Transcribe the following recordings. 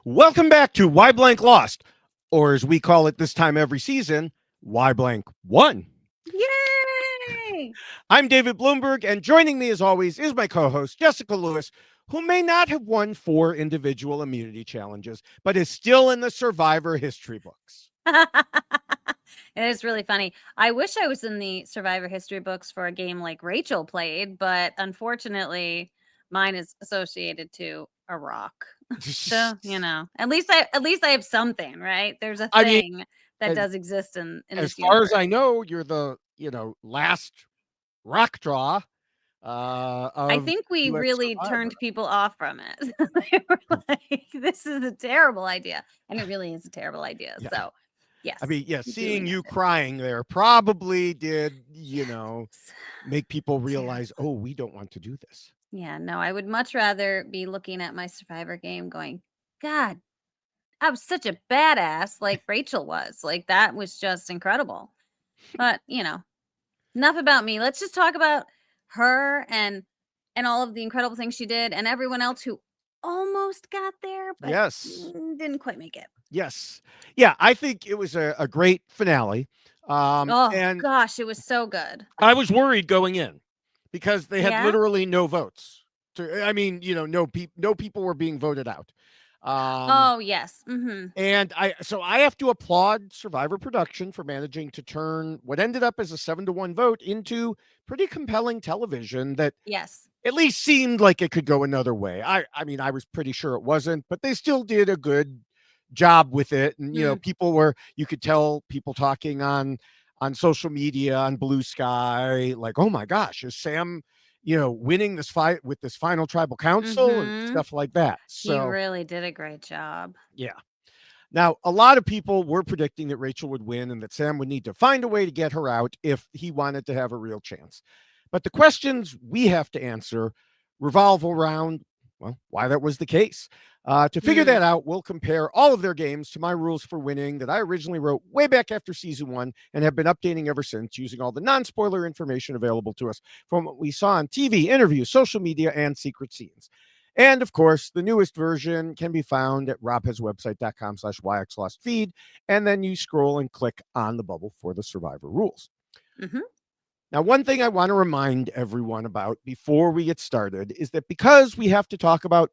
Welcome back to Why Blank Lost, or as we call it this time every season, Why Blank Won. Yay! I'm David Bloomberg, and joining me as always is my co host, Jessica Lewis, who may not have won 4 individual immunity challenges, but is still in the survivor history books. It is really funny. I wish I was in the survivor history books for a game like Rachel played, but unfortunately, mine is associated to a rock. So, at least I have something, right? There's a I mean, thing that as, does exist in as this far as universe. I know, you're the, last rock draw I of think we US really Survivor. turned people off from it. They were like, "This is a terrible idea," and it really is a terrible idea. Yeah. So, I yes, mean, yeah, seeing doing you it. crying there probably did, Yes. make people Terrible. realize, oh, we don't want to do this. Yeah, no, I would much rather be looking at my Survivor game going, "God, I was such a badass like Rachel was." Like, that was just incredible. But, enough about me. Let's just talk about her and all of the incredible things she did and everyone else who almost got there, but Yes. didn't quite make it. Yes. Yeah, I think it was a great finale. Oh And gosh, it was so good. I was worried going in because they had Yeah? literally no votes. I mean, no people were being voted out. Um, Oh, yes. Mhm. and I have to applaud Survivor Production for managing to turn what ended up as a 7-1 vote into pretty compelling television that Yes. at least seemed like it could go another way. I mean, I was pretty sure it wasn't, but they still did a good job with it. And Mm. you could tell people talking on social media, on Blue Sky, like, oh my gosh, is Sam, winning this fight with this final tribal council and Mhm. stuff like that. He So really did a great job. yeah. Now, a lot of people were predicting that Rachel would win and that Sam would need to find a way to get her out if he wanted to have a real chance. But the questions we have to answer revolve around, well, why that was the case. To figure Mm. that out, we'll compare all of their games to my rules for winning that I originally wrote way back after season 1 and have been updating ever since using all the non spoiler information available to us from what we saw on TV, interviews, social media, and secret scenes. And of course, the newest version can be found at robhaswebsite.com/yxlostfeed. And then you scroll and click on the bubble for the survivor rules. Mhm. Now, one thing I want to remind everyone about before we get started is that because we have to talk about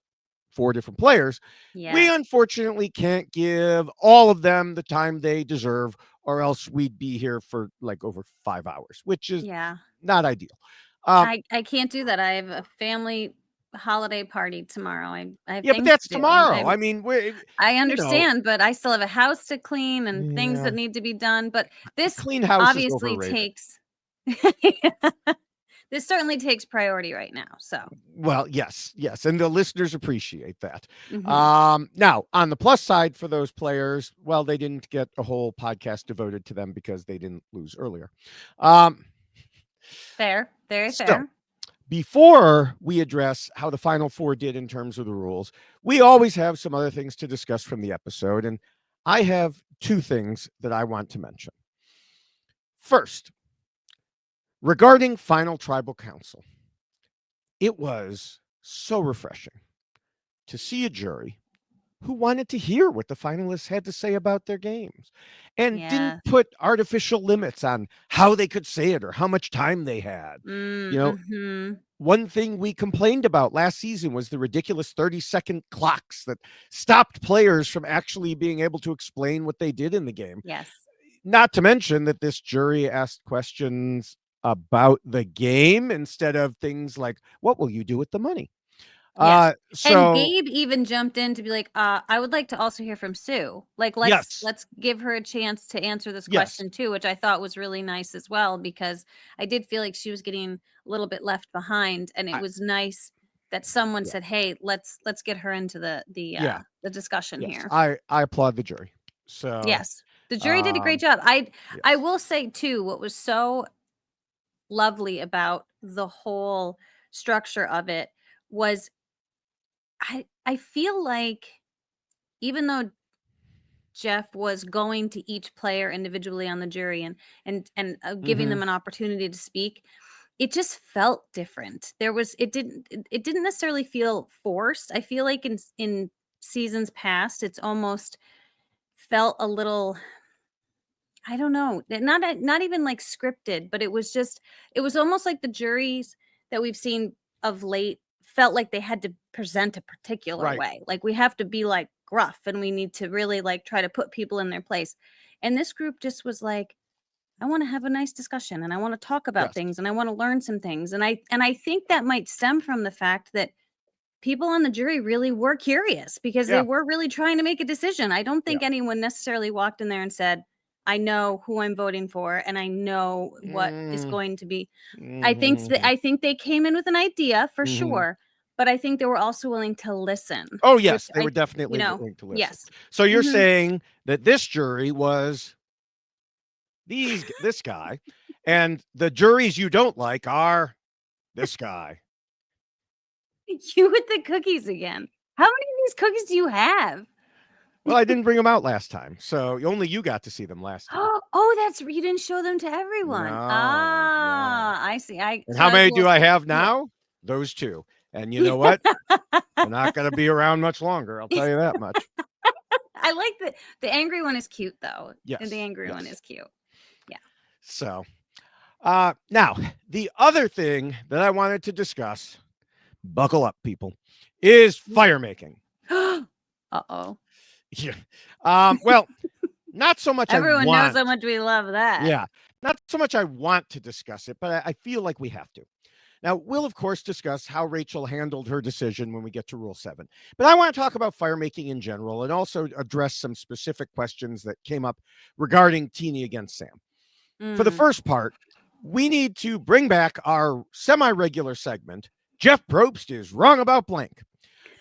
4 different players, we Yes. unfortunately can't give all of them the time they deserve, or else we'd be here for like over 5 hours, which is Yeah. not ideal. Um, I can't do that. I have a family holiday party tomorrow. I have yeah, but things that's to do. tomorrow. I mean, I you know, understand, but I still have a house to clean and things yeah, that need to be done, but a this clean house is obviously overrated. takes this certainly takes priority right now. So, Well, yes, yes, and the listeners appreciate that. mhm. Now, on the plus side for those players, well, they didn't get a whole podcast devoted to them because they didn't lose earlier. Um, Fair, very so, fair. before we address how the final 4 did in terms of the rules, we always have some other things to discuss from the episode, and I have 2 things that I want to mention. First, regarding Final Tribal Council, it was so refreshing to see a jury who wanted to hear what the finalists had to say about their games and didn't Yes. put artificial limits on how they could say it or how much time they had. You know, Mhm. one thing we complained about last season was the ridiculous 30-second clocks that stopped players from actually being able to explain what they did in the game. Yes. Not to mention that this jury asked questions about the game instead of things like, what will you do with the money? Yes. And So Gabe even jumped in to be like, I would like to also hear from Sue. Like, let's yes, let's give her a chance to answer this yes, question too," which I thought was really nice as well, because I did feel like she was getting a little bit left behind, and it I, was nice that someone yeah, said, "Hey, let's get her into yeah, the discussion yes. here." I applaud the jury. So, Yes. The jury did a great um, job. I yes, will say too, what was so lovely about the whole structure of it was I feel like even though Jeff was going to each player individually on the jury and giving hmm them an opportunity to speak, it just felt different. It didn't necessarily feel forced. I feel like in seasons past, it's almost felt a little, I don't know, not even like scripted, but it was almost like the juries that we've seen of late felt like they had to present a particular Right. way. Like we have to be like gruff and we need to really like try to put people in their place. And this group just was like, I want to have a nice discussion and I want to talk about Yes. things and I want to learn some things. And I think that might stem from the fact that people on the jury really were curious because they Yeah. were really trying to make a decision. I don't Yeah. think anyone necessarily walked in there and said, I know who I'm voting for and I know what is Mm, going to be. mhm, I think they came in with an idea for mhm. sure, but I think they were also willing to listen, Oh, which yes, they were definitely willing to listen. yes. So you're Mhm. saying that this jury was this guy, and the juries you don't like are this guy. You with the cookies again. How many of these cookies do you have? Well, I didn't bring them out last time, so only you got to see them last time. Oh, you didn't show them to everyone. No, no. Ah, I see. I And so how I was a many do little I have little now? Those 2. And you know what? They're not gonna be around much longer, I'll tell you that much. I like the angry one is cute though. And the Yes, angry one yes. is cute. Yeah. So, now the other thing that I wanted to discuss, buckle up, people, is fire making. Uh-oh. Yeah. Well, not so much I Everyone knows how want. much we love that. Yeah, not so much I want to discuss it, but I feel like we have to. Now, we'll of course discuss how Rachel handled her decision when we get to Rule 7. But I want to talk about fire making in general and also address some specific questions that came up regarding Teeny against Sam. For the Mm. first part, we need to bring back our semi-regular segment. Jeff Probst is wrong about blank,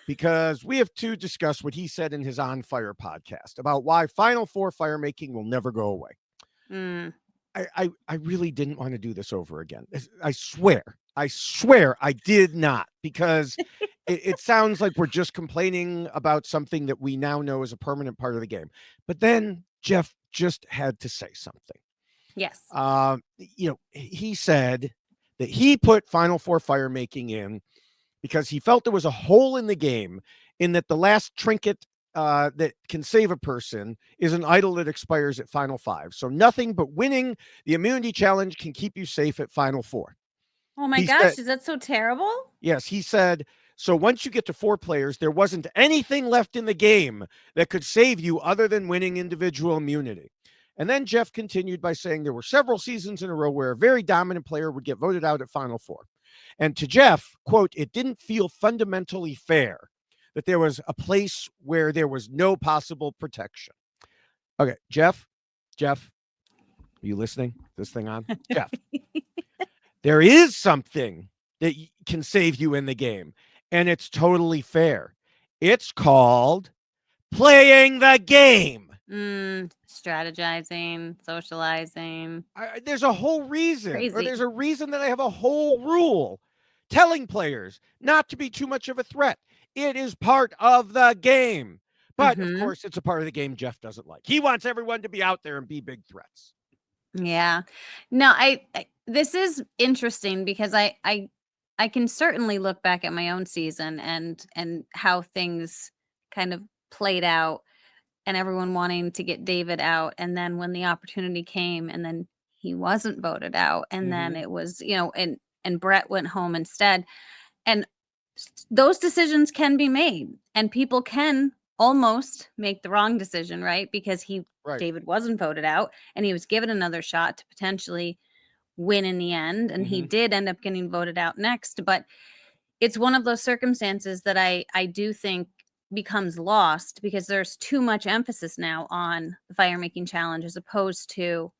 because we have to discuss what he said in his On Fire podcast about why Final Four fire making will never go away. Mm. I really didn't want to do this over again. I swear I did not, because it sounds like we're just complaining about something that we now know is a permanent part of the game. But then Jeff just had to say something. Yes. He said that he put Final Four fire making in because he felt there was a hole in the game, in that the last trinket that can save a person is an idol that expires at Final Five. So nothing but winning the immunity challenge can keep you safe at Final Four. Oh my He said, gosh, is that so terrible? yes, he said, so once you get to 4 players, there wasn't anything left in the game that could save you other than winning individual immunity. And then Jeff continued by saying there were several seasons in a row where a very dominant player would get voted out at Final Four. And to Jeff, quote, it didn't feel fundamentally fair that there was a place where there was no possible protection. Okay, Jeff, are you listening? This thing on? Jeff, there is something that can save you in the game, and it's totally fair. It's called playing the game. Strategizing, socializing. There's a whole reason, or Crazy. there's a reason that I have a whole rule telling players not to be too much of a threat. It is part of the game. But of Mhm. course, it's a part of the game Jeff doesn't like. He wants everyone to be out there and be big threats. Yeah. No, this is interesting because I can certainly look back at my own season and how things kind of played out and everyone wanting to get David out and then when the opportunity came and then he wasn't voted out and then Mm-hmm. it was, and Brett went home instead. And those decisions can be made and people can almost make the wrong decision, right? Because Right. David wasn't voted out and he was given another shot to potentially win in the end and he Mm-hmm. did end up getting voted out next, but it's one of those circumstances that I do think becomes lost because there's too much emphasis now on the fire making challenge as opposed to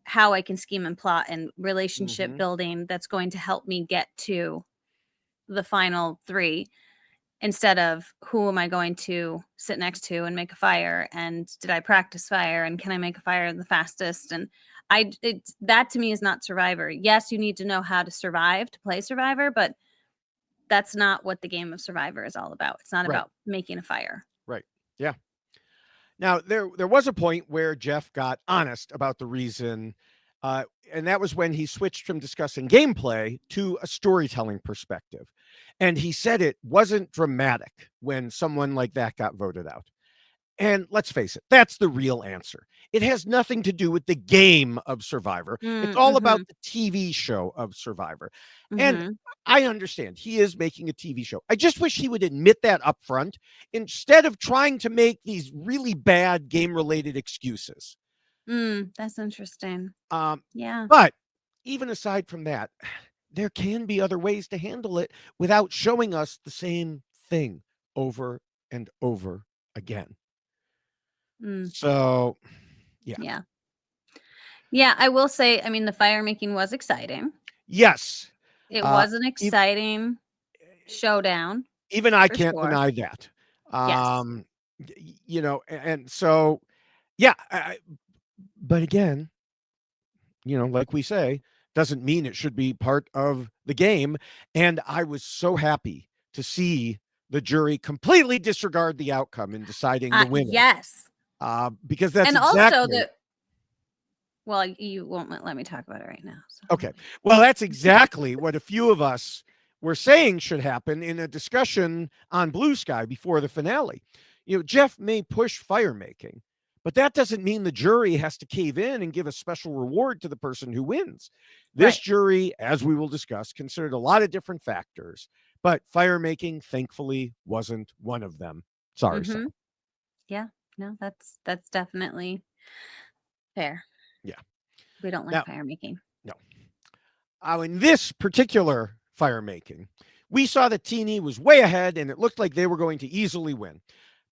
how I can scheme and plot and relationship Mm-hmm. building that's going to help me get to the final 3 instead of who am I going to sit next to and make a fire and did I practice fire and can I make a fire the fastest and that to me is not Survivor. Yes, you need to know how to survive to play Survivor, but that's not what the game of Survivor is all about. It's not Right. about making a fire. Right. Yeah. Now there was a point where Jeff got honest about the reason Uh, and that was when he switched from discussing gameplay to a storytelling perspective. And he said it wasn't dramatic when someone like that got voted out. And let's face it, that's the real answer. It has nothing to do with the game of Survivor. It's Mm, all about mhm, the TV show of Survivor. And mhm. I understand he is making a TV show. I just wish he would admit that up front instead of trying to make these really bad game related excuses. That's interesting. Um, Yeah. but even aside from that, there can be other ways to handle it without showing us the same thing over and over again. Mm, So, yeah. yeah. Yeah, I will say, I mean, the fire making was exciting. Yes. It Uh, was an ev exciting showdown even I for can't sure. deny that. Yes. And so, yeah, but again, like we say, doesn't mean it should be part of the game. And I was so happy to see the jury completely disregard the outcome in deciding the winner, Yes. because that's And also exactly the well, you won't let me talk about it right now, so okay. Well, that's exactly what a few of us were saying should happen in a discussion on Blue Sky before the finale. Jeff may push fire making, but that doesn't mean the jury has to cave in and give a special reward to the person who wins. This right. jury, as we will discuss, considered a lot of different factors, but fire making, thankfully, wasn't one of them. Sorry, Sam. Mhm. Yeah. No, that's definitely fair. Yeah. We don't like Now, fire making. no. In this particular fire making, we saw that Teeny was way ahead and it looked like they were going to easily win.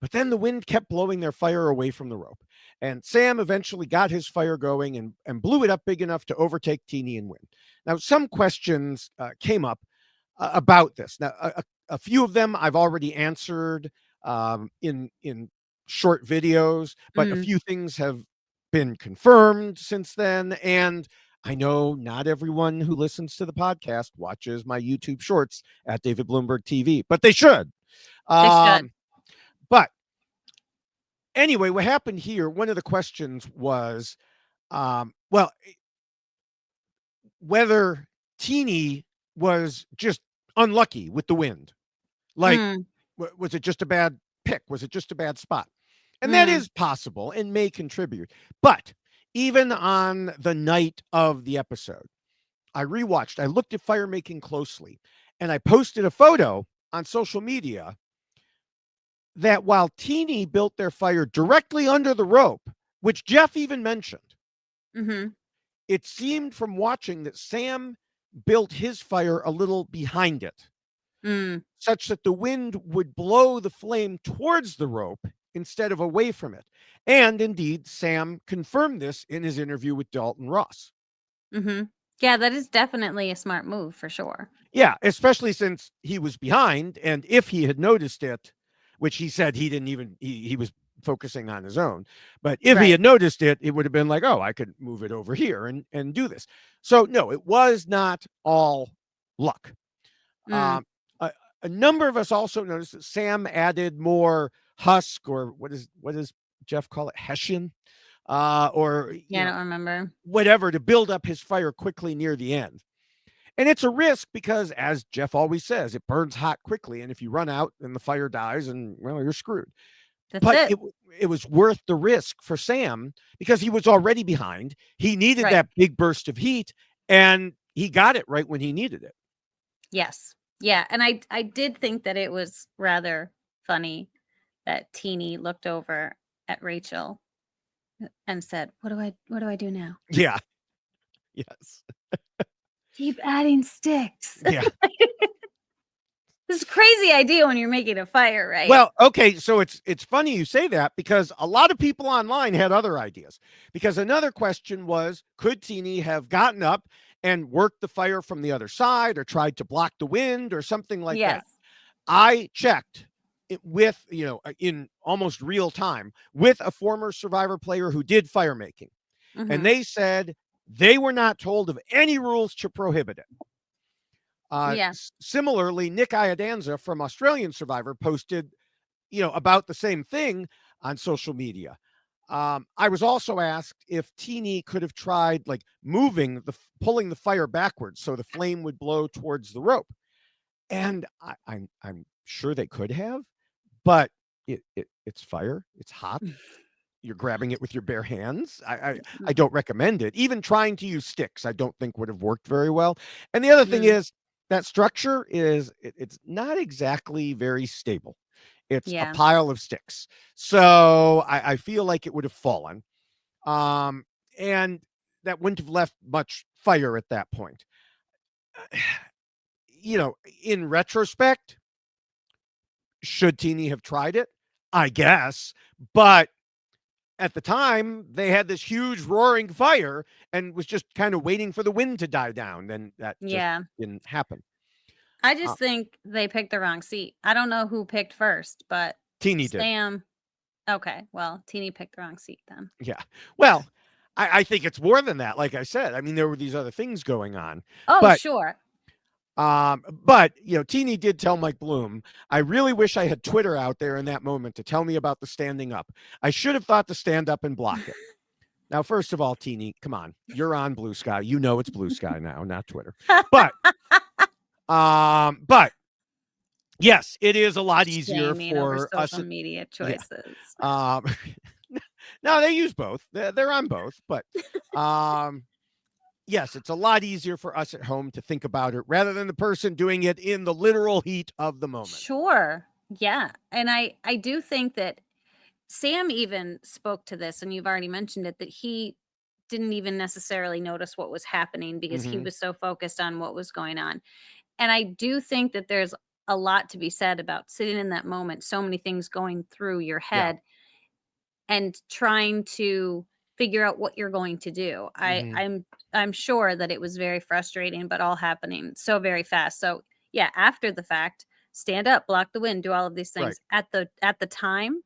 But then the wind kept blowing their fire away from the rope. And Sam eventually got his fire going and blew it up big enough to overtake Teeny and win. Now, some questions came up about this. Now, a few of them I've already answered in short videos, but a Mm. few things have been confirmed since then. And I know not everyone who listens to the podcast watches my YouTube shorts at David Bloomberg TV, but they should. They should. Um, but anyway, what happened here? One of the questions was, well, whether Teeny was just unlucky with the wind. Like, Mm, was it just a bad pick? Was it just a bad spot? And that mm, is possible and may contribute. But even on the night of the episode, I looked at fire making closely, and I posted a photo on social media that while Teeny built their fire directly under the rope, which Jeff even mentioned, mhm, it seemed from watching that Sam built his fire a little behind it, mm, such that the wind would blow the flame towards the rope instead of away from it. And indeed, Sam confirmed this in his interview with Dalton Ross. mhm. Yeah, that is definitely a smart move for sure. Yeah, especially since he was behind. And if he had noticed it, which he said he didn't even, he was focusing on his own. But if he Right. had noticed it, it would have been like, oh, I could move it over here and do this. So, no, it was not all luck. Mm, Um, a, a number of us also noticed that Sam added more husk, or what does Jeff call it? Hessian, or yeah, I don't remember. whatever, to build up his fire quickly near the end. And it's a risk because, as Jeff always says, it burns hot quickly, and if you run out, then the fire dies, and well, you're screwed. That's But it. it was worth the risk for Sam because he was already behind. He needed Right. that big burst of heat, and he got it right when he needed it. Yes. Yeah, and I did think that it was rather funny that Teeny looked over at Rachel and said, what do I do now?" Yeah. Yes. "Keep adding sticks." Yeah. This is a crazy idea when you're making a fire, right? Well, okay, so it's funny you say that because a lot of people online had other ideas. Because another question was, could Teeny have gotten up and worked the fire from the other side or tried to block the wind or something like that? Yes. I checked it with, in almost real time with a former Survivor player who did fire making, and Mhm. they said they were not told of any rules to prohibit it. Yeah. Similarly, Nick Iadanza from Australian Survivor posted, about the same thing on social media. I was also asked if Teeny could have tried like pulling the fire backwards so the flame would blow towards the rope, and I'm sure they could have, but it's fire, it's hot. You're grabbing it with your bare hands. I Mm, don't recommend it. Even trying to use sticks, I don't think would have worked very well. And the other thing mm, is that structure it's not exactly very stable. It's a yeah. pile of sticks. So I feel like it would have fallen. Um, and that wouldn't have left much fire at that point. In retrospect, should Teeny have tried it? I guess. But at the time, they had this huge roaring fire and was just kind of waiting for the wind to die down. And that just Yeah. didn't happen. I Uh, just think they picked the wrong seat. I don't know who picked first, but Teeny did. Sam. Okay, well, Teeny picked the wrong seat then. Yeah. Well, I think it's more than that. Like I said, I mean, there were these other things going on. Oh, But sure. Teeny did tell Mike Bloom, I really wish I had Twitter out there in that moment to tell me about the standing up. I should have thought to stand up and block it. Now, first of all, Teeny, come on. You're on Blue Sky. You know it's Blue Sky now, not Twitter. But but yes, it is a lot easier Shaming over for us. social media Yeah. choices. No, they use both. They're on both, but yes, it's a lot easier for us at home to think about it rather than the person doing it in the literal heat of the moment. Sure. Yeah. And I do think that Sam even spoke to this, and you've already mentioned it, that he didn't even necessarily notice what was happening because he Hmm. was so focused on what was going on. And I do think that there's a lot to be said about sitting in that moment, so many things going through your Yeah. head and trying to figure out what you're going to do. Hmm. I'm sure that it was very frustrating, but all happening so very fast. So yeah, after the fact, stand up, block the wind, do all of these Right. things. At the time,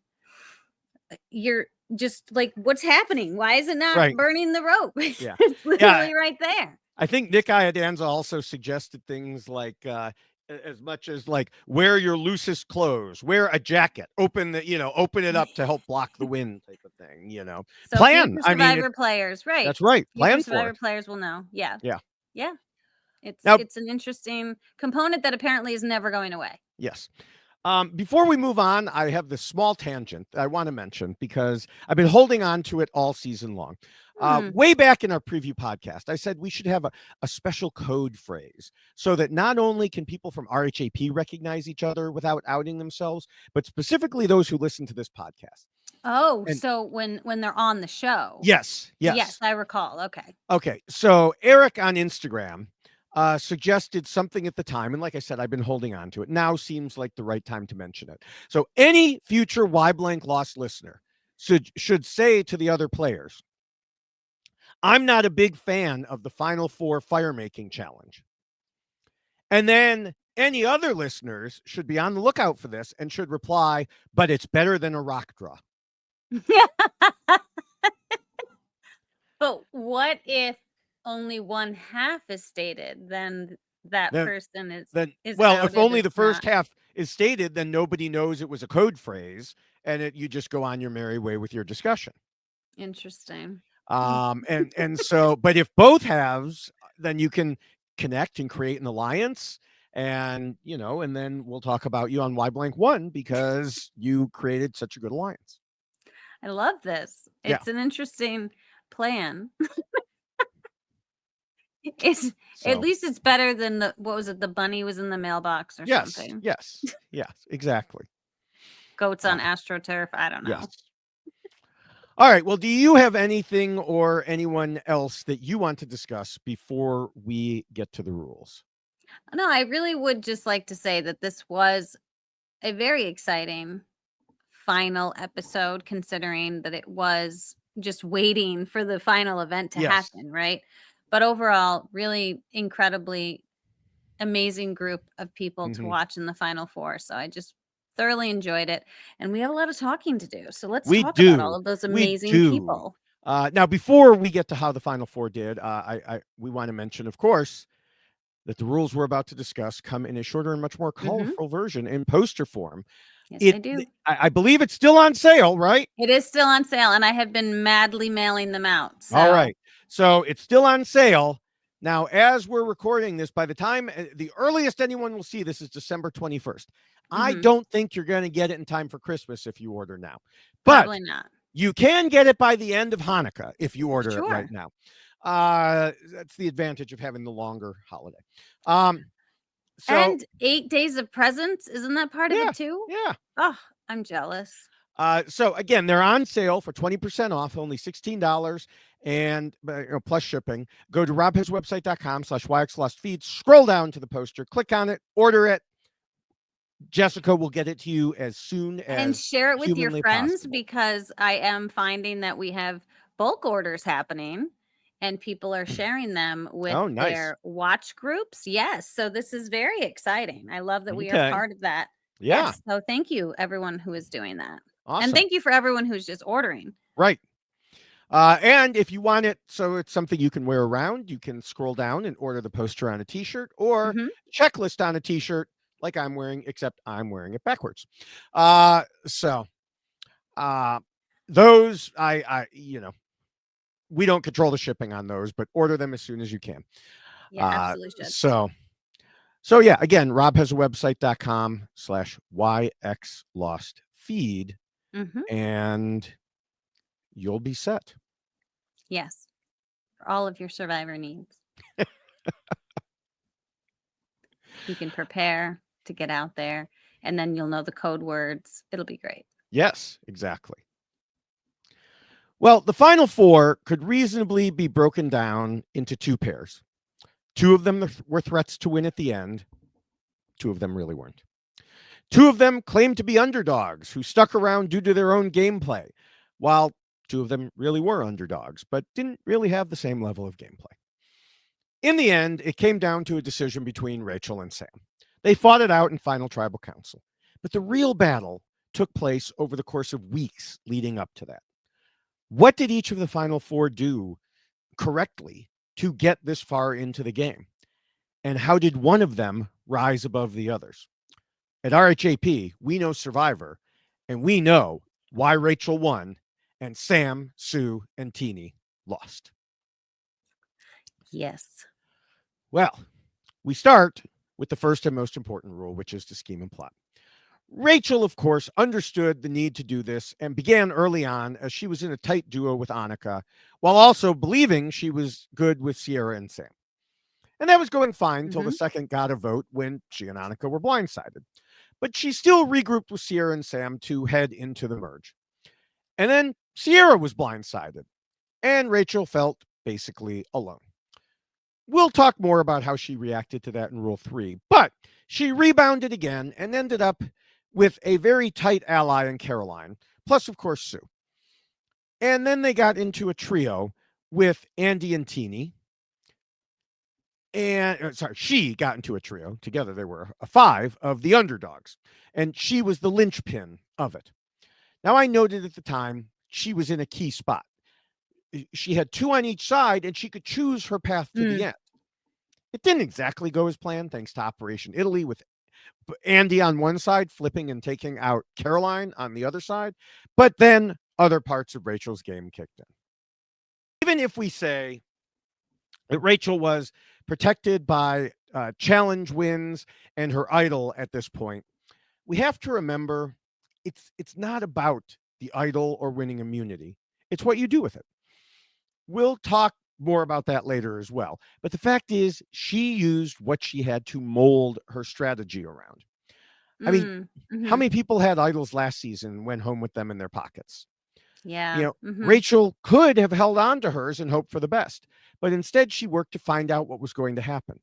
you're just like, what's happening? Why is it not Right. burning the rope? Yeah. It's Yeah. literally right there. I think Nick Iadanza also suggested things like as much as like wear your loosest clothes, wear a jacket, open it up to help block the wind type of thing. So Plan. future I mean, Survivor players, right? that's right. Future Plan for Survivor it. players will know. Yeah. Yeah. Yeah. It's Now, it's an interesting component that apparently is never going away. yes. Before we move on, I have this small tangent that I want to mention because I've been holding on to it all season long. Hmm. Way back in our preview podcast, I said we should have a special code phrase so that not only can people from RHAP recognize each other without outing themselves, but specifically those who listen to this podcast. Oh, And so when they're on the show. yes, Yes, yes. I recall. Okay. Okay, so Eric on Instagram suggested something at the time, and like I said, I've been holding on to it. Now seems like the right time to mention it. So any future Y Blank Lost listener should say to the other players, I'm not a big fan of the Final Four fire making challenge. And then any other listeners should be on the lookout for this and should reply, but it's better than a rock draw. But what if only one half is stated? Then that Then person is well, if outed only as the first not half is stated, then nobody knows it was a code phrase, and you just go on your merry way with your discussion. interesting. But if both halves, then you can connect and create an alliance, and then we'll talk about you on Y blank one because you created such a good alliance. I love this. Yeah. It's an interesting plan. It's at So least it's better than the what was it? The bunny was in the mailbox or yes, something. yes, yes, exactly. Goats Uh, on AstroTurf. I don't yes. know. All right. Well, do you have anything or anyone else that you want to discuss before we get to the rules? No, I really would just like to say that this was a very exciting final episode, considering that it was just waiting for the final event to Yes. happen, right? But overall, really incredibly amazing group of people to Hmm. watch in the final four. So I just thoroughly enjoyed it. And we have a lot of talking to do. So let's We talk about do. all of those We amazing do. people. Now, before we get to how the Final Four did, we want to mention, of course, that the rules we're about to discuss come in a shorter and much more Mhm. colorful version in poster form. Yes, they do. I believe it's still on sale, right? It is still on sale, and I have been madly mailing them out. All So right. So it's still on sale. Now, as we're recording this, by the time the earliest anyone will see this is December 21st. I Mhm. don't think you're going to get it in time for Christmas if you order now. But Probably not. you can get it by the end of Hanukkah if you order it right Sure. now. That's the advantage of having the longer holiday. So And 8 days of presents, isn't that part of yeah, it too? yeah. Oh, I'm jealous. So again, they're on sale for 20% off, only $16 and plus shipping. Go to robhaswebsite.com/yxlostfeed, scroll down to the poster, click on it, order it. Jessica will get it to you as soon And as share it with your humanly friends possible. because I am finding that we have bulk orders happening and people are sharing them with Oh, nice. their watch groups. Yes. So this is very exciting. I love that we are Okay. part of that. Yeah. Yes. So thank you, everyone who is doing that. And Awesome. thank you for everyone who's just ordering. Right. And if you want it so it's something you can wear around, you can scroll down and order the poster on a t-shirt or Hmm. checklist on a t-shirt like I'm wearing, except I'm wearing it backwards. So those we don't control the shipping on those, but order them as soon as you can. Yeah, Uh, absolutely should. so so yeah, again, robhasawebsite.com/yxlostfeed Hmm. and you'll be set. Yes. For all of your survivor needs. You can prepare to get out there and then you'll know the code words. It'll be great. Yes, exactly. Well, the final four could reasonably be broken down into two pairs. Two of them were threats to win at the end. Two of them really weren't. Two of them claimed to be underdogs who stuck around due to their own gameplay, while two of them really were underdogs, but didn't really have the same level of gameplay. In the end, it came down to a decision between Rachel and Sam. They fought it out in Final Tribal Council, but the real battle took place over the course of weeks leading up to that. What did each of the final four do correctly to get this far into the game? And how did one of them rise above the others? At RHAP, we know Survivor, and we know why Rachel won and Sam, Sue, and Teeny lost. Yes. Well, we start with the first and most important rule, which is to scheme and plot. Rachel, of course, understood the need to do this and began early on as she was in a tight duo with Annika, while also believing she was good with Sierra and Sam. And that was going fine until the Hmm. second got a vote when she and Annika were blindsided. But she still regrouped with Sierra and Sam to head into the merge. And then Sierra was blindsided, and Rachel felt basically alone. We'll talk more about how she reacted to that in Rule 3, but she rebounded again and ended up with a very tight ally in Caroline, plus, of course, Sue. And then they got into a trio with Andy and Teeny. And she got into a trio. Together, they were a five of the underdogs. And she was the linchpin of it. Now, I noted at the time she was in a key spot. She had two on each side, and she could choose her path to the Mm. end. It didn't exactly go as planned, thanks to Operation Italy, with Andy on one side flipping and taking out Caroline on the other side. But then other parts of Rachel's game kicked in. Even if we say that Rachel was protected by challenge wins and her idol at this point, we have to remember it's not about the idol or winning immunity. It's what you do with it. We'll talk more about that later as well. But the fact is, she used what she had to mold her strategy around. I mean, Mm. how Hmm. many people had idols last season and went home with them in their pockets? Yeah. Hmm. Rachel could have held on to hers and hoped for the best, but instead she worked to find out what was going to happen.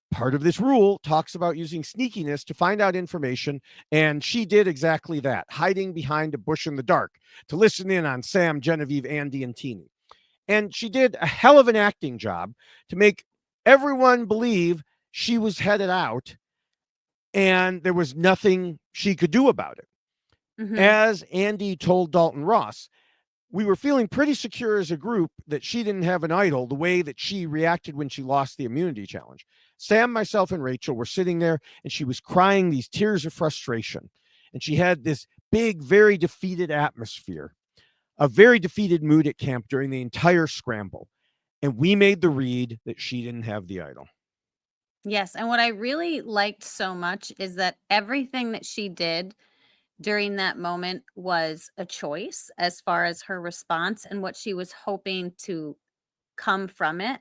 Part of this rule talks about using sneakiness to find out information, and she did exactly that, hiding behind a bush in the dark to listen in on Sam, Genevieve, Andy, and Teeny. And she did a hell of an acting job to make everyone believe she was headed out and there was nothing she could do about it. Hmm. As Andy told Dalton Ross, we were feeling pretty secure as a group that she didn't have an idol the way that she reacted when she lost the immunity challenge. Sam, myself, and Rachel were sitting there, and she was crying these tears of frustration. And she had this big, very defeated atmosphere, a very defeated mood at camp during the entire scramble. And we made the read that she didn't have the idol. Yes, and what I really liked so much is that everything that she did during that moment was a choice as far as her response and what she was hoping to come from it.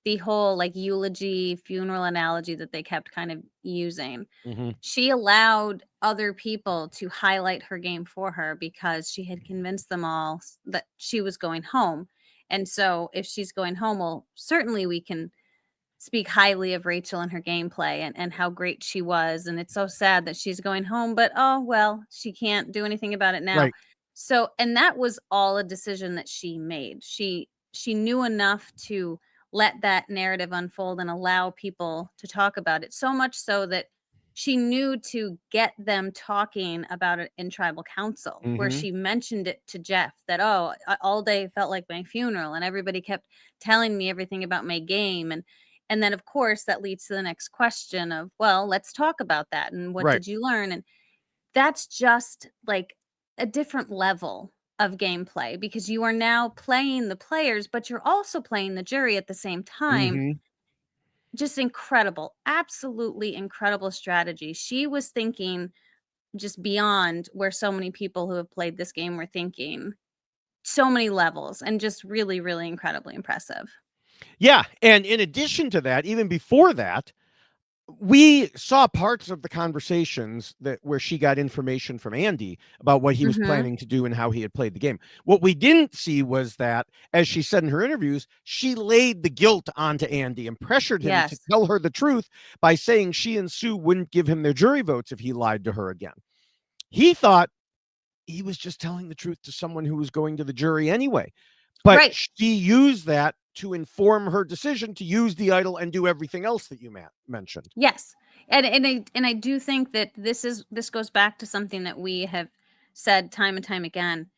The whole, like, eulogy, funeral analogy that they kept kind of using. Mm-hmm. She allowed other people to highlight her game for her because she had convinced them all that she was going home. And so if she's going home, well, certainly we can speak highly of Rachel and her gameplay and how great she was. And it's so sad that she's going home, but oh, well, she can't do anything about it now. Right. So, and that was all a decision that she made. She knew enough to let that narrative unfold and allow people to talk about it. So much so that she knew to get them talking about it in tribal council, where Mm-hmm. she mentioned it to Jeff that, oh, all day felt like my funeral, and everybody kept telling me everything about my game. And then, of course, that leads to the next question of, well, let's talk about that. And what Right. did you learn? And that's just like a different level of gameplay because you are now playing the players, but you're also playing the jury at the same time. Mm-hmm. Just incredible, absolutely incredible strategy. She was thinking just beyond where so many people who have played this game were thinking, so many levels, and just really, really incredibly impressive. Yeah. And in addition to that, even before that, we saw parts of the conversations that where she got information from Andy about what he was Hmm. planning to do and how he had played the game. What we didn't see was that, as she said in her interviews, she laid the guilt onto Andy and pressured him to Yes. tell her the truth by saying she and Sue wouldn't give him their jury votes if he lied to her again. He thought he was just telling the truth to someone who was going to the jury anyway. But Right. she used that to inform her decision to use the idol and do everything else that you mentioned. Yes. And I do think that this goes back to something that we have said time and time again.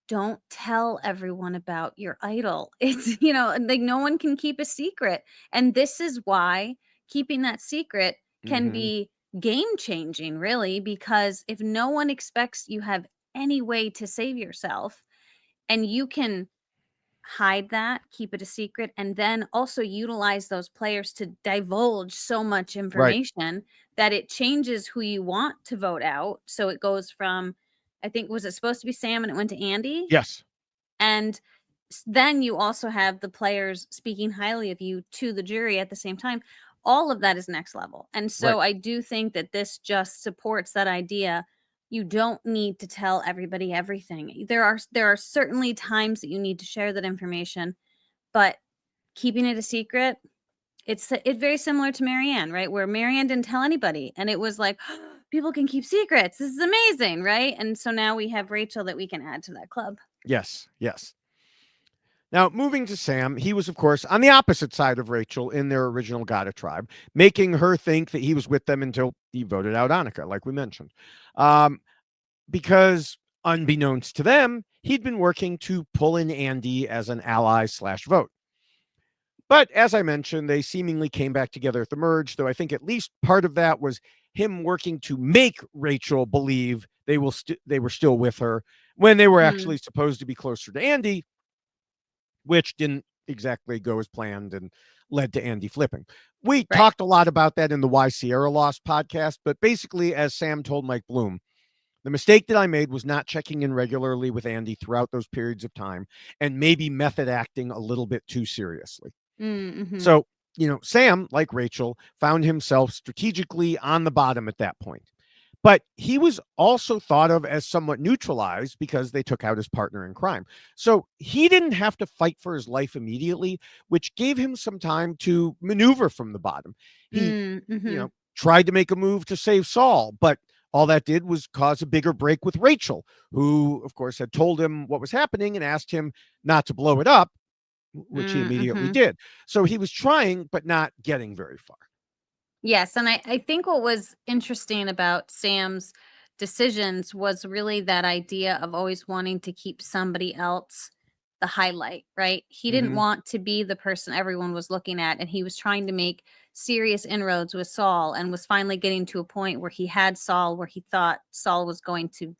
Don't tell everyone about your idol. It's, like no one can keep a secret. And this is why keeping that secret can Mm-hmm. be game changing, really, because if no one expects you have any way to save yourself and you can hide that, keep it a secret, and then also utilize those players to divulge so much Right. information that it changes who you want to vote out. So it goes from, I think, was it supposed to be Sam and it went to Andy? Yes. And then you also have the players speaking highly of you to the jury at the same time. All of that is next level. And Right. so I do think that this just supports that idea. You don't need to tell everybody everything. There are certainly times that you need to share that information, but keeping it a secret, it's very similar to Marianne, right? Where Marianne didn't tell anybody and it was like, people can keep secrets. This is amazing, right? And so now we have Rachel that we can add to that club. Yes. Yes. Now, moving to Sam, he was, of course, on the opposite side of Rachel in their original Gata tribe, making her think that he was with them until he voted out Annika, like we mentioned. Um, because unbeknownst to them, he'd been working to pull in Andy as an ally slash vote. But as I mentioned, they seemingly came back together at the merge, though I think at least part of that was him working to make Rachel believe they were still with her when they were Mm, actually supposed to be closer to Andy, which didn't exactly go as planned and led to Andy flipping. We right. talked a lot about that in the Why Sierra Lost podcast, but basically, as Sam told Mike Bloom, the mistake that I made was not checking in regularly with Andy throughout those periods of time and maybe method acting a little bit too seriously. Mm-hmm. So, Sam, like Rachel, found himself strategically on the bottom at that point. But he was also thought of as somewhat neutralized because they took out his partner in crime. So he didn't have to fight for his life immediately, which gave him some time to maneuver from the bottom. He, Mm-hmm. tried to make a move to save Saul, but all that did was cause a bigger break with Rachel, who, of course, had told him what was happening and asked him not to blow it up, which he immediately Mm-hmm. did. So he was trying, but not getting very far. Yes, and I think what was interesting about Sam's decisions was really that idea of always wanting to keep somebody else the highlight, right? He didn't Mm-hmm. want to be the person everyone was looking at, and he was trying to make serious inroads with Saul and was finally getting to a point where he had Saul where he thought Saul was going to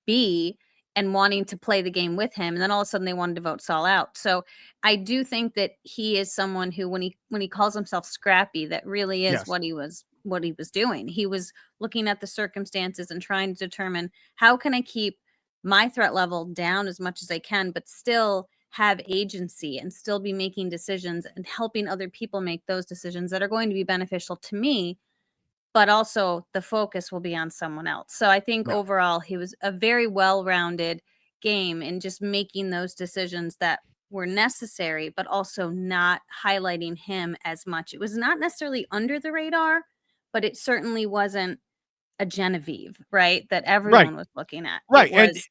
be and wanting to play the game with him. And then all of a sudden they wanted to vote Saul out. So I do think that he is someone who when he calls himself scrappy, that really is Yes. what he was doing. He was looking at the circumstances and trying to determine, how can I keep my threat level down as much as I can, but still have agency and still be making decisions and helping other people make those decisions that are going to be beneficial to me, but also the focus will be on someone else. So I think Yeah. overall he was a very well-rounded game in just making those decisions that were necessary, but also not highlighting him as much. It was not necessarily under the radar, but it certainly wasn't a Genevieve, right? That Right. everyone was looking at. It Right. was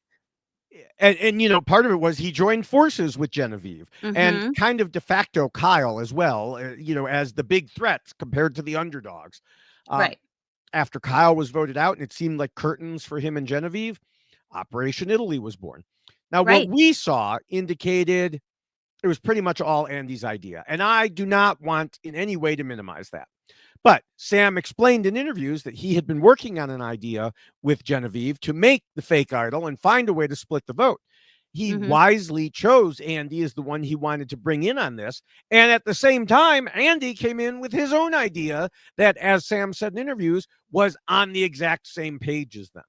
And part of it was he joined forces with Genevieve and mhm, kind of de facto Kyle as well, as the big threats compared to the underdogs. Um, right. After Kyle was voted out and it seemed like curtains for him and Genevieve, Operation Italy was born. Now, what Right. we saw indicated it was pretty much all Andy's idea. And I do not want in any way to minimize that. But Sam explained in interviews that he had been working on an idea with Genevieve to make the fake idol and find a way to split the vote. He Mhm. wisely chose Andy as the one he wanted to bring in on this. And at the same time, Andy came in with his own idea that, as Sam said in interviews, was on the exact same page as them.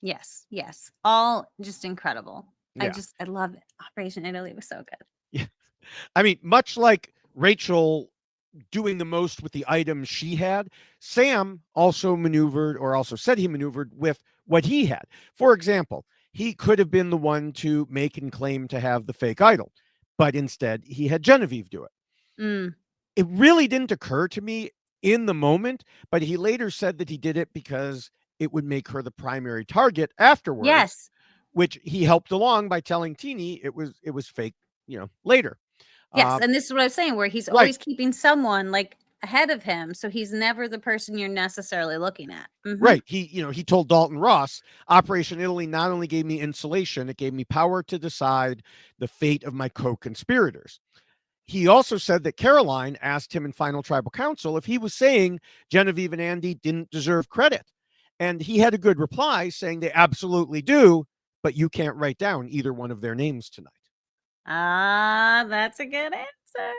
Yes, yes. All just incredible. Yeah. I love it. Operation Italy was so good. Yeah. I mean, much like Rachel doing the most with the items she had, Sam also maneuvered, or also said he maneuvered with what he had. For example, he could have been the one to make and claim to have the fake idol, but instead he had Genevieve do it. Mm, It really didn't occur to me in the moment, but he later said that he did it because it would make her the primary target afterwards, yes. which he helped along by telling Teeny it was fake, later. Yes, Uh, and this is what I was saying, where he's right. always keeping someone, like, ahead of him, so he's never the person you're necessarily looking at. Mhm. Right. He told Dalton Ross, Operation Italy not only gave me insulation, it gave me power to decide the fate of my co-conspirators. He also said that Caroline asked him in Final Tribal Council if he was saying Genevieve and Andy didn't deserve credit. And he had a good reply saying they absolutely do, but you can't write down either one of their names tonight. Ah, that's a good answer.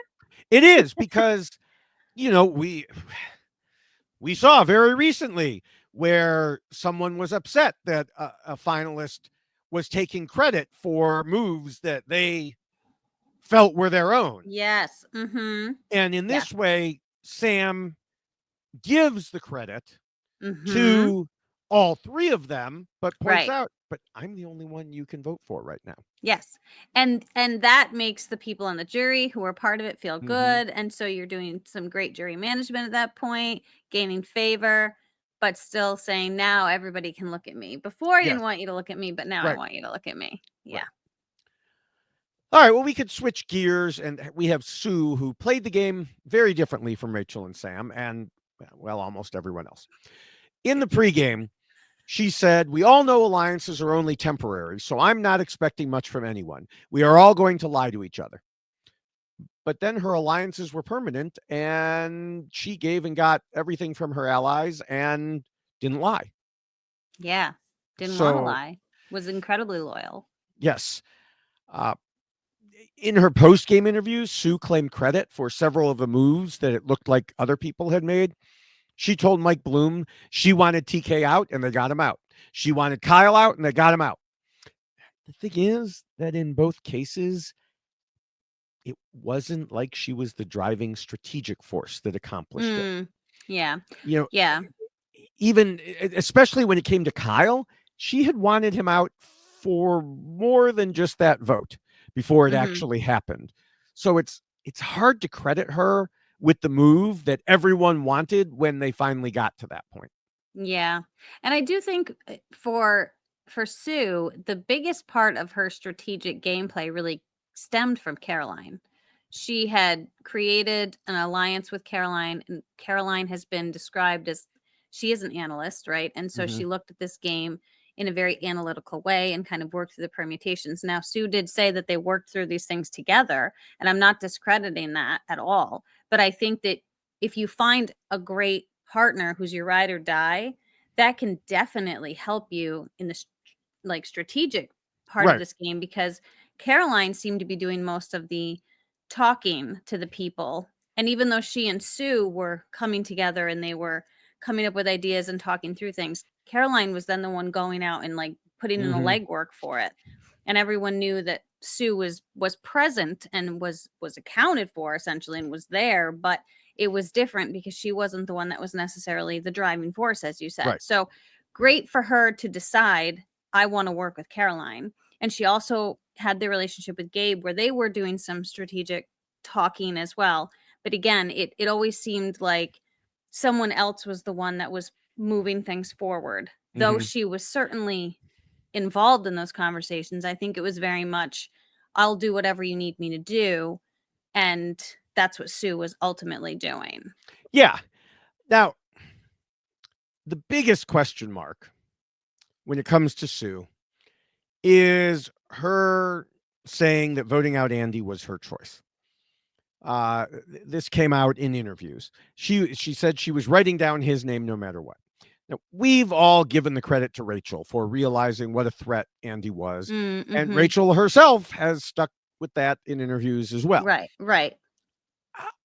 It is because, you know, we saw very recently where someone was upset that a finalist was taking credit for moves that they felt were their own. Yes. Mhm. And in Yeah. this way, Sam gives the credit Mhm. to all three of them, but points Right. out, but I'm the only one you can vote for right now. Yes. And that makes the people on the jury who are part of it feel Mm-hmm. good, and so you're doing some great jury management at that point, gaining favor, but still saying, "Now everybody can look at me. Before I Yes. didn't want you to look at me, but now I Right. want you to look at me." Right. Yeah. All right. Well, we could switch gears, and we have Sue, who played the game very differently from Rachel and Sam, and well, almost everyone else. In the pregame, she said, "We all know alliances are only temporary, so I'm not expecting much from anyone. We are all going to lie to each other." But then her alliances were permanent, and she gave and got everything from her allies and didn't lie. Yeah. Didn't wanna So, lie. Was incredibly loyal. yes, uh, in her post game interviews, Sue claimed credit for several of the moves that it looked like other people had made. She told Mike Bloom she wanted TK out and they got him out. She wanted Kyle out and they got him out. The thing is that in both cases, it wasn't like she was the driving strategic force that accomplished it. Mm. Yeah. You know, Yeah. even especially when it came to Kyle, she had wanted him out for more than just that vote before it Mhm. actually happened. So it's hard to credit her with the move that everyone wanted when they finally got to that point. Yeah. And I do think for Sue, the biggest part of her strategic gameplay really stemmed from Caroline. She had created an alliance with Caroline, and Caroline has been described as, she is an analyst, right? And so Mhm. she looked at this game in a very analytical way and kind of worked through the permutations. Now, Sue did say that they worked through these things together, and I'm not discrediting that at all. But I think that if you find a great partner who's your ride or die, that can definitely help you in the strategic part of Right. this game, because Caroline seemed to be doing most of the talking to the people. And even though she and Sue were coming together and they were coming up with ideas and talking through things, Caroline was then the one going out and like putting in the Hmm. legwork for it. And everyone knew that Sue was present and was accounted for essentially and was there, but it was different because she wasn't the one that was necessarily the driving force, as you said. Right. So great for her to decide, I want to work with Caroline. And she also had the relationship with Gabe where they were doing some strategic talking as well. But again, it always seemed like someone else was the one that was moving things forward. Though Hmm. she was certainly involved in those conversations, I think it was very much, I'll do whatever you need me to do. And that's what Sue was ultimately doing. Yeah. Now, the biggest question mark when it comes to Sue is her saying that voting out Andy was her choice. This came out in interviews. She said she was writing down his name no matter what. Now, we've all given the credit to Rachel for realizing what a threat Andy was, and Mm-hmm. Rachel herself has stuck with that in interviews as well. Right, right.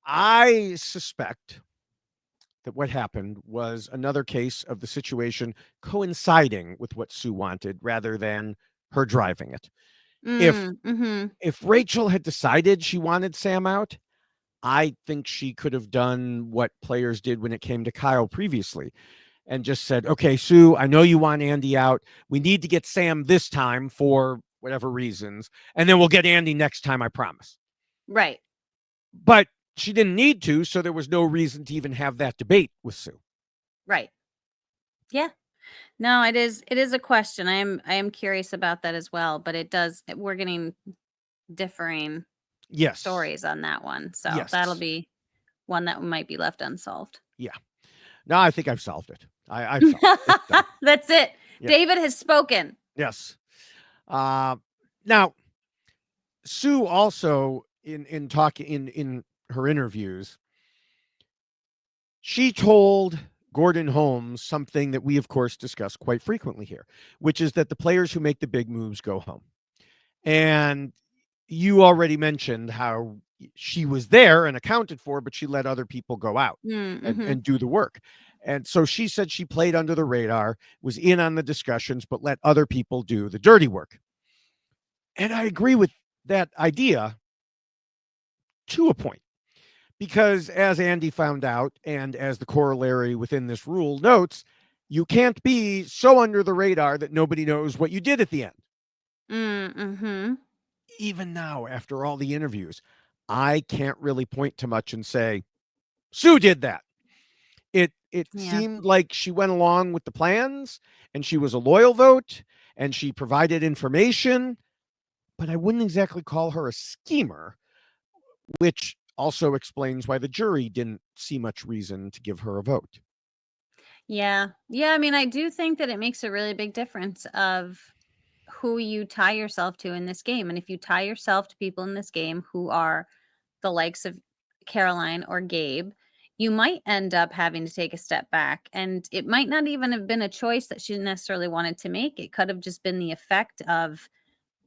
I suspect that what happened was another case of the situation coinciding with what Sue wanted rather than her driving it. If Mm-hmm. if Rachel had decided she wanted Sam out, I think she could have done what players did when it came to Kyle previously and just said, "Okay, Sue, I know you want Andy out. We need to get Sam this time for whatever reasons, and then we'll get Andy next time, I promise." Right, But she didn't need to, so there was no reason to even have that debate with Sue. right. Yeah. No, it is a question. I am curious about that as well, but we're getting differing Yes. stories on that one. So that'll Yes. be one that might be left unsolved. Yeah. No, I think I've solved it. I've solved it. It's done. That's it. Yeah. David has spoken. Yes. Uh, Now, Sue also in talking in her interviews, she told Gordon Holmes something that we of course discuss quite frequently here, which is that the players who make the big moves go home. And you already mentioned how she was there and accounted for, but she let other people go out Mm-hmm. and do the work. And so she said she played under the radar, was in on the discussions, but let other people do the dirty work. And I agree with that idea to a point. Because as Andy found out, and as the corollary within this rule notes, you can't be so under the radar that nobody knows what you did at the end. Mm-hmm. Even now, after all the interviews, I can't really point to much and say, Sue did that. It Yeah. seemed like she went along with the plans and she was a loyal vote and she provided information, but I wouldn't exactly call her a schemer, which also explains why the jury didn't see much reason to give her a vote. Yeah. Yeah. I mean, I do think that it makes a really big difference of who you tie yourself to in this game. And if you tie yourself to people in this game who are the likes of Caroline or Gabe, you might end up having to take a step back. And it might not even have been a choice that she necessarily wanted to make. It could have just been the effect of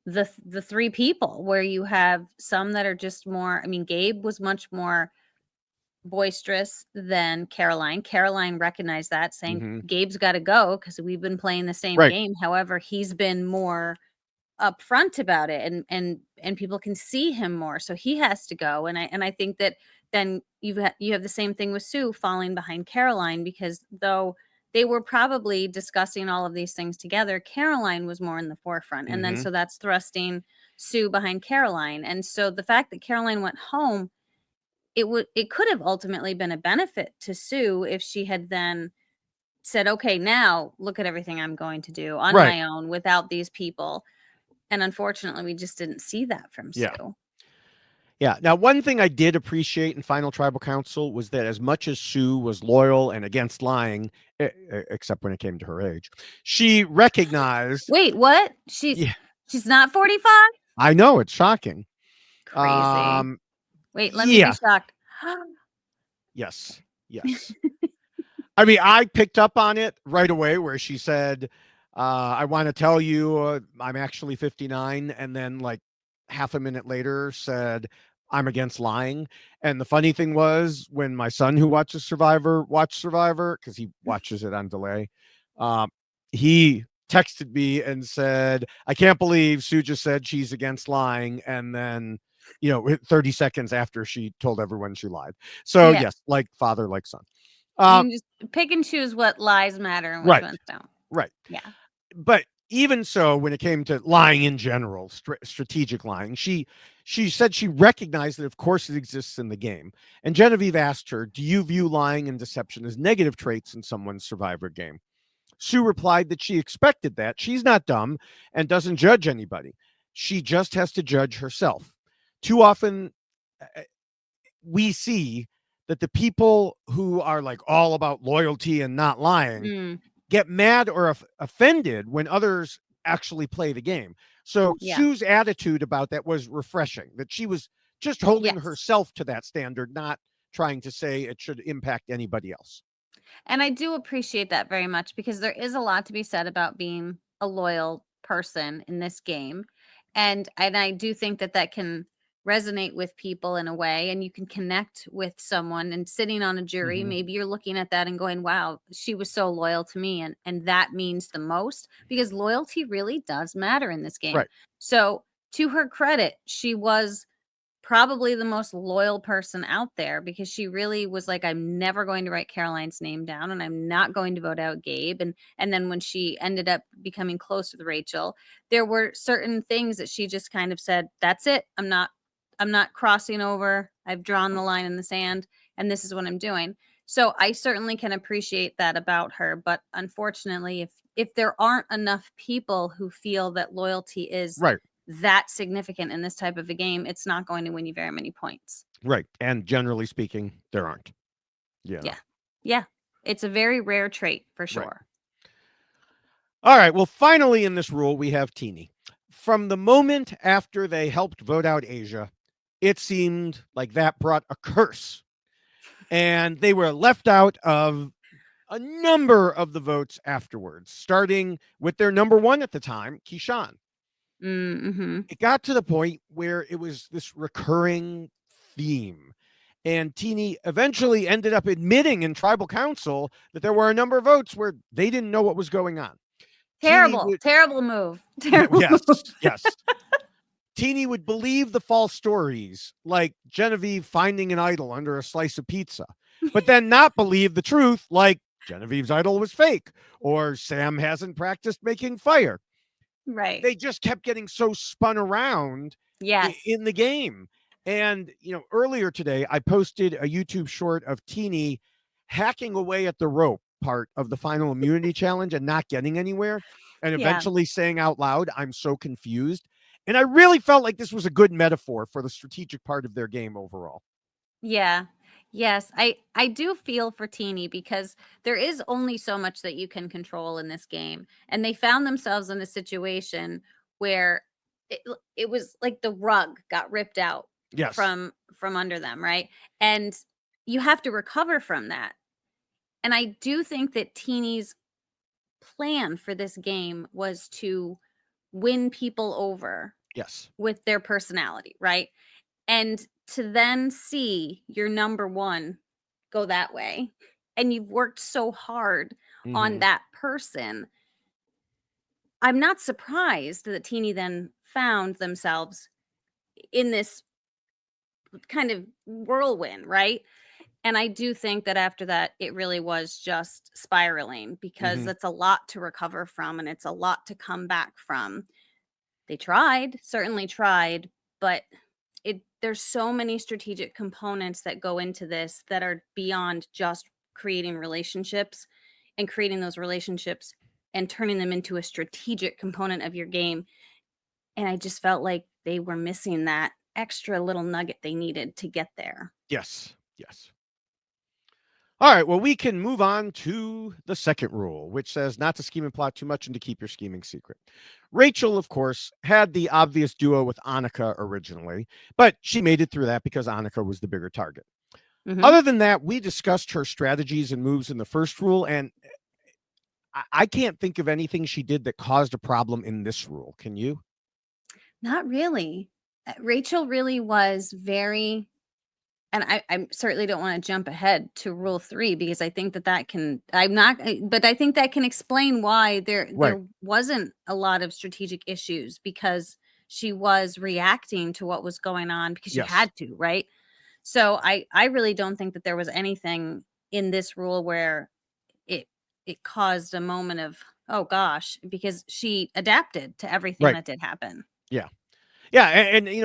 the three people, where you have some that are just more, I mean, Gabe was much more boisterous than Caroline. Caroline recognized that, saying Mm-hmm. Gabe's got to go because we've been playing the same Right. game. However, he's been more upfront about it, and people can see him more, so he has to go. And I think that then you have the same thing with Sue falling behind Caroline, because though they were probably discussing all of these things together, Caroline was more in the forefront, and then Mm-hmm. so that's thrusting Sue behind Caroline. And so the fact that Caroline went home, it could have ultimately been a benefit to Sue if she had then said, okay, now look at everything I'm going to do on Right. my own without these people. And unfortunately, we just didn't see that from Yeah. Sue. Yeah. Now, one thing I did appreciate in Final Tribal Council was that as much as Sue was loyal and against lying, except when it came to her age, she recognized. Wait, what? She's Yeah, she's not 45? I know it's shocking. Crazy. Um, Wait, let me be yeah, shocked. Yes. Yes. I mean, I picked up on it right away where she said, I want to tell you I'm actually 59. And then, like, half a minute later, said, I'm against lying. And the funny thing was, when my son, who watched Survivor, because he watches it on delay, um, he texted me and said, I can't believe Sue just said she's against lying. And then, 30 seconds after she told everyone she lied. So, Yeah. yes, like father, like son. You Uh, can just pick and choose what lies matter and which right, ones don't. right. Yeah. But even so, when it came to lying in general, strategic lying, she said she recognized that, of course, it exists in the game. And Genevieve asked her, "Do you view lying and deception as negative traits in someone's Survivor game?" Sue replied that she expected that. She's not dumb and doesn't judge anybody. She just has to judge herself. Too often, we see that the people who are like all about loyalty and not lying Mm, get mad or offended when others actually play the game. So yeah. Sue's attitude about that was refreshing, that she was just holding Yes. herself to that standard, not trying to say it should impact anybody else. And I do appreciate that very much because there is a lot to be said about being a loyal person in this game. And I do think that that can resonate with people in a way, and you can connect with someone. And sitting on a jury, Mm-hmm. maybe you're looking at that and going, wow, she was so loyal to me, and that means the most, because loyalty really does matter in this game. Right. So to her credit, she was probably the most loyal person out there, because she really was like, I'm never going to write Caroline's name down, and I'm not going to vote out Gabe. And then when she ended up becoming close with Rachel, there were certain things that she just kind of said, that's it. I'm not crossing over. I've drawn the line in the sand, and this is what I'm doing. So I certainly can appreciate that about her, but unfortunately, if there aren't enough people who feel that loyalty is Right. that significant in this type of a game, it's not going to win you very many points. Right. And generally speaking, there aren't. Yeah. Yeah. It's a very rare trait for Right. sure. All right. Well, finally, in this rule, we have Teeny. From the moment after they helped vote out Asia, it seemed like that brought a curse. And they were left out of a number of the votes afterwards, starting with their number one at the time, Keyshawn. Mm-hmm. It got to the point where it was this recurring theme. And Teeny eventually ended up admitting in tribal council that there were a number of votes where they didn't know what was going on. Teeny Terrible, would, terrible move. Terrible yes, move. yes. Teeny would believe the false stories, like Genevieve finding an idol under a slice of pizza, but then not believe the truth, like Genevieve's idol was fake or Sam hasn't practiced making fire. Right. They just kept getting so spun around Yes. in the game. And, earlier today, I posted a YouTube short of Teeny hacking away at the rope part of the final immunity challenge and not getting anywhere, and Yeah. eventually saying out loud, I'm so confused. And I really felt like this was a good metaphor for the strategic part of their game overall. Yeah. Yes, I do feel for Teeny, because there is only so much that you can control in this game, and they found themselves in a situation where it was like the rug got ripped out Yes. from under them, right? And you have to recover from that. And I do think that Teeny's plan for this game was to win people over Yes. with their personality, right? And to then see your number one go that way, and you've worked so hard on Mm-hmm. that person, I'm not surprised that Teeny then found themselves in this kind of whirlwind, right? And I do think that after that, it really was just spiraling, because Mm-hmm. that's a lot to recover from, and it's a lot to come back from. They tried, certainly tried, but there's so many strategic components that go into this that are beyond just creating relationships, and creating those relationships and turning them into a strategic component of your game. And I just felt like they were missing that extra little nugget they needed to get there. Yes. Yes. All right, well, we can move on to the second rule, which says not to scheme and plot too much and to keep your scheming secret. Rachel, of course, had the obvious duo with Annika originally, but she made it through that because Annika was the bigger target. Mhm. Other than that, we discussed her strategies and moves in the first rule, and I can't think of anything she did that caused a problem in this rule. Can you? Not really. Rachel really was very, and I certainly don't wanna jump ahead to rule 3 because I think that can I'm not but I think that can explain why Right. there wasn't a lot of strategic issues because she was reacting to what was going on because she Yes. had to, right? So I really don't think that there was anything in this rule where it it caused a moment of, "Oh gosh," because she adapted to everything Right. that did happen. Yeah. Yeah,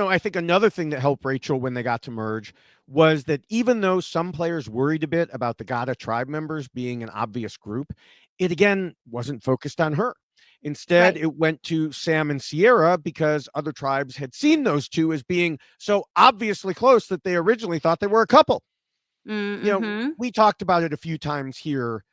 I think another thing that helped Rachel when they got to merge was that even though some players worried a bit about the Gada tribe members being an obvious group, it again wasn't focused on her. Instead, Right. it went to Sam and Sierra because other tribes had seen those two as being so obviously close that they originally thought they were a couple. Mhm. We talked about it a few times here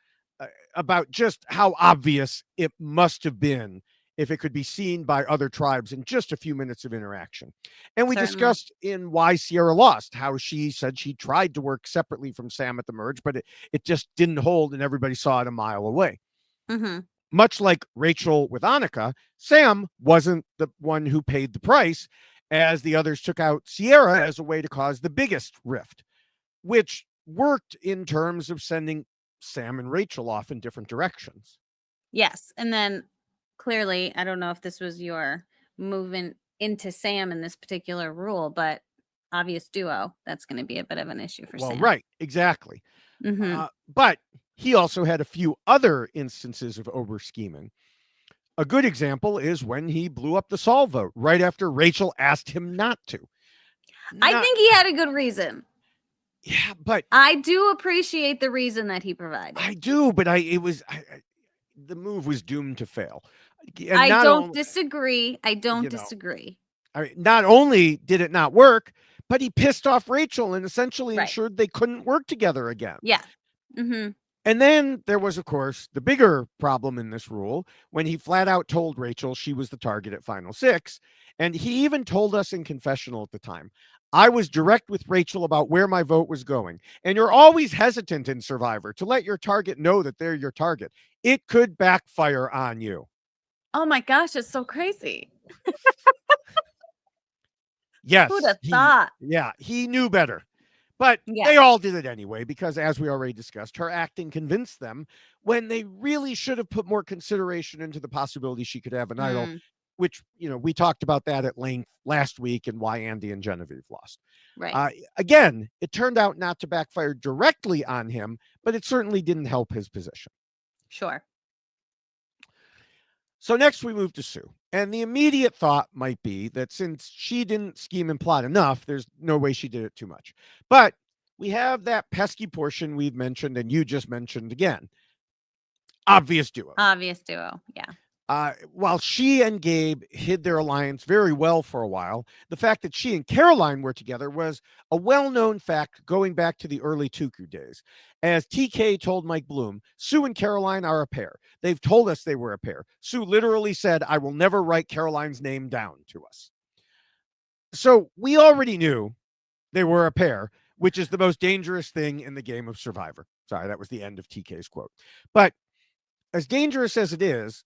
about just how obvious it must have been if it could be seen by other tribes in just a few minutes of interaction. And we Certainly. discussed in why Sierra lost, how she said she tried to work separately from Sam at the merge, but it just didn't hold and everybody saw it a mile away. Mhm. Much like Rachel with Annika, Sam wasn't the one who paid the price, as the others took out Sierra as a way to cause the biggest rift, which worked in terms of sending Sam and Rachel off in different directions. Yes, and then clearly, I don't know if this was your movement into Sam in this particular rule, but obvious duo, that's gonna be a bit of an issue for Well, Sam. right, exactly. Mhm. But he also had a few other instances of over scheming. A good example is when he blew up the Saul vote right after Rachel asked him not to. I Not, think he had a good reason. yeah, but I do appreciate the reason that he I provided. do, but the move was doomed to fail. And I not don't only, disagree, I don't you know, disagree. I mean, not only did it not work, but he pissed off Rachel and essentially Right. ensured they couldn't work together again. Yeah. Mhm. And then there was, of course, the bigger problem in this rule when he flat out told Rachel she was the target at Final Six. And he even told us in confessional at the time, I was direct with Rachel about where my vote was going. And you're always hesitant in Survivor to let your target know that they're your target. It could backfire on you. Oh my gosh, it's so crazy. Who'd Yes, have thought? he knew better. But Yeah. they all did it anyway because, as we already discussed, her acting convinced them when they really should have put more consideration into the possibility she could have an idol, Mm, which, we talked about that at length last week and why Andy and Genevieve lost. right. Uh, Again, it turned out not to backfire directly on him, but it certainly didn't help his position. Sure. So next we move to Sue. And the immediate thought might be that since she didn't scheme and plot enough, there's no way she did it too much. But we have that pesky portion we've mentioned and you just mentioned again, obvious duos. Obvious duo. Yeah. While she and Gabe hid their alliance very well for a while, the fact that she and Caroline were together was a well known fact going back to the early Tuku days. As TK told Mike Bloom, Sue and Caroline are a pair. They've told us they were a pair. Sue literally said, I will never write Caroline's name down to us. So we already knew they were a pair, which is the most dangerous thing in the game of Survivor. Sorry, that was the end of TK's quote. But as dangerous as it is,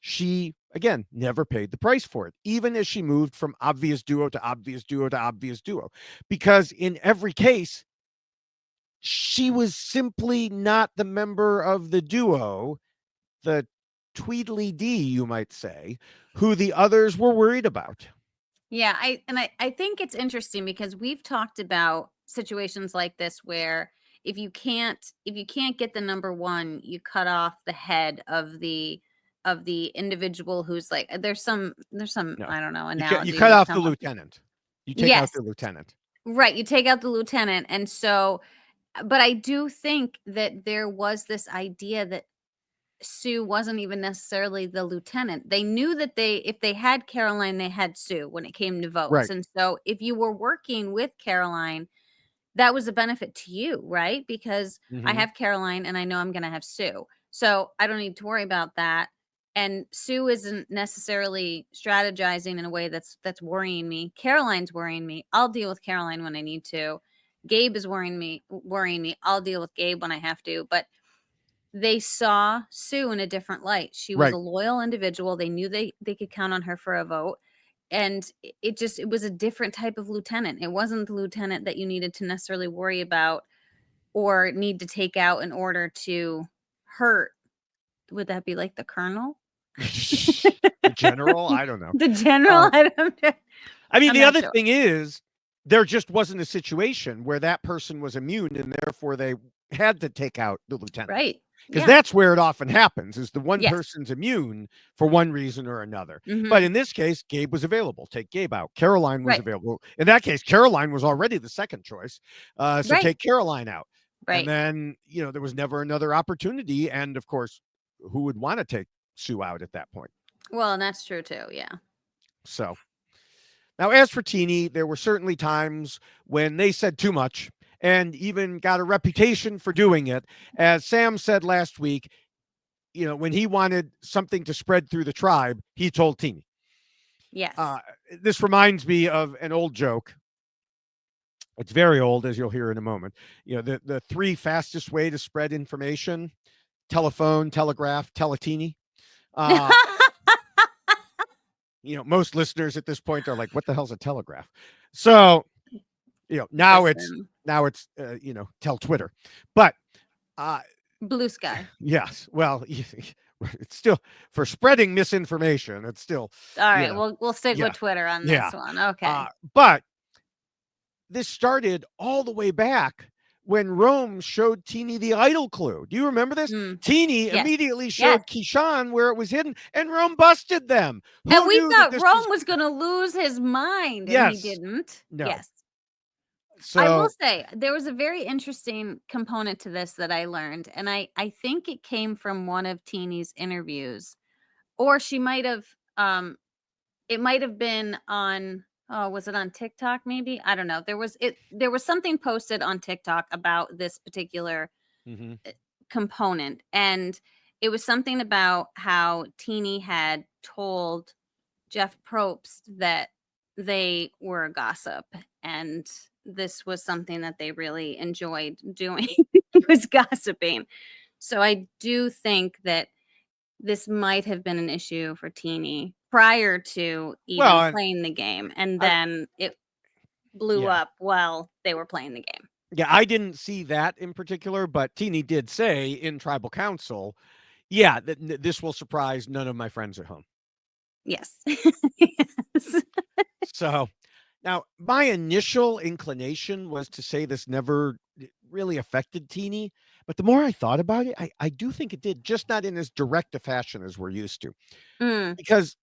she again never paid the price for it, even as she moved from obvious duo to obvious duo to obvious duo, because in every case she was simply not the member of the duo, the Tweedledee, you might say, who the others were worried about. Yeah, I think it's interesting because we've talked about situations like this where if you can't get the number 1, you cut off the head of the individual who's like there's some No, I don't know you analogy cut we off the come up with. lieutenant. You take out Yes, the lieutenant. right, you take out the lieutenant and so but I do think that there was this idea that Sue wasn't even necessarily the lieutenant. They knew that if they had Caroline, they had Sue when it came to votes. Right. And so if you were working with Caroline, that was a benefit to you, right? Because I Hmm. have Caroline and I know I'm going to have Sue. So I don't need to worry about that. And Sue isn't necessarily strategizing in a way that's worrying me. Caroline's worrying me. I'll deal with Caroline when I need to. Gabe is worrying me. I'll deal with Gabe when I have to, but they saw Sue in a different light. She was Right. a loyal individual. They knew they could count on her for a vote. And it was a different type of lieutenant. It wasn't the lieutenant that you needed to necessarily worry about or need to take out in order to hurt. Would that be like the colonel? The general? I don't know. The general? I mean, I'm the not other sure. thing is there just wasn't a situation where that person was immune and therefore they had to take out the lieutenant. Right. Because Yeah. that's where it often happens is the one Yes. person's immune for one reason or another. Mhm. But in this case, Gabe was available. Take Gabe out. Caroline was Right. available. In that case, Caroline was already the second choice. So Right. take Caroline out. Right. And then, there was never another opportunity. And of course, who would want to take Sue out at that point? Well, and that's true too. Yeah. So now, as for Teeny, there were certainly times when they said too much and even got a reputation for doing it. As Sam said last week, when he wanted something to spread through the tribe, he told Teeny. Yes. This reminds me of an old joke. It's very old, as you'll hear in a moment. The three fastest way to spread information: telephone, telegraph, teleteeny. Most listeners at this point are like, what the hell's a telegraph? So, now Listen. it's tell Twitter. But Blue sky. yes, well, it's still for spreading misinformation. It's still all right. We'll stick yeah, with Twitter on yeah. this one. Okay. But this started all the way back when Rome showed Teeny the idol clue. Do you remember this? Teeny Yes. immediately showed Keyshawn where it was hidden, and Rome busted them. Who And we knew thought that this Rome was going to lose his mind, and he Yes. didn't. No. Yes. So I will say there was a very interesting component to this that I learned, and I think it came from one of Teeny's interviews, or she might have it might have been on, oh, was it on TikTok maybe? I don't know. There was something posted on TikTok about this particular component, and it was something about how Teeny had told Jeff Probst that they were a gossip, and this was something that they really enjoyed doing was gossiping. So I do think that this might have been an issue for Teeny prior to even playing the game, and then it blew up while they were playing the game. Yeah, I didn't see that in particular, but Teeny did say in tribal council, yeah, this will surprise none of my friends at home. Yes. Yes. So now my initial inclination was to say this never really affected Teeny, but the more I thought about it, I do think it did, just not in as direct a fashion as we're used to. Because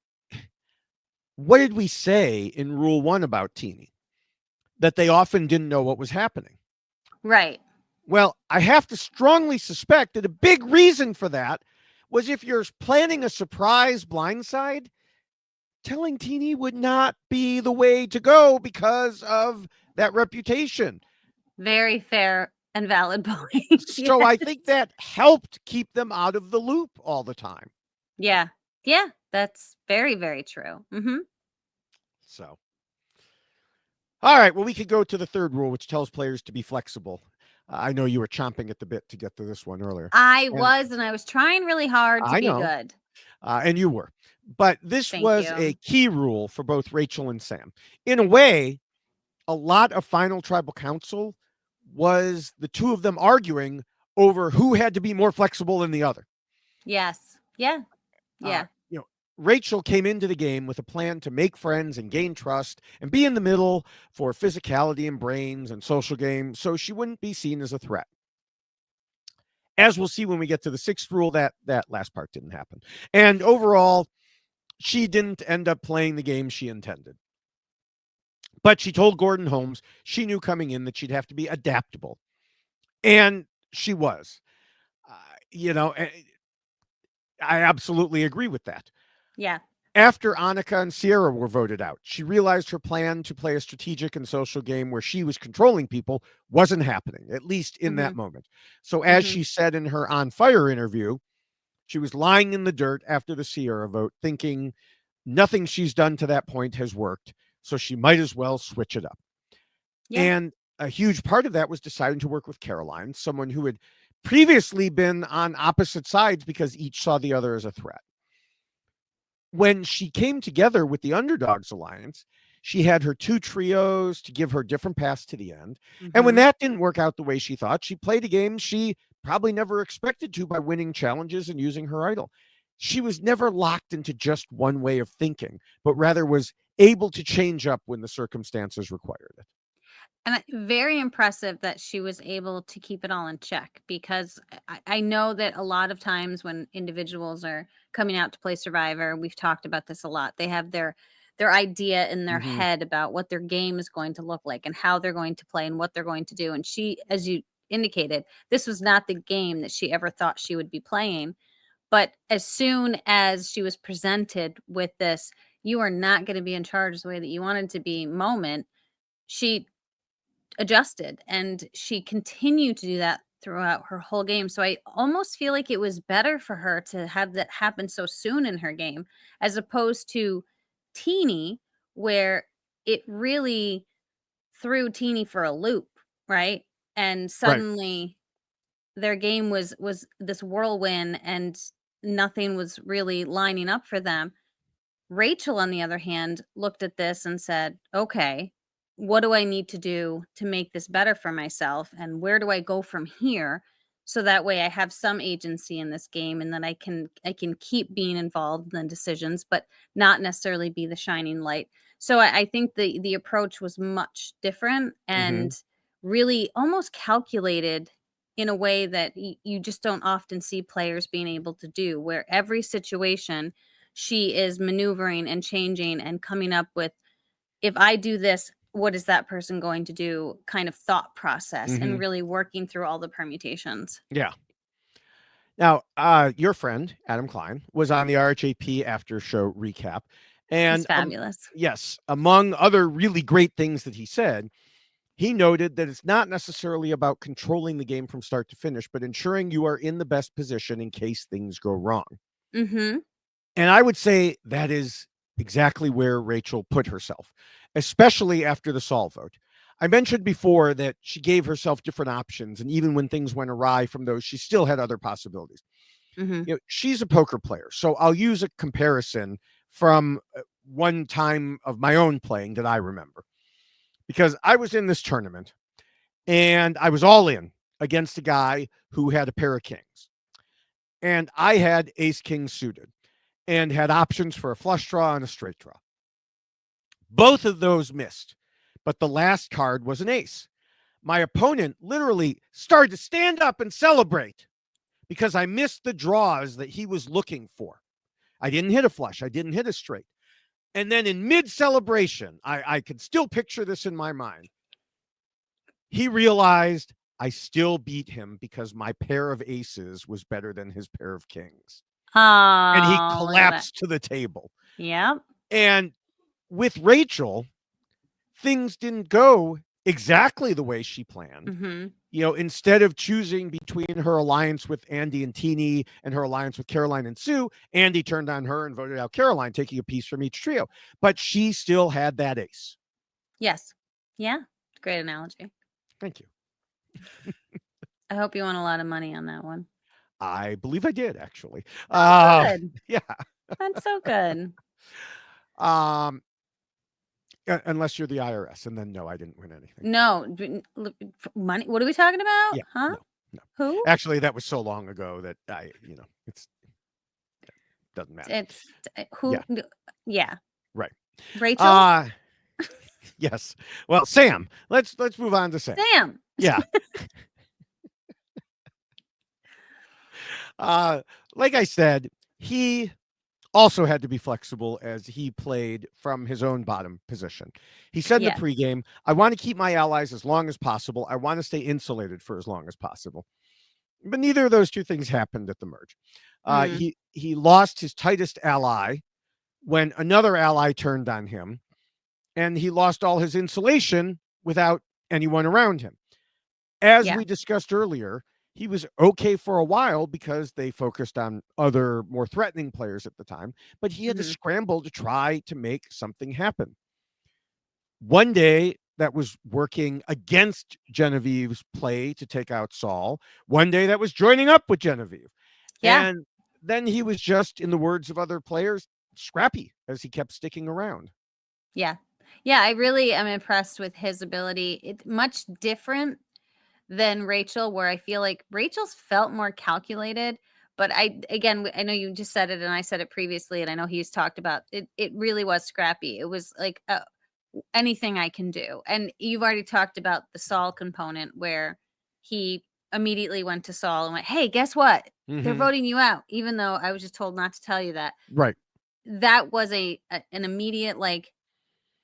what did we say in Rule 1 about Teeny? That they often didn't know what was happening. Right. Well, I have to strongly suspect that a big reason for that was if you're planning a surprise blindside, telling Teeny would not be the way to go because of that reputation. Very fair and valid point. So I think that helped keep them out of the loop all the time. Yeah. Yeah. That's very, very true. So. All right. Well, we could go to the third rule, which tells players to be flexible. I know you were chomping at the bit to get to this one earlier. I was trying really hard to be good. And you were. But this Thank was you. a key rule for both Rachel and Sam. In a way, a lot of Final Tribal Council was the two of them arguing over who had to be more flexible than the other. Yes. Yeah. Yeah. Rachel came into the game with a plan to make friends and gain trust and be in the middle for physicality and brains and social game, so she wouldn't be seen as a threat. As we'll see when we get to the sixth rule, that last part didn't happen. And overall, she didn't end up playing the game she intended. But she told Gordon Holmes she knew coming in that she'd have to be adaptable. And she was. I absolutely agree with that. Yeah. After Annika and Sierra were voted out, she realized her plan to play a strategic and social game where she was controlling people wasn't happening, at least in that moment. So as she said in her On Fire interview, she was lying in the dirt after the Sierra vote, thinking nothing she's done to that point has worked, so she might as well switch it up. Yeah. And a huge part of that was deciding to work with Caroline, someone who had previously been on opposite sides because each saw the other as a threat. When she came together with the Underdogs Alliance, she had her two trios to give her different paths to the end. And when Mhm. that didn't work out the way she thought, she played a game she probably never expected to by winning challenges and using her idol. She was never locked into just one way of thinking, but rather was able to change up when the circumstances required it. And very impressive that she was able to keep it all in check because I know that a lot of times when individuals are coming out to play Survivor, we've talked about this a lot. They have their idea in their Mhm. head about what their game is going to look like and how they're going to play and what they're going to do. And she, as you indicated, this was not the game that she ever thought she would be playing. But as soon as she was presented with this, you are not going to be in charge the way that you wanted to be moment, she adjusted, and she continued to do that throughout her whole game. So I almost feel like it was better for her to have that happen so soon in her game as opposed to Teeny, where it really threw Teeny for a loop, right? And Right. suddenly their game was this whirlwind and nothing was really lining up for them. Rachel, on the other hand, looked at this and said, okay, what do I need to do to make this better for myself? And where do I go from here? So that way I have some agency in this game and then I can keep being involved in the decisions, but not necessarily be the shining light. So I think the approach was much different Mhm. and really almost calculated in a way that you just don't often see players being able to do, where every situation she is maneuvering and changing and coming up with, if I do this, what is that person going to do, kind of thought process and Mhm. really working through all the permutations. Yeah. Now, your friend Adam Klein was on the RHAP after show recap, He's and fabulous. yes, among other really great things that he said, he noted that it's not necessarily about controlling the game from start to finish, but ensuring you are in the best position in case things go wrong. Mhm. And I would say that is exactly where Rachel put herself, especially after the solve vote. I mentioned before that she gave herself different options, and even when things went awry from those, she still had other possibilities. Mhm. She's a poker player, so I'll use a comparison from one time of my own playing that I remember, because I was in this tournament and I was all in against a guy who had a pair of kings, and I had ace king suited and had options for a flush draw and a straight draw. Both of those missed, but the last card was an ace. My opponent literally started to stand up and celebrate because I missed the draws that he was looking for. I didn't hit a flush, I didn't hit a straight. And then in mid celebration, I could still picture this in my mind. He realized I still beat him because my pair of aces was better than his pair of kings. And he Oh, look at that. collapsed to the table. Yep. And with Rachel, things didn't go exactly the way she planned. Mhm. Instead of choosing between her alliance with Andy and Teeny and her alliance with Caroline and Sue, Andy turned on her and voted out Caroline, taking a piece from each trio. But she still had that ace. Yes. Yeah. Great analogy. Thank you. I hope you won a lot of money on that one. I believe I did, actually. Oh, good. Yeah. That's so good. Um, unless you're the IRS, and then no, I didn't win anything. No, money. What are we talking about? Yeah, Huh? no, no. Who? Actually, that was so long ago that it doesn't matter. It's Yeah, who? Yeah, right. Rachel, Uh yes. Well, Sam, let's move on to Sam. Sam. Yeah. Uh like I said, he also had to be flexible as he played from his own bottom position. He said in the Yes. pregame, I want to keep my allies as long as possible. I want to stay insulated for as long as possible. But neither of those two things happened at the merge. Mm, He lost his tightest ally when another ally turned on him, and he lost all his insulation without anyone around him. As yeah. we discussed earlier, he was okay for a while because they focused on other more threatening players at the time, but he had to Hmm. scramble to try to make something happen. One day, that was working against Genevieve's play to take out Saul, one day that was joining up with Genevieve. Yeah. And then he was just, in the words of other players, scrappy as he kept sticking around. Yeah. Yeah, I really am impressed with his ability. It's much different than Rachel, where I feel like Rachel's felt more calculated. But I know you just said it and I said it previously, and I know he's talked about it. It really was scrappy. It was like anything I can do. And you've already talked about the Saul component where he immediately went to Saul and went, "Hey, guess what? They're Mm-hmm. voting you out," even though I was just told not to tell you that. Right. That was an immediate, like,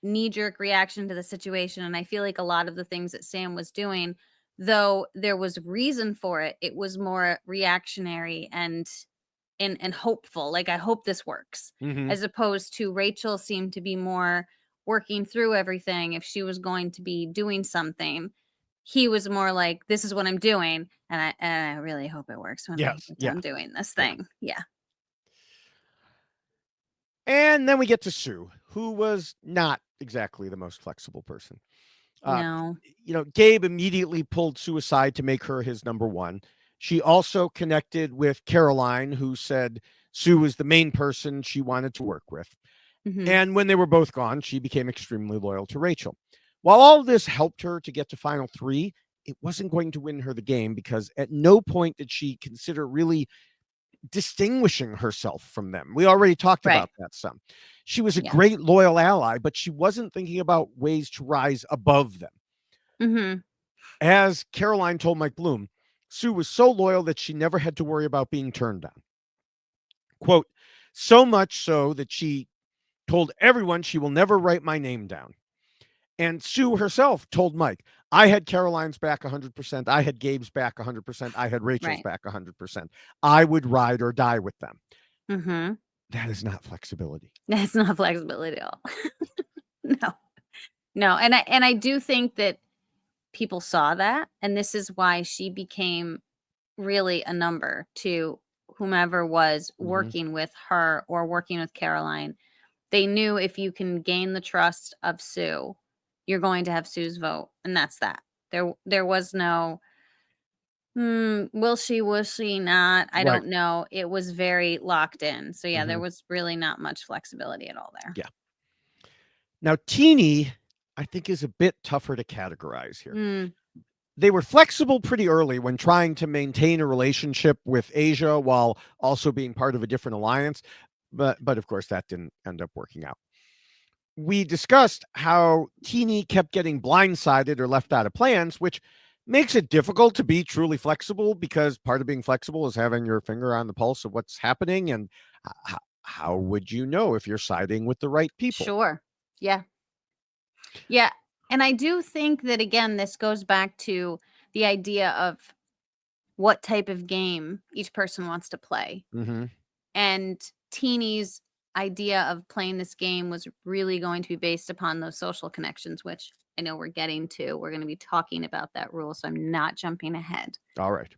knee-jerk reaction to the situation, and I feel like a lot of the things that Sam was doing, though there was reason for it, it was more reactionary and hopeful, like, "I hope this works," Mm-hmm. as opposed to Rachel seemed to be more working through everything. If she was going to be doing something, he was more like, "This is what I'm doing, and I really hope it works when I Yes. get Yeah. done doing this Yeah. thing." Yeah. And then we get to Sue, who was not exactly the most flexible person. Uh, No. Gabe immediately pulled Sue aside to make her his number one. She also connected with Caroline, who said Sue was the main person she wanted to work with. Mhm. And when they were both gone, she became extremely loyal to Rachel. While all of this helped her to get to final three, it wasn't going to win her the game because at no point did she consider really distinguishing herself from them. We already talked Right. about that some. She was a Yeah. great loyal ally, but she wasn't thinking about ways to rise above them. Mhm. As Caroline told Mike Bloom, Sue was so loyal that she never had to worry about being turned down. Quote, so much so that she told everyone she will never write my name down. And Sue herself told Mike, I had Caroline's back 100%. I had Gabe's back 100%. I had Rachel's Right. back 100%. I would ride or die with them. Mhm. That is not flexibility. That's not flexibility at all. No. No, and I do think that people saw that, and this is why she became really a number to whomever was Mm-hmm. working with her or working with Caroline. They knew if you can gain the trust of Sue, you're going to have Sue's vote, and that's that. There was no, will she not? I Right. don't know. It was very locked in. So yeah, Mm-hmm. there was really not much flexibility at all there. Yeah. Now, Teeny, I think, is a bit tougher to categorize here. Mm, They were flexible pretty early when trying to maintain a relationship with Asia while also being part of a different alliance. But of course, that didn't end up working out. We discussed how Teeny kept getting blindsided or left out of plans, which makes it difficult to be truly flexible because part of being flexible is having your finger on the pulse of what's happening. And how would you know if you're siding with the right people? sure. Yeah. Yeah, and I do think that, again, this goes back to the idea of what type of game each person wants to play. Mm-hmm. And Teeny's idea of playing this game was really going to be based upon those social connections, which I know we're getting to. We're going to be talking about that rule, so I'm not jumping ahead. All right.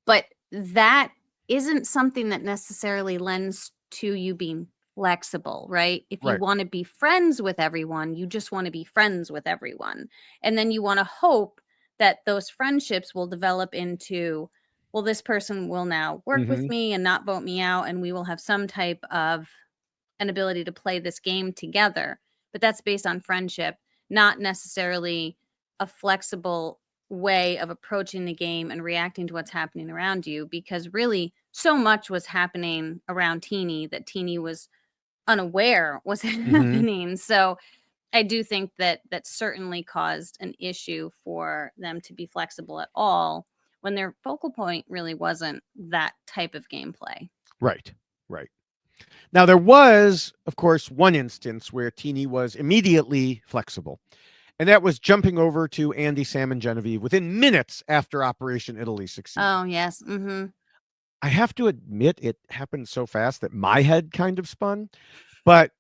But that isn't something that necessarily lends to you being flexible, right? If you Right. want to be friends with everyone, you just want to be friends with everyone. And then you want to hope that those friendships will develop into, well, this person will now work with Mm-hmm. me and not vote me out, and we will have some type of an ability to play this game together. But that's based on friendship, not necessarily a flexible way of approaching the game and reacting to what's happening around you, because really so much was happening around Teeny that Teeny was unaware was Mm-hmm. happening. So I do think that that certainly caused an issue for them to be flexible at all when their focal point really wasn't that type of gameplay. Right. Right. Now, there was, of course, one instance where Teeny was immediately flexible, and that was jumping over to Andy, Sam, and Genevieve within minutes after Operation Italy succeeded. Oh, yes. Mhm. I have to admit, it happened so fast that my head kind of spun. But,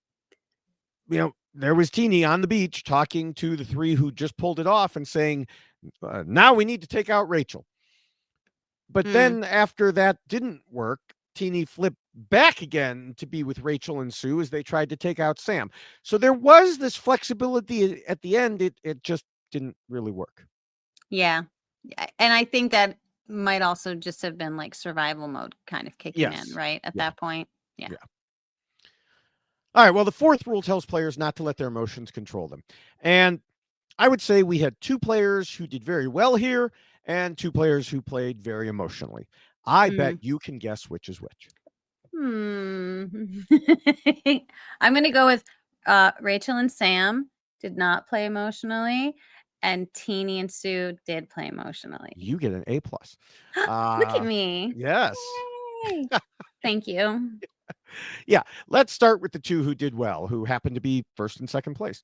there was Teeny on the beach talking to the three who just pulled it off and saying, now we need to take out Rachel. But Mm. then after that didn't work, Teeny flip back again to be with Rachel and Sue as they tried to take out Sam. So there was this flexibility at the end. It just didn't really work. Yeah. And I think that might also just have been like survival mode kind of kicking in, Yes. right? At Yeah. that point. Yeah. Yeah. All right. Well, the fourth rule tells players not to let their emotions control them. And I would say we had two players who did very well here and two players who played very emotionally. I bet Mm. you can guess which is which. I'm going to go with Rachel and Sam did not play emotionally, and Teeny and Sue did play emotionally. You get an A plus. Look at me. Yes. Yay. Thank you. Yeah. Let's start with the two who did well, who happened to be first and second place.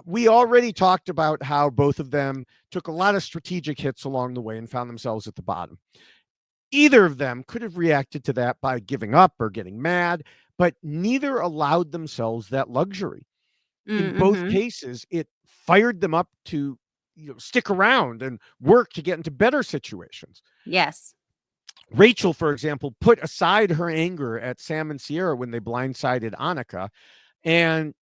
We already talked about how both of them took a lot of strategic hits along the way and found themselves at the bottom. Either of them could have reacted to that by giving up or getting mad, but neither allowed themselves that luxury. In both Mm-hmm. cases, it fired them up to stick around and work to get into better situations. Yes. Rachel, for example, put aside her anger at Sam and Sierra when they blindsided Annika and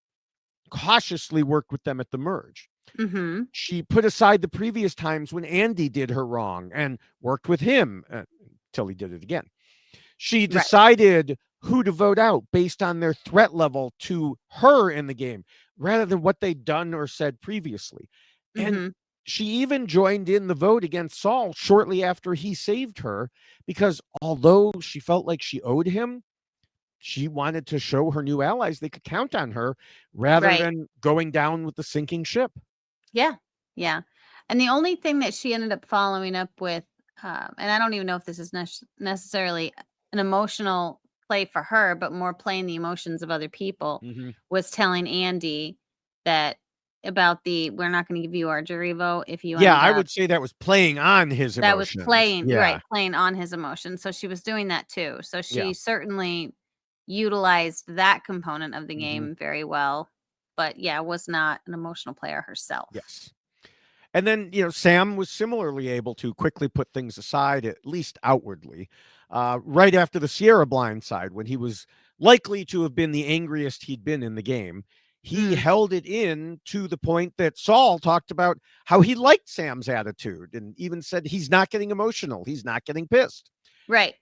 cautiously worked with them at the merge. Mm-hmm. She put aside the previous times when Andy did her wrong and worked with him until he did it again. She Right. decided who to vote out based on their threat level to her in the game rather than what they'd done or said previously. And Mm-hmm. she even joined in the vote against Saul shortly after he saved her because although she felt like she owed him, she wanted to show her new allies they could count on her rather Right. than going down with the sinking ship. Yeah. Yeah. And the only thing that she ended up following up with, and I don't even know if this is necessarily an emotional play for her, but more playing the emotions of other people, Mm-hmm. was telling Andy that about we're not going to give you our jury vote if you Yeah, end I up. would say that was playing on his That was emotions. playing, Yeah. right, playing on his emotions. So she was doing that too. So Yeah. she certainly utilized that component of the Mm-hmm. game very well. But yeah, was not an emotional player herself. Yes. And then, Sam was similarly able to quickly put things aside, at least outwardly, right after the Sierra blind side, when he was likely to have been the angriest he'd been in the game. He Mm, held it in to the point that Saul talked about how he liked Sam's attitude and even said he's not getting emotional. He's not getting pissed. right.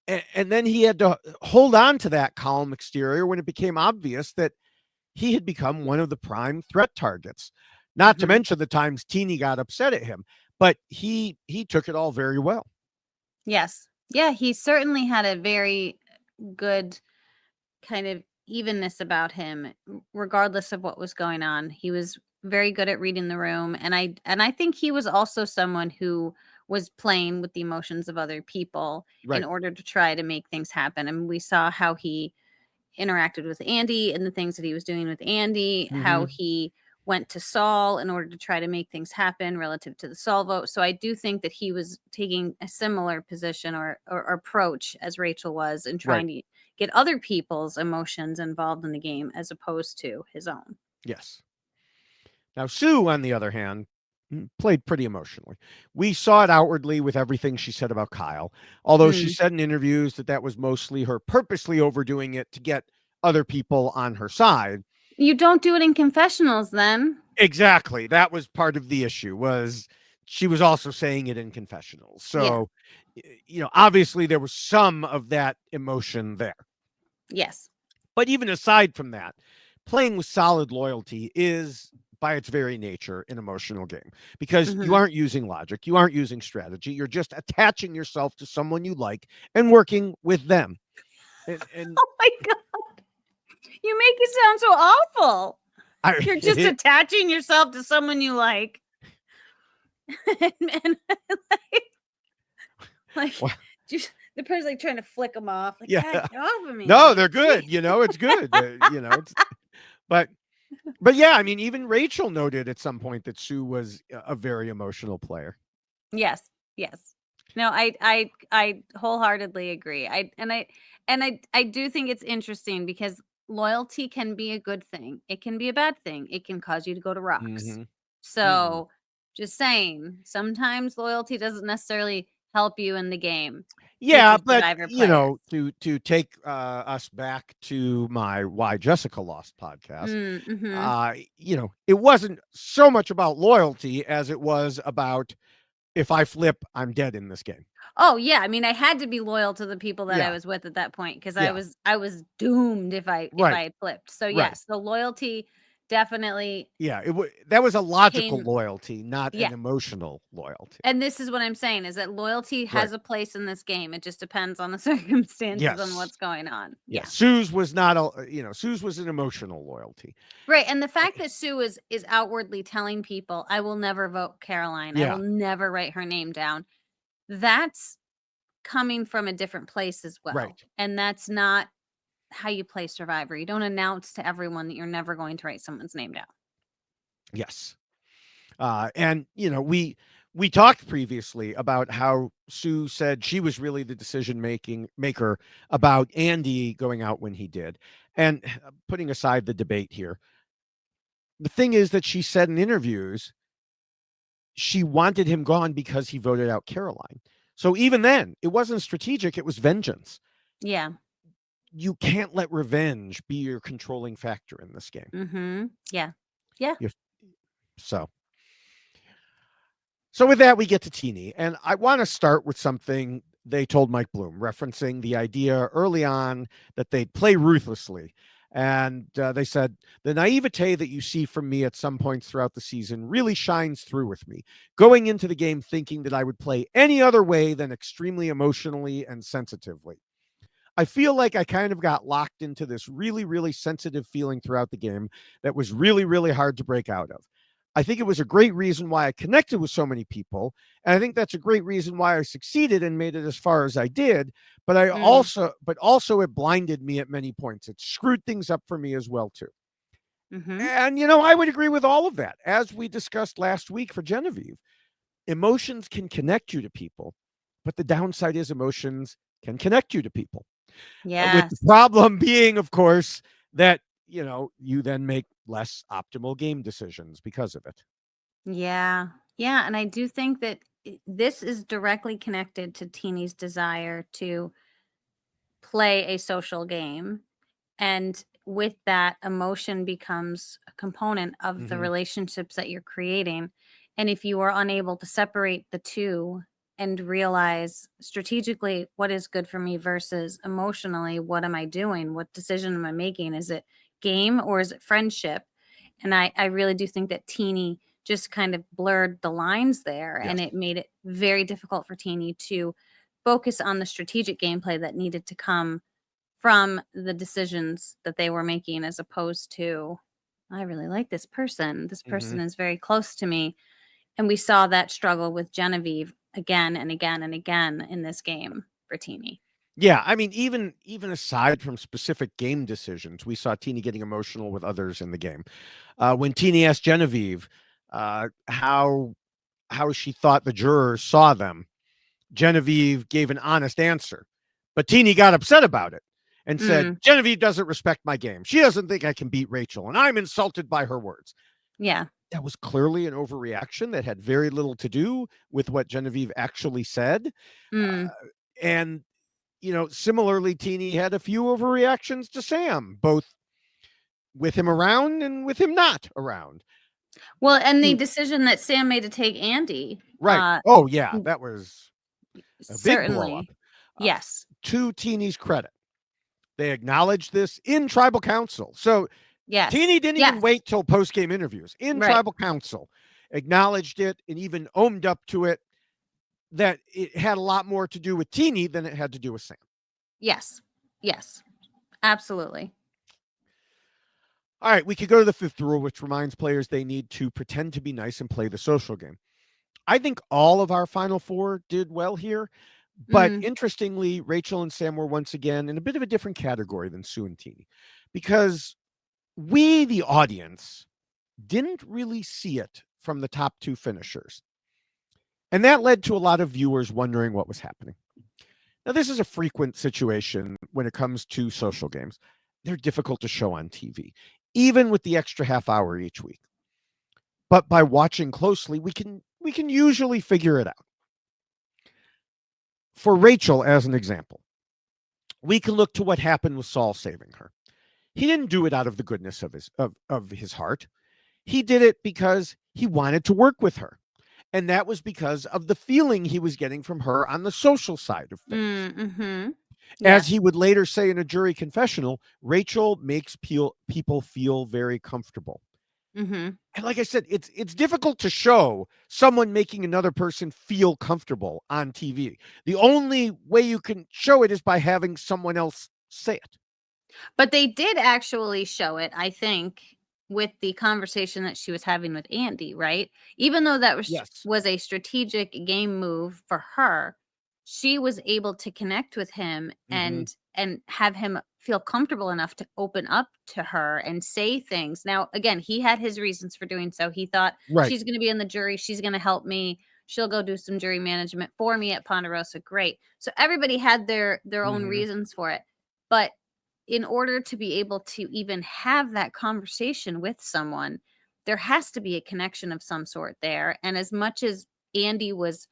And then he had to hold on to that calm exterior when it became obvious that he had become one of the prime threat targets. Not to Mhm. mention the times Teeny got upset at him, but he took it all very well. Yes. Yeah, he certainly had a very good kind of evenness about him regardless of what was going on. He was very good at reading the room, and I think he was also someone who was playing with the emotions of other people in Right. order to try to make things happen. I mean, we saw how he interacted with Andy and the things that he was doing with Andy, how Mm-hmm. he went to Saul in order to try to make things happen relative to the Saul vote. So I do think that he was taking a similar position or approach as Rachel was in Right. trying to get other people's emotions involved in the game as opposed to his own. Yes. Now, Sue, on the other hand, played pretty emotionally. We saw it outwardly with everything she said about Kyle, although she Mm. said in interviews that that was mostly her purposely overdoing it to get other people on her side. You don't do it in confessionals then. Exactly. That was part of the issue was she was also saying it in confessionals. Yeah. So, obviously there was some of that emotion there. Yes. But even aside from that, playing with solid loyalty is by its very nature an emotional game because you Hmm. aren't using logic, you aren't using strategy, you're just attaching yourself to someone you like and working with them. And Oh my god. You make it sound so awful. You're just I attaching yourself to someone you like. and like, well, just the person's like trying to flick them off. Like, yeah. God, get off of me. No, Like, they're good. It's good. But But yeah, I mean, even Rachel noted at some point that Sue was a very emotional player. yes, yes. No, I wholeheartedly agree. I do think it's interesting because loyalty can be a good thing. It can be a bad thing. It can cause you to go to rocks. Hmm. Hmm. So, just saying, sometimes loyalty doesn't necessarily help you in the game. Yeah, Future but Survivor players. to take us back to my Why Jessica Lost podcast, Mm-hmm. it wasn't so much about loyalty as it was about if I flip, I'm dead in this game. Oh yeah, I mean, I had to be loyal to the people that I Yeah, was with at that point because yeah, I was doomed if I right, had flipped. So right. yes, the loyalty definitely Yeah, that was a logical came. loyalty, not Yeah, an emotional loyalty. and this is what I'm saying is that loyalty Right. has a place in this game. It just depends on the circumstances and Yes. what's going on. Yes. Yeah. Sue's was not Sue's was an emotional loyalty. Right, and the fact that Sue is outwardly telling people, "I will never vote Caroline. I will Yeah. never write her name down." That's coming from a different place as well. Right. And that's not how you play Survivor. You don't announce to everyone that you're never going to write someone's name down. Yes. And we talked previously about how Sue said she was really the decision maker about Andy going out when he did. And putting aside the debate here, the thing is that she said in interviews she wanted him gone because he voted out Caroline. So even then, it wasn't strategic, it was vengeance. Yeah. You can't let revenge be your controlling factor in this game. Mhm. Yeah. Yeah. You so So with that, we get to Teeny, and I want to start with something they told Mike Bloom, referencing the idea early on that they'd play ruthlessly. And they said, the naivete that you see from me at some points throughout the season really shines through with me, going into the game thinking that I would play any other way than extremely emotionally and sensitively. I feel like I kind of got locked into this really, really sensitive feeling throughout the game that was really, really hard to break out of. I think it was a great reason why I connected with so many people. And I think that's a great reason why I succeeded and made it as far as I did. But Mm. also it blinded me at many points. It screwed things up for me as well, too. Mhm. And, I would agree with all of that. As we discussed last week for Genevieve, emotions can connect you to people, but the downside is emotions can connect you to people. With the Yes. problem being, of course, that, you then make less optimal game decisions because of it. Yeah. Yeah, and I do think that this is directly connected to Teeny's desire to play a social game. And with that, emotion becomes a component of the Hmm. relationships that you're creating. And if you are unable to separate the two and realize strategically what is good for me versus emotionally, what am I doing? What decision am I making? Is it game or is it friendship? And I really do think that Teeny just kind of blurred the lines there and Yes. it made it very difficult for Teeny to focus on the strategic gameplay that needed to come from the decisions that they were making as opposed to, "I really like this person. This Hmm. person is very close to me." And we saw that struggle with Genevieve again and again and again in this game for Teeny. Yeah, I mean, even aside from specific game decisions, we saw Teeny getting emotional with others in the game. When Teeny asked Genevieve how she thought the jurors saw them, Genevieve gave an honest answer, but Teeny got upset about it and said, Mm, Genevieve doesn't respect my game. She doesn't think I can beat Rachel, and I'm insulted by her words. yeah. That was clearly an overreaction that had very little to do with what Genevieve actually said. Mm, Uh, and, similarly, Teeny had a few overreactions to Sam, both with him around and with him not around. well, and the To- decision that Sam made to take Andy, Right. Oh, yeah. mm, That was a big blow up. certainly. Uh, Yes. to Teeny's credit, they acknowledged this in tribal council. So Yes. Teeny didn't even Yes. wait till post game interviews. In Right. tribal council, acknowledged it and even owned up to it that it had a lot more to do with Teeny than it had to do with Sam. Yes. Yes. Absolutely. All right, we could go to the fifth rule, which reminds players they need to pretend to be nice and play the social game. I think all of our final four did well here, but Mm, interestingly, Rachel and Sam were once again in a bit of a different category than Sue and Teeny because we, the audience, didn't really see it from the top two finishers. And that led to a lot of viewers wondering what was happening. Now, this is a frequent situation when it comes to social games. They're difficult to show on TV, even with the extra half hour each week. But by watching closely, we can usually figure it out. for Rachel, as an example, we can look to what happened with Saul saving her. He didn't do it out of the goodness of his heart. He did it because he wanted to work with her. And that was because of the feeling he was getting from her on the social side of things. Mm-hmm. As Yes. he would later say in a jury confessional, Rachel makes people feel very comfortable. Mm-hmm. And like I said, it's difficult to show someone making another person feel comfortable on TV. The only way you can show it is by having someone else say it. But they did actually show it, I think, with the conversation that she was having with Andy, right? Even though that Yes. was a strategic game move for her, she was able to connect with him Hmm. and have him feel comfortable enough to open up to her and say things. Now, again, he had his reasons for doing so. He thought Right. she's going to be in the jury, she's going to help me. She'll go do some jury management for me at Ponderosa. Great. So everybody had their own Hmm. reasons for it. But in order to be able to even have that conversation with someone, there has to be a connection of some sort there. And as much as Andy was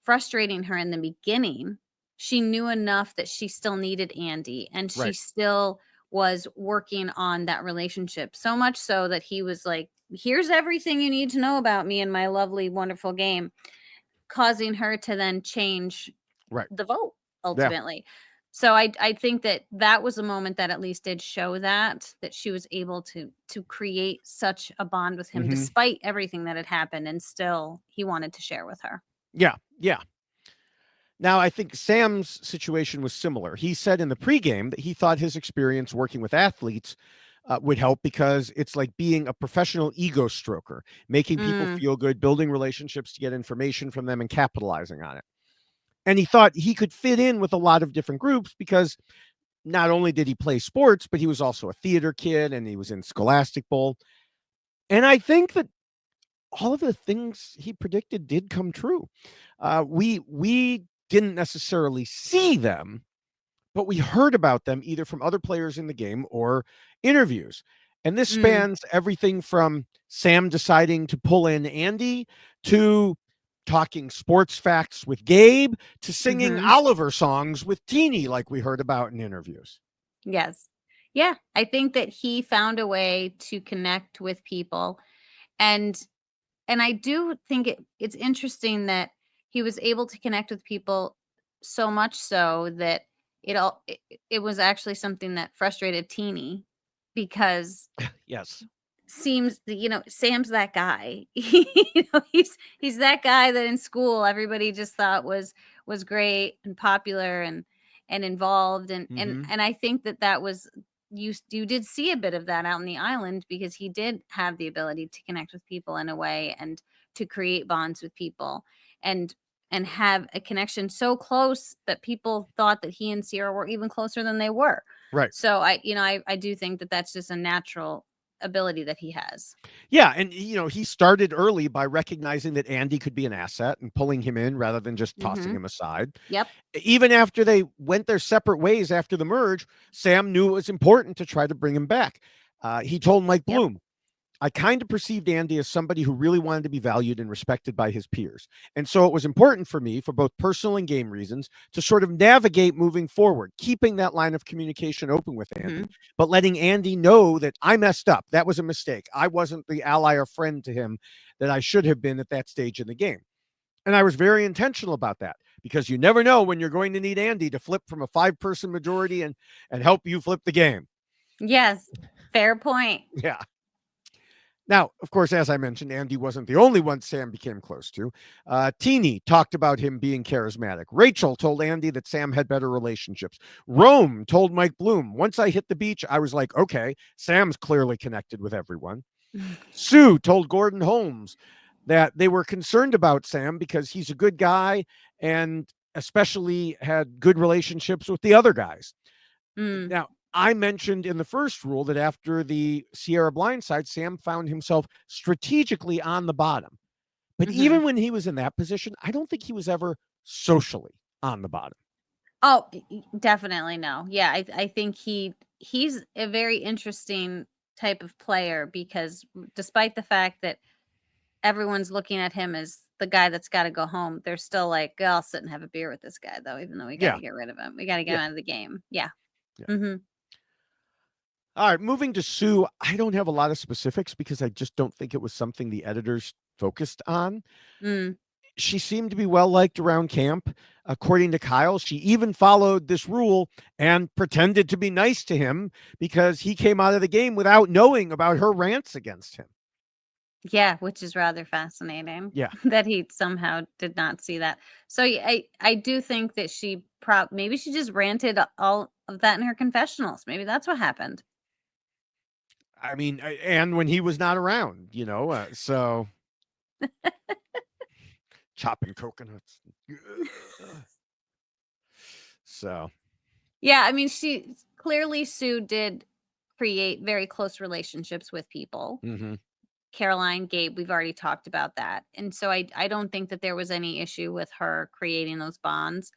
frustrating her in the beginning, she knew enough that she still needed Andy and she Right. still was working on that relationship. So much so that he was like, here's everything you need to know about me and my lovely, wonderful game, causing her to then change Right. the vote Yeah. ultimately. So I think that that was a moment that at least did show that she was able to create such a bond with him Hmm. despite everything that had happened, and still he wanted to share with her. Yeah. Yeah. Now, I think Sam's situation was similar. He said in the pregame that he thought his experience working with athletes would help because it's like being a professional ego stroker, making people Mm, feel good, building relationships to get information from them and capitalizing on it. And he thought he could fit in with a lot of different groups because not only did he play sports, but he was also a theater kid and he was in Scholastic Bowl. And I think that all of the things he predicted did come true. We didn't necessarily see them, but we heard about them either from other players in the game or interviews. And this mm, spans everything from Sam deciding to pull in Andy to talking sports facts with Gabe to singing mhm. Oliver songs with Teeny, like we heard about in interviews. Yes. Yeah, I think that he found a way to connect with people, and I do think it's interesting that he was able to connect with people so much so that it was actually something that frustrated Teeny because Yes. seems that, Sam's that guy. He's that guy that in school everybody just thought was great and popular and involved, Hmm. and I think that was, you did see a bit of that out in the island because he did have the ability to connect with people in a way and to create bonds with people and have a connection so close that people thought that he and Sierra were even closer than they were. Right. So I do think that that's just a natural ability that he has. Yeah, and he started early by recognizing that Andy could be an asset and pulling him in rather than just tossing Mhm. him aside. Yep. Even after they went their separate ways after the merge, Sam knew it was important to try to bring him back. He told Mike Yep. Bloom, I kind of perceived Andy as somebody who really wanted to be valued and respected by his peers. And so it was important for me, for both personal and game reasons, to sort of navigate moving forward, keeping that line of communication open with Andy, Mhm. but letting Andy know that I messed up. That was a mistake. I wasn't the ally or friend to him that I should have been at that stage in the game. And I was very intentional about that because you never know when you're going to need Andy to flip from a 5-person majority and help you flip the game. Yes. Fair point. Yeah. Now, of course, as I mentioned, Andy wasn't the only one Sam became close to. Teeny talked about him being charismatic. Rachel told Andy that Sam had better relationships. Rome told Mike Bloom, once I hit the beach, I was like, okay, Sam's clearly connected with everyone. Sue told Gordon Holmes that they were concerned about Sam because he's a good guy and especially had good relationships with the other guys. Mm. Now, I mentioned in the first rule that after the Sierra blindside, Sam found himself strategically on the bottom. But Mhm. even when he was in that position, I don't think he was ever socially on the bottom. Oh, definitely no. Yeah, I think he's a very interesting type of player because despite the fact that everyone's looking at him as the guy that's got to go home. They're still like, "Oh, I'll sit and have a beer with this guy, though, even though we got Yeah. to get rid of him. We got to get Yeah. him out of the game." Yeah. Yeah. Mm-hmm. All right. Moving to Sue, I don't have a lot of specifics because I just don't think it was something the editors focused on. Mm. She seemed to be well liked around camp. According to Kyle, she even followed this rule and pretended to be nice to him because he came out of the game without knowing about her rants against him. Yeah, which is rather fascinating Yeah. that he somehow did not see that. So I do think that maybe she just ranted all of that in her confessionals. Maybe that's what happened. I mean, and when he was not around, so chopping coconuts. So, Yeah, I mean, Sue did create very close relationships with people. mhm. Caroline, Gabe, we've already talked about that. And so I don't think that there was any issue with her creating those bonds.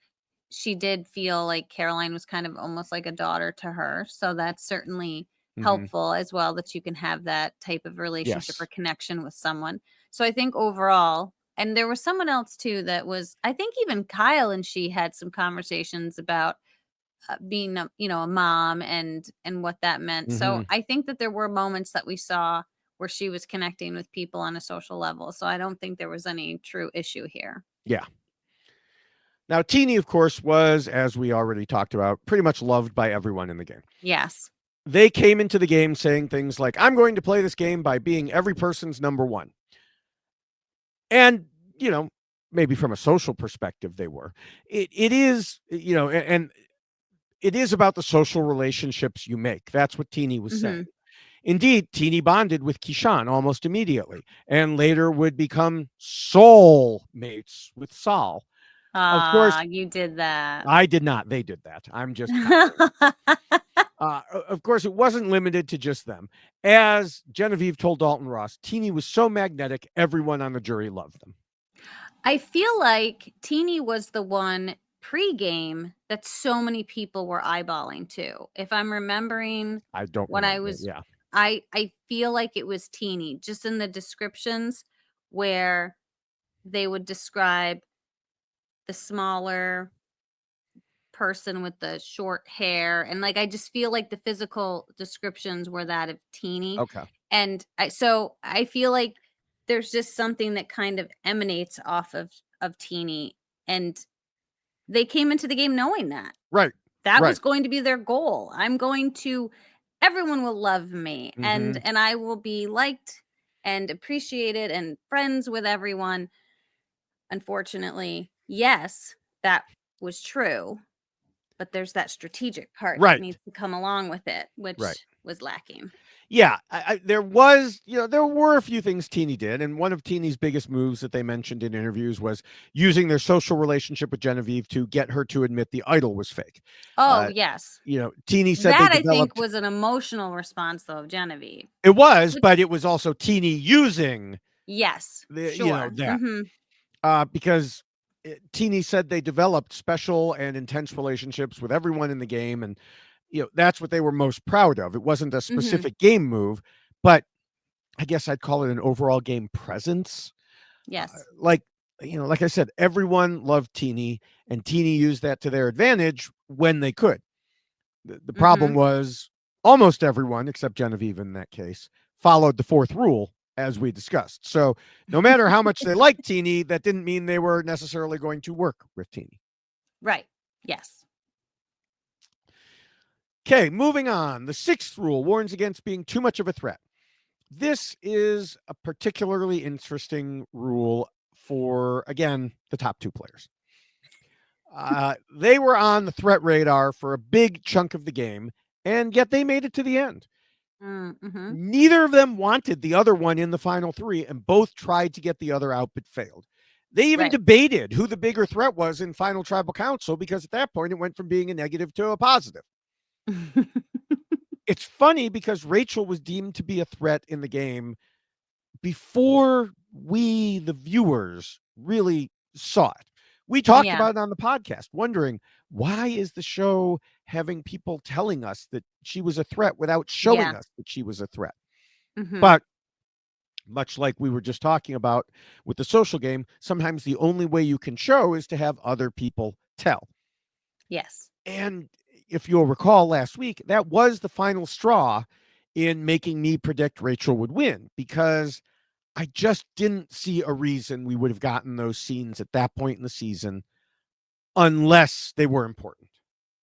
She did feel like Caroline was kind of almost like a daughter to her. So that's certainly Mhm. helpful as well, that you can have that type of relationship or Yes. connection with someone. So I think overall, and there was someone else too that was, I think even Kyle and she had some conversations about being a mom and what that meant. So Mhm. I think that there were moments that we saw where she was connecting with people on a social level. So I don't think there was any true issue here. Yeah. Now, Teeny, of course, was, as we already talked about, pretty much loved by everyone in the game. Yes. They came into the game saying things like, I'm going to play this game by being every person's number one. And, maybe from a social perspective, they were. It is, and it is about the social relationships you make. That's what Teeny was saying. Hmm. Indeed, Teeny bonded with Kishan almost immediately and later would become soul mates with Saul. Of course, Ah, you did that. I did not. They did that. I'm just copying. Of course, it wasn't limited to just them. As Genevieve told Dalton Ross, Teeny was so magnetic, everyone on the jury loved them. I feel like Teeny was the one pre-game that so many people were eyeballing too. If I'm remembering I don't when I remember it. was Yeah. I feel like it was Teeny, just in the descriptions where they would describe the smaller person with the short hair, and like I just feel like the physical descriptions were that of Teeny. Okay. And I feel like there's just something that kind of emanates off of Teeny, and they came into the game knowing that Right. that Right. was going to be their goal. Everyone will love me, and Hmm. I will be liked and appreciated and friends with everyone. Unfortunately, yes, that was true, but there's that strategic part that Right. needs to come along with it, Right. which was lacking. Yeah, there was, there were a few things Teeny did, and one of Teeny's biggest moves that they mentioned in interviews was using their social relationship with Genevieve to get her to admit the idol was fake. Oh, Uh, yes. Teeny said they That I think developed was an emotional response, though, of Genevieve. it was, Which but it was also Teeny using yes, the sure. that Mhm. because Teeny said they developed special and intense relationships with everyone in the game, and that's what they were most proud of. It wasn't a Mhm. specific game move, but I guess I'd call it an overall game presence. Uh, Yes. like like I said, everyone loved Teeny, and Teeny used that to their advantage when they could. The problem Mhm. was almost everyone, except Genevieve in that case, followed the fourth rule, as we discussed. So no matter how much they liked Teeny, that didn't mean they were necessarily going to work with Teeny. Right. Yes. Okay, moving on. The sixth rule warns against being too much of a threat. This is a particularly interesting rule for, again, the top two players. They were on the threat radar for a big chunk of the game, and yet they made it to the end. Mhm. Neither of them wanted the other one in the final three, and both tried to get the other out but failed. They even Right. debated who the bigger threat was in Final Tribal Council because at that point it went from being a negative to a positive. It's funny because Rachel was deemed to be a threat in the game before we, the viewers, really saw it. We talked Yeah. about it on the podcast, wondering why is the show having people telling us that she was a threat without showing Yeah. us that she was a threat. Mhm. But Much like we were just talking about with the social game, sometimes the only way you can show is to have other people tell. Yes. And if you'll recall last week, that was the final straw in making me predict Rachel would win, because I just didn't see a reason we would have gotten those scenes at that point in the season unless they were important.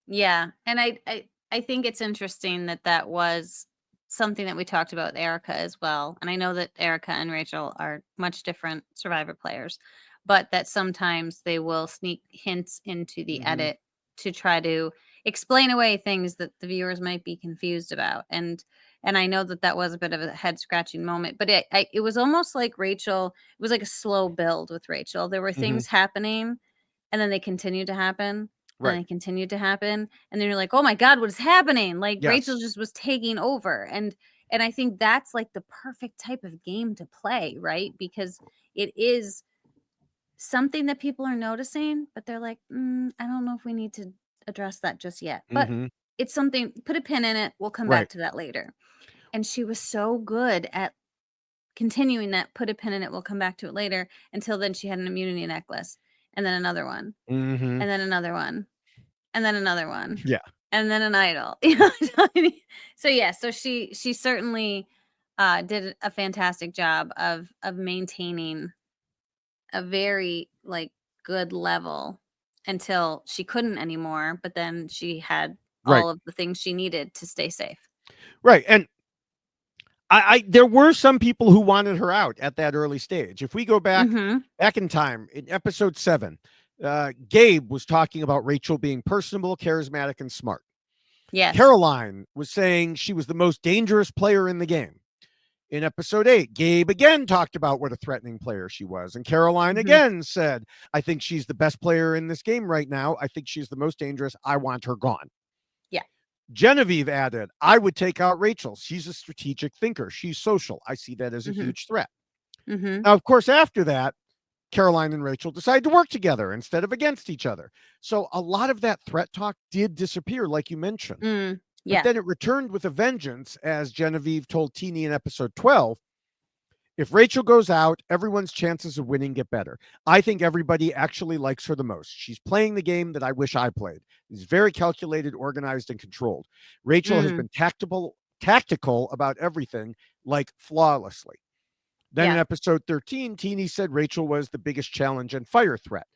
Yeah, and I think it's interesting that that was something that we talked about with Erica as well. And I know that Erica and Rachel are much different Survivor players, but that sometimes they will sneak hints into the Mm-hmm. edit to try to explain away things that the viewers might be confused about. And I know that that was a bit of a head scratching moment, but it was almost like Rachel. It was like a slow build with Rachel. There were Mm-hmm. things happening, and then they continued to happen, and Right. they continued to happen, and then you're like, "Oh my god, what is happening?" Like, Rachel Yes. just was taking over, and I think that's, like, the perfect type of game to play, right? Because it is something that people are noticing, but they're like, I don't know if we need to address that just yet." But Mm-hmm. it's something, put a pin in it, we'll come Right. back to that later. And she was so good at continuing that, put a pin in it, we'll come back to it later, until then she had an immunity necklace, and then another one, Mm-hmm. and then another one. And then another one, Yeah. and then an idol. You know what I mean? So, yeah, so she certainly, did a fantastic job of maintaining a very, like, good level until she couldn't anymore, but then she had Right. all of the things she needed to stay safe. Right. And I there were some people who wanted her out at that early stage. If we go Mhm. back in time, in episode 7, Gabe was talking about Rachel being personable, charismatic, and smart. Yes. Caroline was saying she was the most dangerous player in the game. In episode 8, Gabe again talked about what a threatening player she was. And Caroline Mhm. again said, I think she's the best player in this game right now. I think she's the most dangerous. I want her gone. Yeah. Genevieve added, I would take out Rachel. She's a strategic thinker. She's social. I see that as a Mhm. huge threat. Mhm. Now, of course, after that, Caroline and Rachel decided to work together instead of against each other. So a lot of that threat talk did disappear, like you mentioned. But Yeah. then it returned with a vengeance, as Genevieve told Teeny in episode 12. If Rachel goes out, everyone's chances of winning get better. I think everybody actually likes her the most. She's playing the game that I wish I played. It's very calculated, organized, and controlled. Rachel has Mm. been tactical about everything, like flawlessly. Then in Yeah. episode 13, Teeny said Rachel was the biggest challenge and fire threat.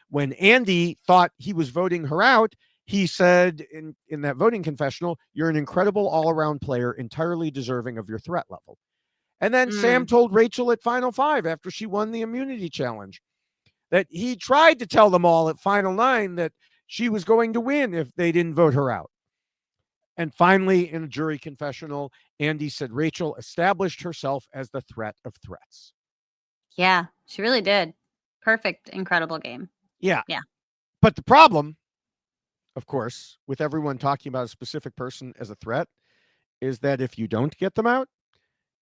When Andy thought he was voting her out, he said in that voting confessional, you're an incredible all around player, entirely deserving of your threat level. And then Sam Mm. told Rachel at Final 5 after she won the immunity challenge that he tried to tell them all at Final 9 that she was going to win if they didn't vote her out. And finally, in a jury confessional, Andy said Rachel established herself as the threat of threats. Yeah, she really did. Perfect, incredible game. Yeah. Yeah. But the problem, of course, with everyone talking about a specific person as a threat is that if you don't get them out,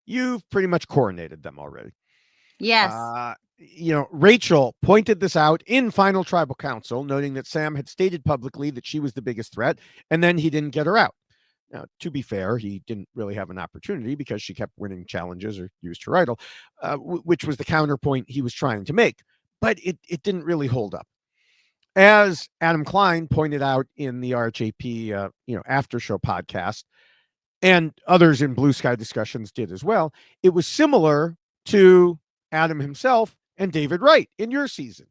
you've pretty much coronated them already. Yes. Rachel pointed this out in Final Tribal Council, noting that Sam had stated publicly that she was the biggest threat, and then he didn't get her out. Now, to be fair, he didn't really have an opportunity because she kept winning challenges or used her idol, which was the counterpoint he was trying to make. But it didn't really hold up. As Adam Klein pointed out in the RHAP, after show podcast, and others in Blue Sky discussions did as well, it was similar to Adam himself and David Wright in your season.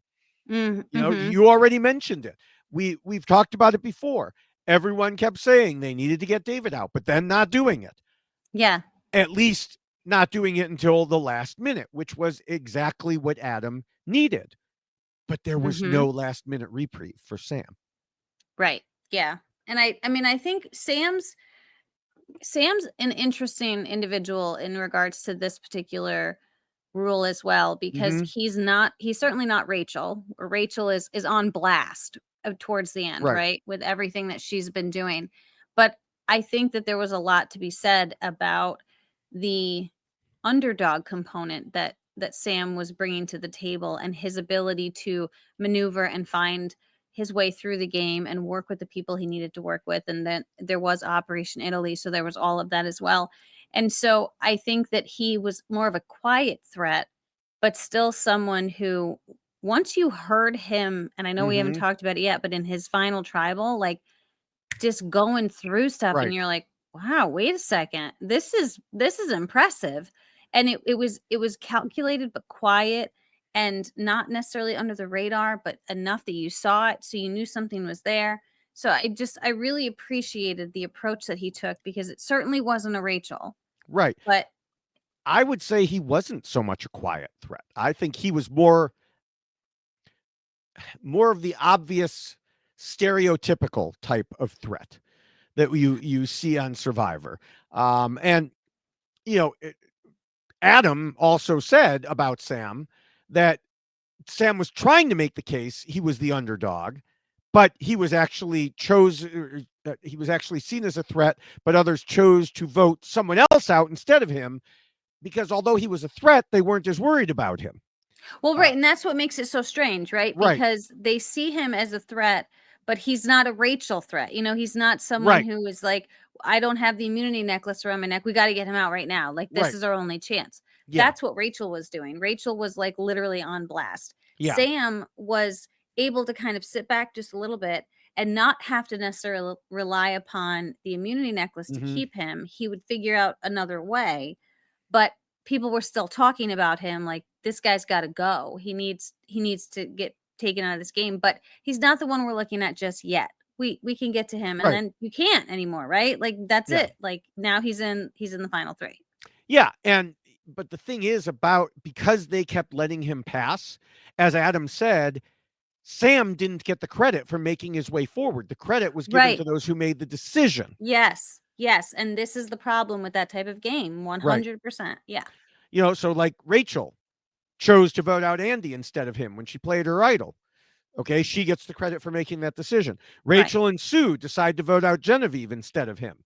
Mhm. You already mentioned it. We've talked about it before. Everyone kept saying they needed to get David out, but then not doing it. Yeah. At least not doing it until the last minute, which was exactly what Adam needed. But there was Mhm. no last minute reprieve for Sam. Right. Yeah. And I mean, I think Sam's an interesting individual in regards to this particular rule as well, because Mm-hmm. he's certainly not Rachel. Rachel is on blast, towards the end, Right. right? With everything that she's been doing. But I think that there was a lot to be said about the underdog component that Sam was bringing to the table, and his ability to maneuver and find his way through the game and work with the people he needed to work with. And then there was Operation Italy, so there was all of that as well. And so I think that he was more of a quiet threat, but still someone who, once you heard him, and I know we haven't Mm-hmm. talked about it yet, but in his final tribal, like just going through stuff and Right. you're like, wow, wait a second, this is impressive. And it was calculated but quiet, and not necessarily under the radar, but enough that you saw it so you knew something was there. So I really appreciated the approach that he took, because it certainly wasn't a Rachel, Right. but I would say he wasn't so much a quiet threat. I think he was more of the obvious stereotypical type of threat that you see on Survivor. And you know, Adam also said about Sam that Sam was trying to make the case he was the underdog, but he was actually he was actually seen as a threat, but others chose to vote someone else out instead of him because although he was a threat, they weren't as worried about him. well, Uh, right, and that's what makes it so strange, right? right, Because they see him as a threat, but he's not a Rachel threat. He's not someone right, who is like, I don't have the immunity necklace around my neck. We got to get him out right now. Like, this right. is our only chance. Yeah, That's what Rachel was doing. Rachel was like literally on blast. yeah, Sam was able to kind of sit back just a little bit and not have to necessarily rely upon the immunity necklace to hmm, keep him. He would figure out another way, but people were still talking about him like, this guy's got to go. He needs to get taken out of this game, but he's not the one we're looking at just yet. We can get to him, and right, then you can't anymore, right? Like, that's yeah, it. Like, now he's in the final 3. yeah. And but the thing is about because they kept letting him pass, as Adam said, Sam didn't get the credit for making his way forward. The credit was given to Right. those who made the decision. Yes. Yes, and this is the problem with that type of game. Right. 100%. Yeah. So like Rachel chose to vote out Andy instead of him when she played her idol. Okay, she gets the credit for making that decision. Right. Rachel and Sue decide to vote out Genevieve instead of him.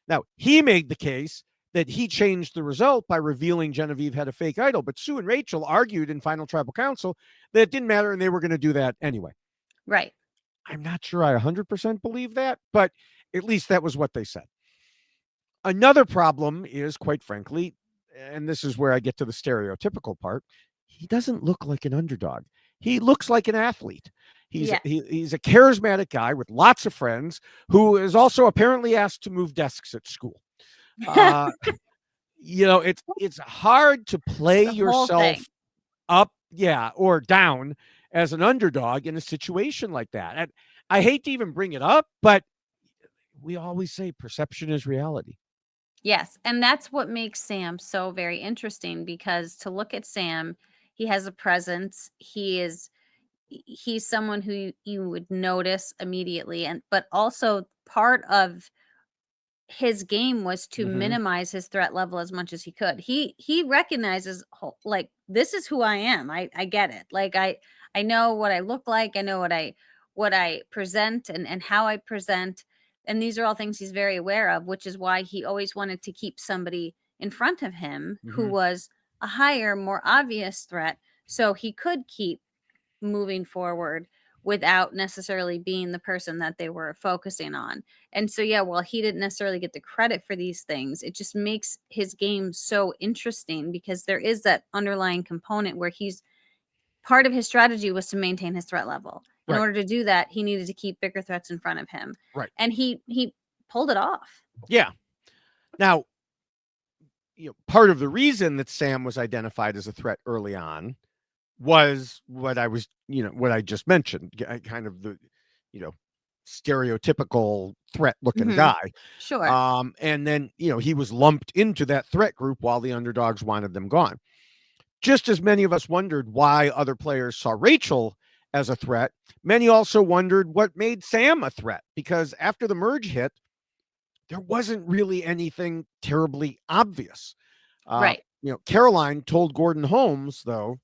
Now, he made the case that he changed the result by revealing Genevieve had a fake idol, but Sue and Rachel argued in Final Tribal Council that it didn't matter and they were going to do that anyway. Right. I'm not sure I 100% believe that, but at least that was what they said. Another problem is, quite frankly, and this is where I get to the stereotypical part, he doesn't look like an underdog. He looks like an athlete. Yeah. He's a charismatic guy with lots of friends who is also apparently asked to move desks at school. Uh, it's hard to play The whole yourself thing. up, yeah, or down as an underdog in a situation like that. And I hate to even bring it up, but we always say perception is reality. Yes, and that's what makes Sam so very interesting, because to look at Sam, he has a presence. He's someone who you would notice immediately, and but also part of his game was to Hmm. minimize his threat level as much as he could. He recognizes like, this is who I am. I get it. Like, I know what I look like. I know what I present, and how I present, and these are all things he's very aware of, which is why he always wanted to keep somebody in front of him who Hmm. was a higher, more obvious threat, so he could keep moving forward without necessarily being the person that they were focusing on. And so, yeah, while he didn't necessarily get the credit for these things, it just makes his game so interesting, because there is that underlying component where he's part of his strategy was to maintain his threat level. In Right. order to do that, he needed to keep bigger threats in front of him. Right. And he pulled it off. Yeah. Now, part of the reason that Sam was identified as a threat early on was what I just mentioned, kind of the, you know, stereotypical threat looking Hmm. guy. Sure. And then, he was lumped into that threat group while the underdogs wanted them gone. Just as many of us wondered why other players saw Rachel as a threat, many also wondered what made Sam a threat, because after the merge hit, there wasn't really anything terribly obvious. Right. Caroline told Gordon Holmes, though,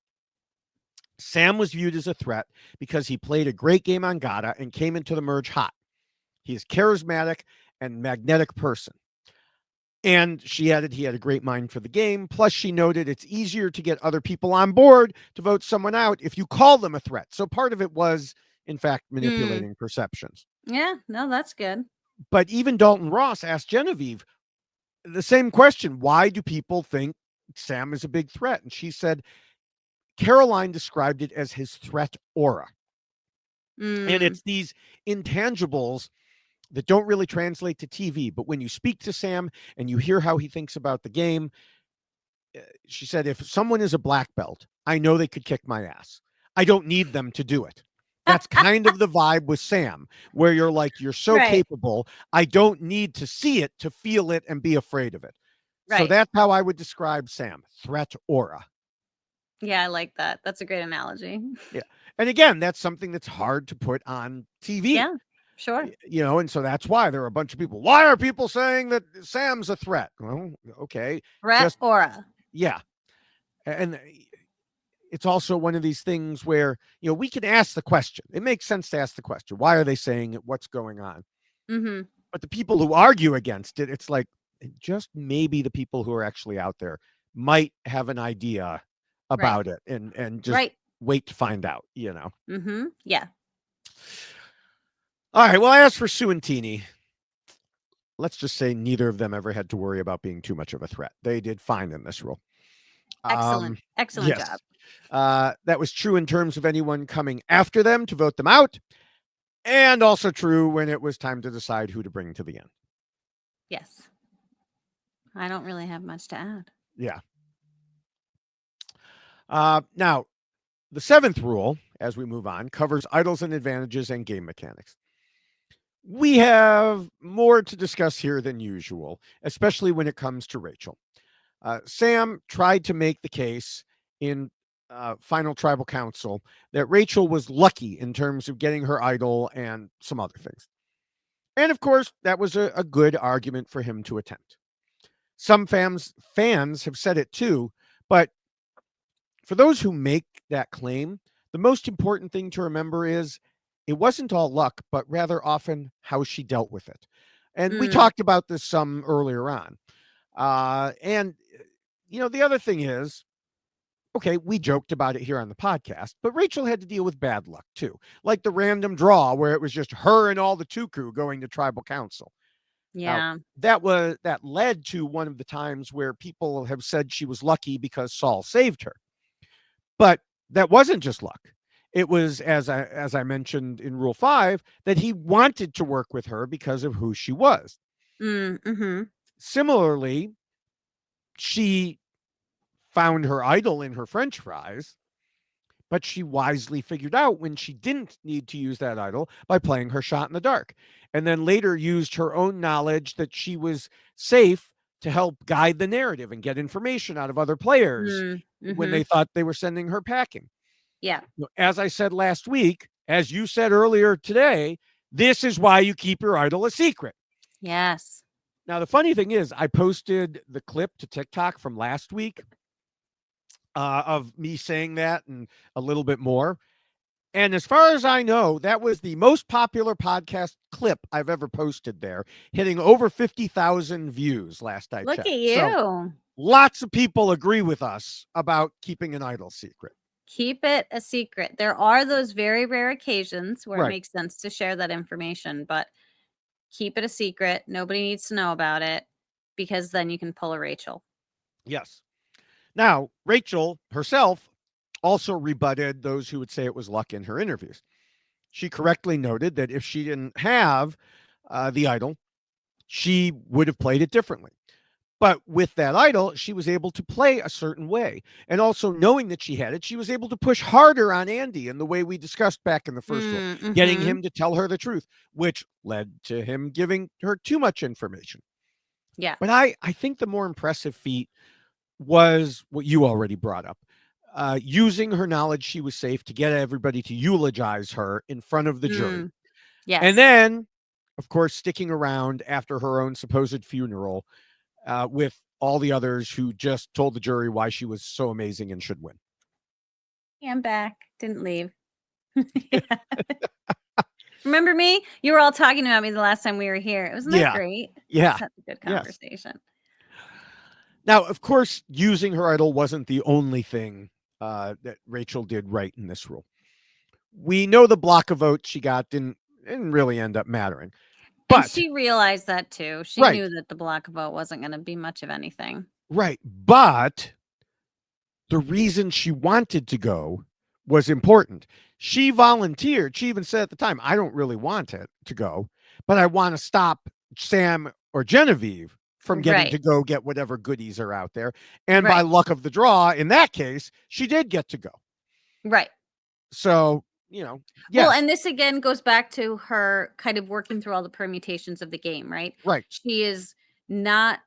Sam was viewed as a threat because he played a great game on Gata and came into the merge hot. He's charismatic and magnetic person. And she added he had a great mind for the game. Plus, she noted it's easier to get other people on board to vote someone out if you call them a threat. So part of it was, in fact, Mm. manipulating perceptions. Yeah, no, that's good. But even Dalton Ross asked Genevieve, the same question, why do people think Sam is a big threat? And she said, Caroline described it as his threat aura. And Mm, it's these intangibles that don't really translate to TV. But when you speak to Sam and you hear how he thinks about the game, she said, if someone is a black belt, I know they could kick my ass. I don't need them to do it. That's kind of the vibe with Sam, where you're like, you're so right, capable. I don't need to see it to feel it and be afraid of it. So right. that's how I would describe Sam, threat aura. Yeah, I like that. That's a great analogy. Yeah. And again, that's something that's hard to put on TV. Yeah, sure. And so that's why there are a bunch of people. Why are people saying that Sam's a threat? Well, okay. Threat Just, aura. yeah. And it's also one of these things where, we can ask the question. It makes sense to ask the question. Why are they saying it? What's going on? Mm-hmm. But the people who argue against it, it's like just maybe the people who are actually out there might have an idea Right, about it and just right. wait to find out. Mm-hmm. Yeah. All right. Well, as for Sue and Teeny, let's just say neither of them ever had to worry about being too much of a threat. They did fine in this role. Excellent. Excellent Yes. job. That was true in terms of anyone coming after them to vote them out, and also true when it was time to decide who to bring to the end. Yes. I don't really have much to add. Yeah. Now, the seventh rule, as we move on, covers idols and advantages and game mechanics. We have more to discuss here than usual, especially when it comes to Rachel. Sam tried to make the case in Final Tribal Council that Rachel was lucky in terms of getting her idol and some other things. And of course, that was a good argument for him to attempt. Some fans have said it too, but for those who make that claim, the most important thing to remember is it wasn't all luck, but rather often how she dealt with it. And we Mm, talked about this some earlier on. The other thing is, okay, we joked about it here on the podcast, but Rachel had to deal with bad luck too, like the random draw where it was just her and all the Tuku going to tribal council. Now, yeah. that led to one of the times where people have said she was lucky because Saul saved her. But that wasn't just luck. It was, as I mentioned in Rule 5, that he wanted to work with her because of who she was. Mm-hmm. Similarly, she found her idol in her French fries, but she wisely figured out when she didn't need to use that idol by playing her shot in the dark. And then later used her own knowledge that she was safe to help guide the narrative and get information out of other players when Mm-hmm. they thought they were sending her packing. Yeah. As I said last week, as you said earlier today, this is why you keep your idol a secret. Yes. Now, the funny thing is, I posted the clip to TikTok from last week of me saying that and a little bit more. And as far as I know, that was the most popular podcast clip I've ever posted there, hitting over 50,000 views last I Look checked. at So you. lots of people agree with us about keeping an idol secret. Keep it a secret. There are those very rare occasions where it Right. makes sense to share that information, but keep it a secret. Nobody needs to know about it because then you can pull a Rachel. Yes. Now, Rachel herself also rebutted those who would say it was luck in her interviews. She correctly noted that if she didn't have the idol, she would have played it differently. But with that idol, she was able to play a certain way. And also knowing that she had it, she was able to push harder on Andy in the way we discussed back in the first rule, getting Mm-hmm. him to tell her the truth, which led to him giving her too much information. Yeah. But I think the more impressive feat was what you already brought up. Using her knowledge she was safe to get everybody to eulogize her in front of the jury. Mm. And Yes. then, of course, sticking around after her own supposed funeral with all the others who just told the jury why she was so amazing and should win. Yeah, I'm back. Didn't leave. Yeah. Remember me? You were all talking about me the last time we were here. Wasn't that Yeah. great? Yeah. Such a good Yes. conversation. Now, of course, using her idol wasn't the only thing that Rachel did right in this rule. We know the block of votes she got didn't really end up mattering. And But she realized that too. She right, knew that the block vote wasn't going to be much of anything. right. But the reason she wanted to go was important. She volunteered. She even said at the time, I don't really want it to go, but I want to stop Sam or Genevieve from getting Right. to go get whatever goodies are out there. And by Right. luck of the draw, in that case, she did get to go. Right. So, Well, yes, and this again goes back to her kind of working through all the permutations of the game, right? right. She is not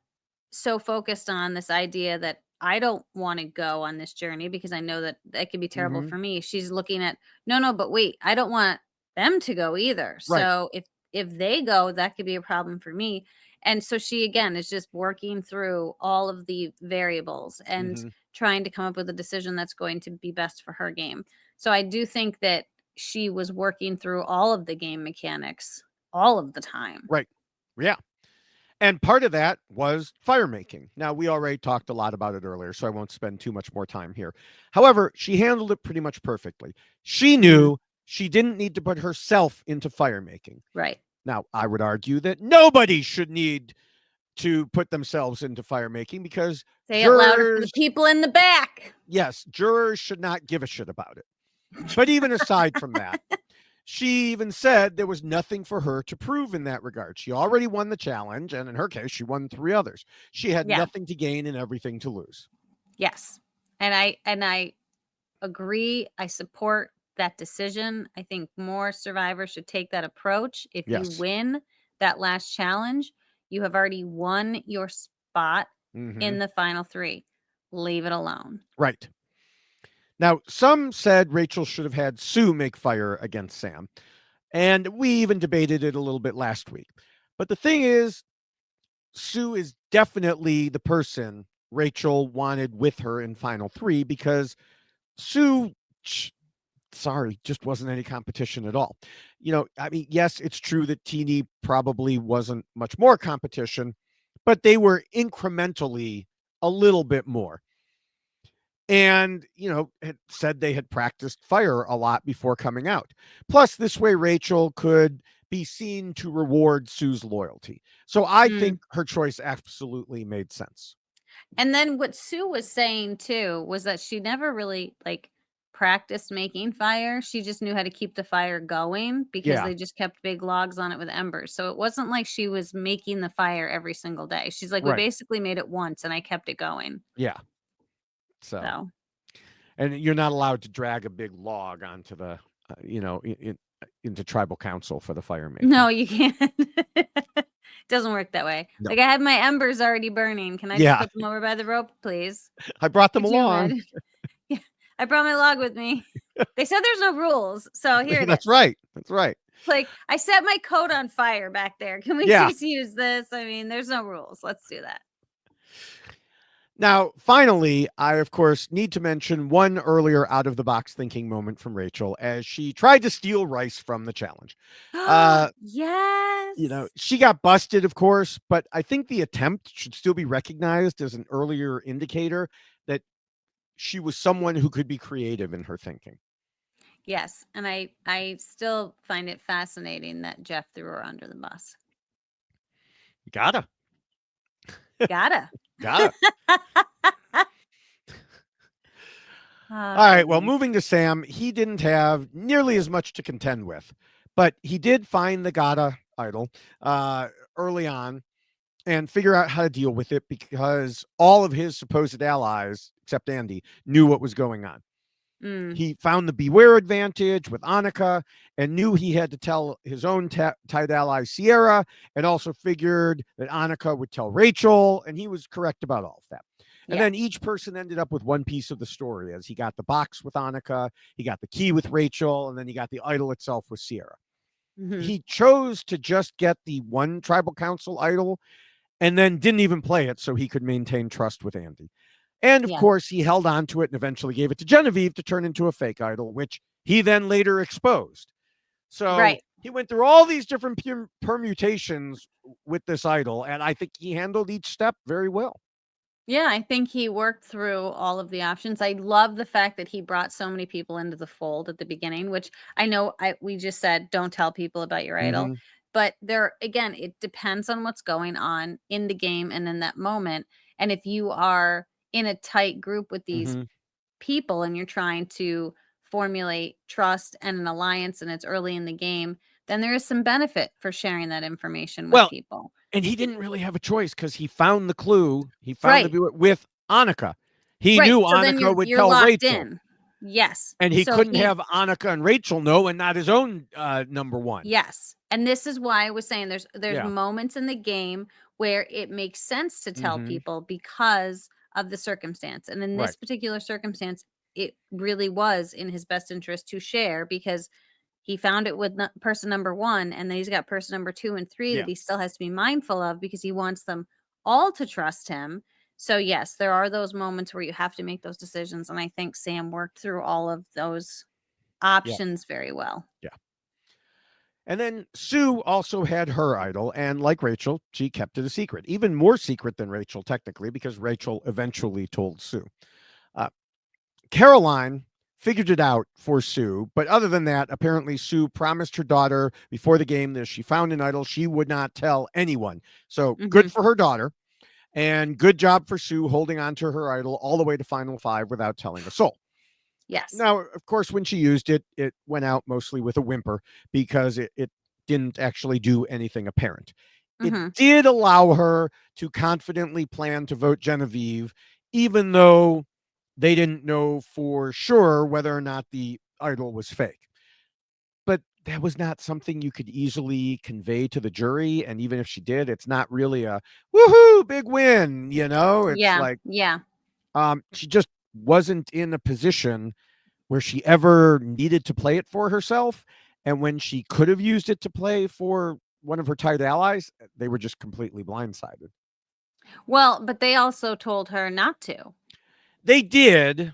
so focused on this idea that I don't want to go on this journey because I know that that could be terrible Hmm. for me. She's looking at no, but wait, I don't want them to go either. Right. So if they go, that could be a problem for me. And so she again is just working through all of the variables and Hmm. trying to come up with a decision that's going to be best for her game. So I do think that she was working through all of the game mechanics all of the time. Right. Yeah. And part of that was fire making. Now, we already talked a lot about it earlier, so I won't spend too much more time here. However, she handled it pretty much perfectly. She Mhm. knew she didn't need to put herself into fire making. Right. Now, I would argue that nobody should need to put themselves into fire making because Say it louder for the jurors, people in the back. yes, jurors should not give a shit about it. But even aside from that, she even said there was nothing for her to prove in that regard. She already won the challenge, and in her case, she won 3 others. She had Yeah. nothing to gain and everything to lose. Yes. And I agree. I support that decision. I think more survivors should take that approach. If you Yes. win that last challenge, you have already won your spot Mhm. in the final 3. Leave it alone. Right. Now, some said Rachel should have had Sue make fire against Sam, and we even debated it a little bit last week. But the thing is, Sue is definitely the person Rachel wanted with her in final 3 because Sue sorry, just wasn't any competition at all. I mean, yes, it's true that Teeny probably wasn't much more competition, but they were incrementally a little bit more. And, had said they had practiced fire a lot before coming out. Plus, this way, Rachel could be seen to reward Sue's loyalty. So I Mm. think her choice absolutely made sense. And then what Sue was saying too was that she never really like practiced making fire. She just knew how to keep the fire going because Yeah, they just kept big logs on it with embers. So it wasn't like she was making the fire every single day. She's like, we right. basically made it once and I kept it going. Yeah. So, So and you're not allowed to drag a big log onto the, into tribal council for the fire making. no, you can't. Doesn't work that way. No. Like I have my embers already burning. Can I just Yeah, put them over by the rope, please? I brought them Could you along. imagine? Yeah, I brought my log with me. They said there's no rules, so here it That's is. right. That's right. Like, I set my coat on fire back there. Can we Yeah. just use this? I mean, there's no rules. Let's do that. Now, finally, I, of course, need to mention one earlier out of the box thinking moment from Rachel as she tried to steal rice from the challenge. Uh, Yes. she got busted, of course, but I think the attempt should still be recognized as an earlier indicator that she was someone who could be creative in her thinking. Yes, and I still find it fascinating that Jeff threw her under the bus. Gotta, Gotta. gotta. Oh, All right. Well, goodness. moving to Sam, he didn't have nearly as much to contend with, but he did find the Gata idol early on and figure out how to deal with it because all of his supposed allies, except Andy, knew what was going on. Mm, He found the beware advantage with Annika and knew he had to tell his own tight ally Sierra, and also figured that Annika would tell Rachel, and he was correct about all of that. And yeah. then each person ended up with one piece of the story as he got the box with Annika, he got the key with Rachel, and then he got the idol itself with Sierra. Mhm. He chose to just get the one tribal council idol and then didn't even play it so he could maintain trust with Andy. And of Yeah. course, he held on to it and eventually gave it to Genevieve to turn into a fake idol, which he then later exposed. So Right. he went through all these different permutations with this idol, and I think he handled each step very well. Yeah, I think he worked through all of the options. I love the fact that he brought so many people into the fold at the beginning, which I know we just said don't tell people about your idol. Mm-hmm. But again, it depends on what's going on in the game and in that moment. And if you are in a tight group with these Mm-hmm. people and you're trying to formulate trust and an alliance and it's early in the game, then there is some benefit for sharing that information with Well, people. and he didn't really have a choice because he found the clue. He found Right. the with Annika. He Right. knew So then Annika would you're tell locked Rachel, in. Yes. and he So couldn't have Annika and Rachel know, and not his own number one. yes. And this is why I was saying there's Yeah. moments in the game where it makes sense to tell Mm-hmm. people because of the circumstance. And in Right. this particular circumstance, it really was in his best interest to share because he found it with person number 1, and then he's got person number 2 and 3 Yeah. that he still has to be mindful of because he wants them all to trust him. So yes, there are those moments where you have to make those decisions, and I think Sam worked through all of those Yeah. options very well. Yeah. And then Sue also had her idol, and like Rachel, she kept it a secret, even more secret than Rachel, technically, because Rachel eventually told Sue. Uh, Caroline figured it out for Sue, but other than that, apparently Sue promised her daughter before the game that if she found an idol, she would not tell anyone. So good Mhm. for her daughter, and good job for Sue holding on to her idol all the way to Final Five without telling a soul. Yes. Now, of course, when she used it, it went out mostly with a whimper because it didn't actually do anything apparent. It Mhm. did allow her to confidently plan to vote Genevieve, even though they didn't know for sure whether or not the idol was fake. But that was not something you could easily convey to the jury. And even if she did, it's not really a woohoo, big win. It's Yeah. like Yeah. she just wasn't in a position where she ever needed to play it for herself. And when she could have used it to play for one of her tight allies, they were just completely blindsided. Well, but they also told her not to. They did.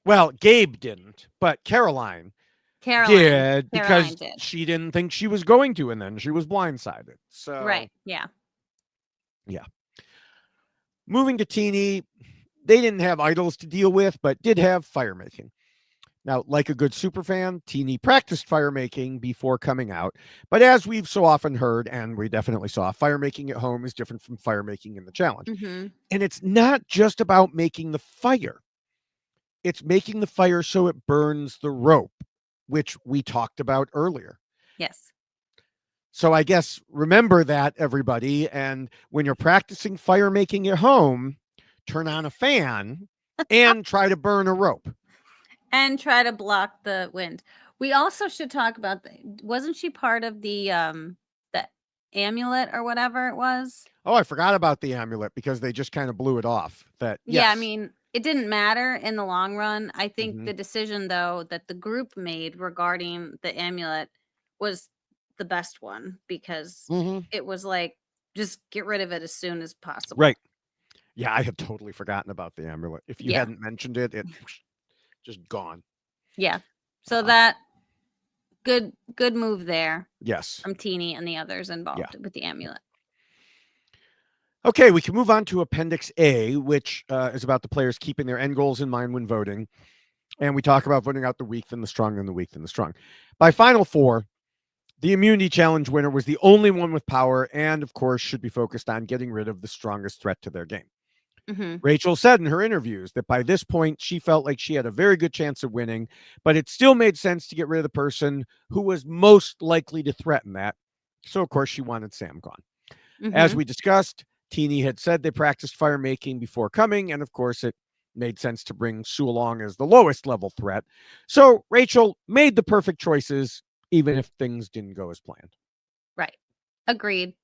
Well, Gabe didn't, but Caroline did Caroline because did. she didn't think she was going to, and then she was blindsided. So, Right. Yeah. yeah. Moving to Teeny, they didn't have idols to deal with, but did have fire making. Now, like a good superfan, Teeny practiced fire making before coming out. But as we've so often heard, and we definitely saw, fire making at home is different from fire making in the challenge. Mhm. And it's not just about making the fire, it's making the fire so it burns the rope, which we talked about earlier. Yes. So I guess remember that, everybody. And when you're practicing fire making at home, turn on a fan and try to burn a rope. And try to block the wind. We also should talk about wasn't she part of the amulet or whatever it was? Oh, I forgot about the amulet because they just kind of blew it off. That, Yeah, I yes. mean, it didn't matter in the long run. I think Hmm. the decision though that the group made regarding the amulet was the best one because Hmm. it was like just get rid of it as soon as possible. Right. Yeah, I had totally forgotten about the amulet. If you Yeah. hadn't mentioned it, it just gone. Yeah. So Uh, that good move there yes. from Teeny and the others Yeah. involved with the amulet. Okay, we can move on to Appendix A, which is about the players keeping their end goals in mind when voting. And we talk about voting out the weak, then the strong, then the weak, then the strong. By Final Four, the immunity challenge winner was the only one with power and, of course, should be focused on getting rid of the strongest threat to their game. Hmm. Rachel said in her interviews that by this point, she felt like she had a very good chance of winning, but it still made sense to get rid of the person who was most likely to threaten that. So, of course, she wanted Sam gone. As Hmm. we discussed, Teeny had said they practiced fire making before coming, and of course, it made sense to bring Sue along as the lowest level threat. So, Rachel made the perfect choices, even if things didn't go as planned. Right. Agreed.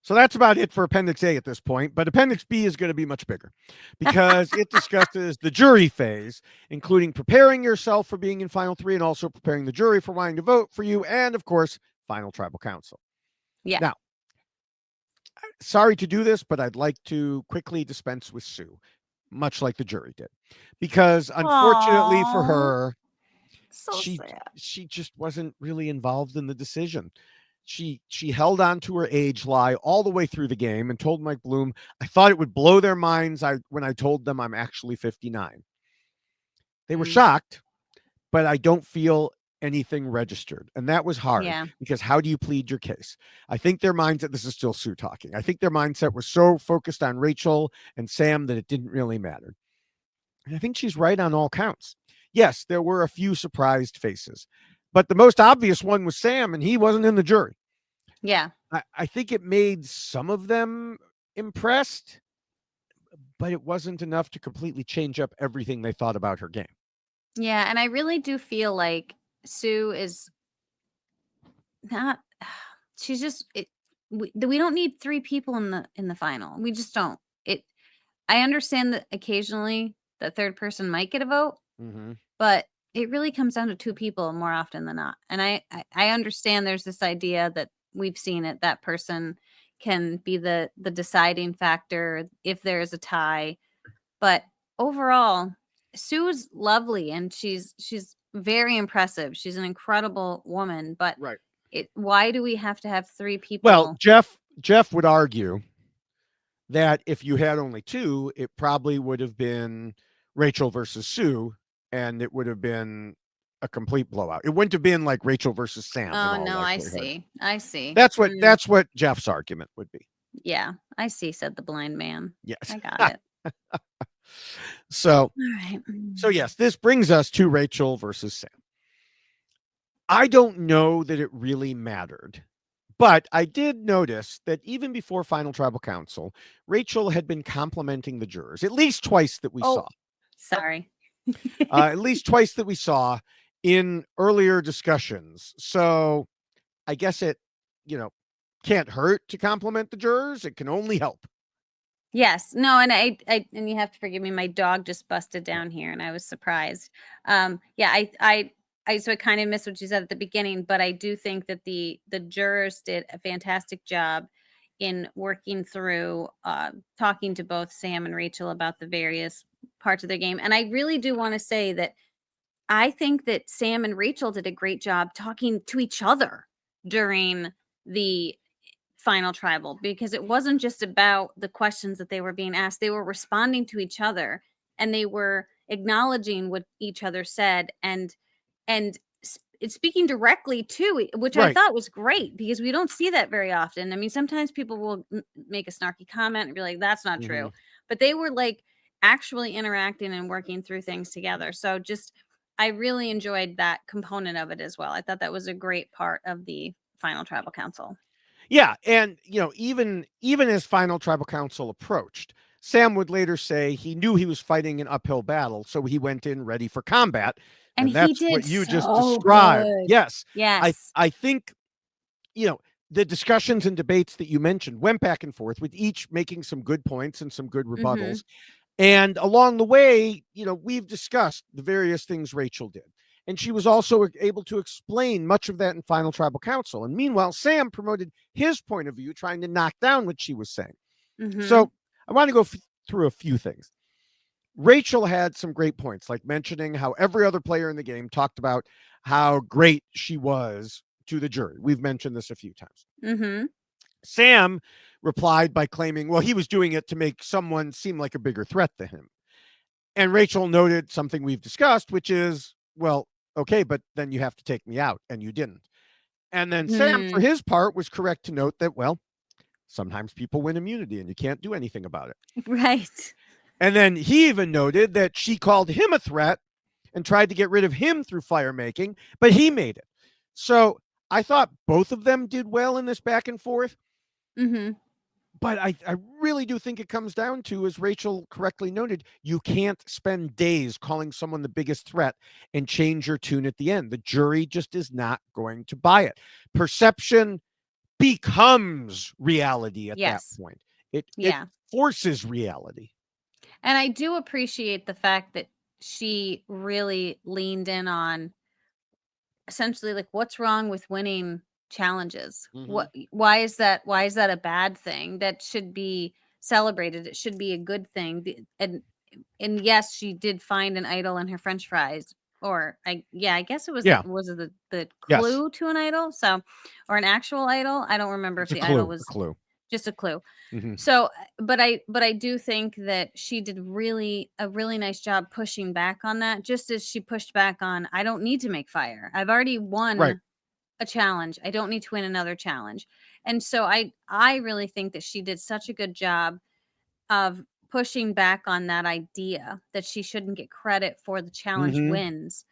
So that's about it for Appendix A at this point. But Appendix B is going to be much bigger because it discusses the jury phase, including preparing yourself for being in Final Three and also preparing the jury for wanting to vote for you, and of course, Final Tribal Council. Yeah. Now, sorry to do this, but I'd like to quickly dispense with Sue, much like the jury did, because unfortunately for Aww. her, So she sad. she just wasn't really involved in the decision. She held on to her age lie all the way through the game and told Mike Bloom, "I thought it would blow their minds when I told them I'm actually 59." They were Mm. shocked, but I don't feel anything registered. And that was hard Yeah. because how do you plead your case? I think their mindset, this is still Sue talking, I think their mindset was so focused on Rachel and Sam that it didn't really matter. And I think she's right on all counts. Yes, there were a few surprised faces, but the most obvious one was Sam, and he wasn't in the jury. Yeah. I think it made some of them impressed, but it wasn't enough to completely change up everything they thought about her game. Yeah, and I really do feel like Sue is not she's just we don't need 3 people in the final. We just don't. It I understand that occasionally the third person might get a vote, Mm-hmm. but it really comes down to 2 people more often than not. And I understand there's this idea that we've seen it, that person can be the deciding factor if there is a tie. But overall, Sue's lovely and she's very impressive. She's an incredible woman, but Right. why do we have to have 3 Well, people? Jeff would argue that if you had only 2, it probably would have been Rachel versus Sue, and it would have been a complete blowout. It wouldn't have been like Rachel versus Sam in Oh, all no, I likelihood. see. I see. That's what Jeff's argument would be. Yeah, I see, said the blind man. Yes. I got it. So All right. yes, this brings us to Rachel versus Sam. I don't know that it really mattered, but I did notice that even before Final Tribal Council, Rachel had been complimenting the jurors at least twice that we saw. Oh, sorry. At least twice that we saw in earlier discussions. So I guess it, you know, can't hurt to compliment the jurors. It can only help. Yes. No, and and you have to forgive me, my dog just busted down here and I was surprised. Yeah, so I kind of missed what you said at the beginning, but I do think that the jurors did a fantastic job in working through talking to both Sam and Rachel about the various parts of their game. And I really do want to say that I think that Sam and Rachel did a great job talking to each other during the final tribal because it wasn't just about the questions that they were being asked. They were responding to each other and they were acknowledging what each other said and it's speaking directly to which I Right. thought was great because we don't see that very often. I mean, sometimes people will make a snarky comment and be like, that's not Mm-hmm. true. But they were like actually interacting and working through things together. So just I really enjoyed that component of it as well. I thought that was a great part of the final tribal council. Yeah, and even as Final Tribal Council approached, Sam would later say he knew he was fighting an uphill battle, so he went in ready for combat, And and he that's did what you just so described. good. Yes, Yes. I think the discussions and debates that you mentioned went back and forth with each making some good points and some good Mhm. rebuttals. And along the way, we've discussed the various things Rachel did. And she was also able to explain much of that in Final Tribal Council. And meanwhile, Sam promoted his point of view, trying to knock down what she was saying. Mhm. So I want to go through a few things. Rachel had some great points, like mentioning how every other player in the game talked about how great she was to the jury. We've mentioned this a few times. Mhm. Sam replied by claiming, well, he was doing it to make someone seem like a bigger threat to him. And Rachel noted something we've discussed, which is, well, okay, but then you have to take me out, and you didn't. And then Sam, for Mhm. his part, was correct to note that, well, sometimes people win immunity and you can't do anything about it. Right. And then he even noted that she called him a threat and tried to get rid of him through fire making, but he made it. So I thought both of them did well in this back and forth. Mhm. But I really do think it comes down to, as Rachel correctly noted, you can't spend days calling someone the biggest threat and change your tune at the end. The jury just is not going to buy it. Perception becomes reality at that Yes. point. It Yeah. forces reality. And I do appreciate the fact that she really leaned in on essentially like what's wrong with winning challenges? Mm-hmm. Why is that a bad thing? That should be celebrated. It should be a good thing. And yes, she did find an idol in her french fries or I guess Yeah. was it the Yes. clue to an idol? So or an actual idol? I don't remember if It's a the idol clue. A was clue. Just a clue. Mhm. So, but I do think that she did a really nice job pushing back on that, just as she pushed back on, "I don't need to make fire. I've already Right. won a challenge. I don't need to win another challenge." And so I really think that she did such a good job of pushing back on that idea that she shouldn't get credit for the challenge Mhm. wins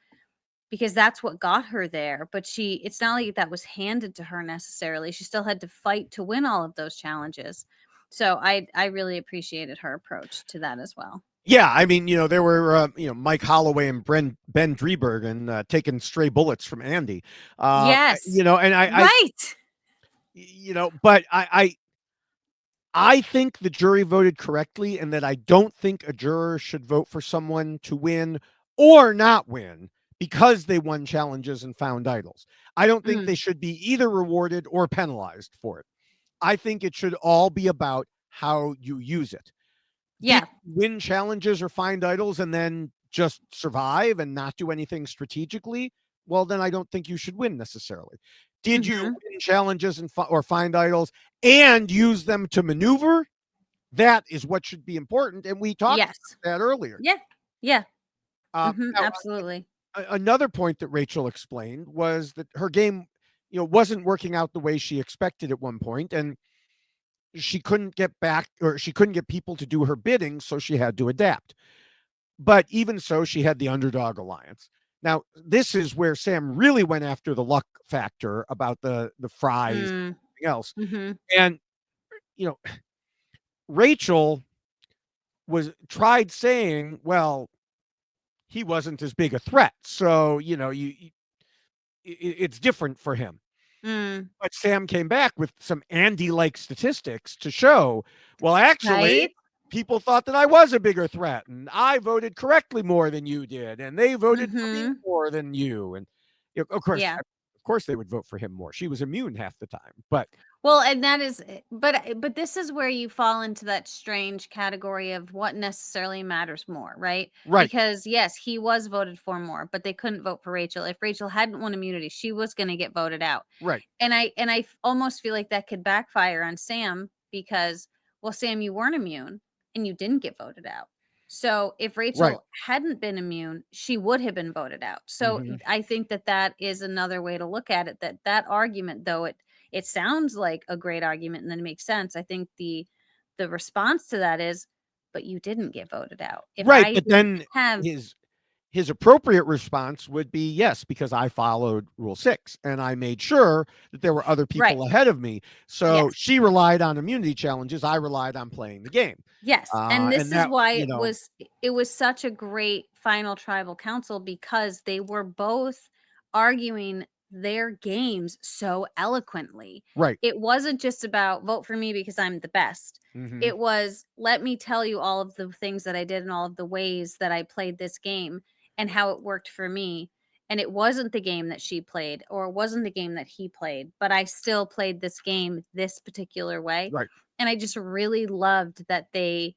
because that's what got her there, but it's not like that was handed to her necessarily. She still had to fight to win all of those challenges. So I really appreciated her approach to that as well. Yeah, I mean, there were, Mike Holloway and Ben Driebergen taking stray bullets from Andy. Yes. And Right. but I think the jury voted correctly, and that I don't think a juror should vote for someone to win or not win because they won challenges and found idols. I don't think Mm, they should be either rewarded or penalized for it. I think it should all be about how you use it. Did yeah. you win challenges or find idols and then just survive and not do anything strategically? Well, then I don't think you should win necessarily. Did you Mhm. win challenges or find idols and use them to maneuver? That is what should be important, and we talked Yes. about that earlier. Yeah. Yeah. Mhm. Now, Absolutely. another point that Rachel explained was that her game, wasn't working out the way she expected at one point, and she couldn't get people to do her bidding, so she had to adapt. But even so, she had the underdog alliance. Now, this is where Sam really went after the luck factor about the fries Mm. and everything else. Mhm. And you know, Rachel was tried saying, well, he wasn't as big a threat. So, it's different for him. Mm. But Sam came back with some Andy-like statistics to show, well, actually, Right? people thought that I was a bigger threat, and I voted correctly more than you did, and they voted for me Mhm. more than you. And Yeah. of course, they would vote for him more. She was immune half the time, but Well, and that is but this is where you fall into that strange category of what necessarily matters more, right? right, Because yes, he was voted for more, but they couldn't vote for Rachel. If Rachel hadn't won immunity, she was going to get voted out. right, And I almost feel like that could backfire on Sam because, well, Sam, you weren't immune and you didn't get voted out. So if right. Rachel hadn't been immune, she would have been voted out. So Hmm. I think that that is another way to look at it. That argument, though it sounds like a great argument and then it makes sense. I think the response to that is, but you didn't get voted out. If Right, I but didn't then have his appropriate response would be yes, because I followed Rule 6 and I made sure that there were other right, people ahead of me. So yes. she relied on immunity challenges. I relied on playing the game. Yes, and And this is that, why it was such a great final tribal council because they were both arguing their games so eloquently. right. It wasn't just about vote for me because I'm the best. Hmm. It was let me tell you all of the things that I did and all of the ways that I played this game and how it worked for me. And it wasn't the game that she played or it wasn't the game that he played, but I still played this game this particular way. Right. And I just really loved that they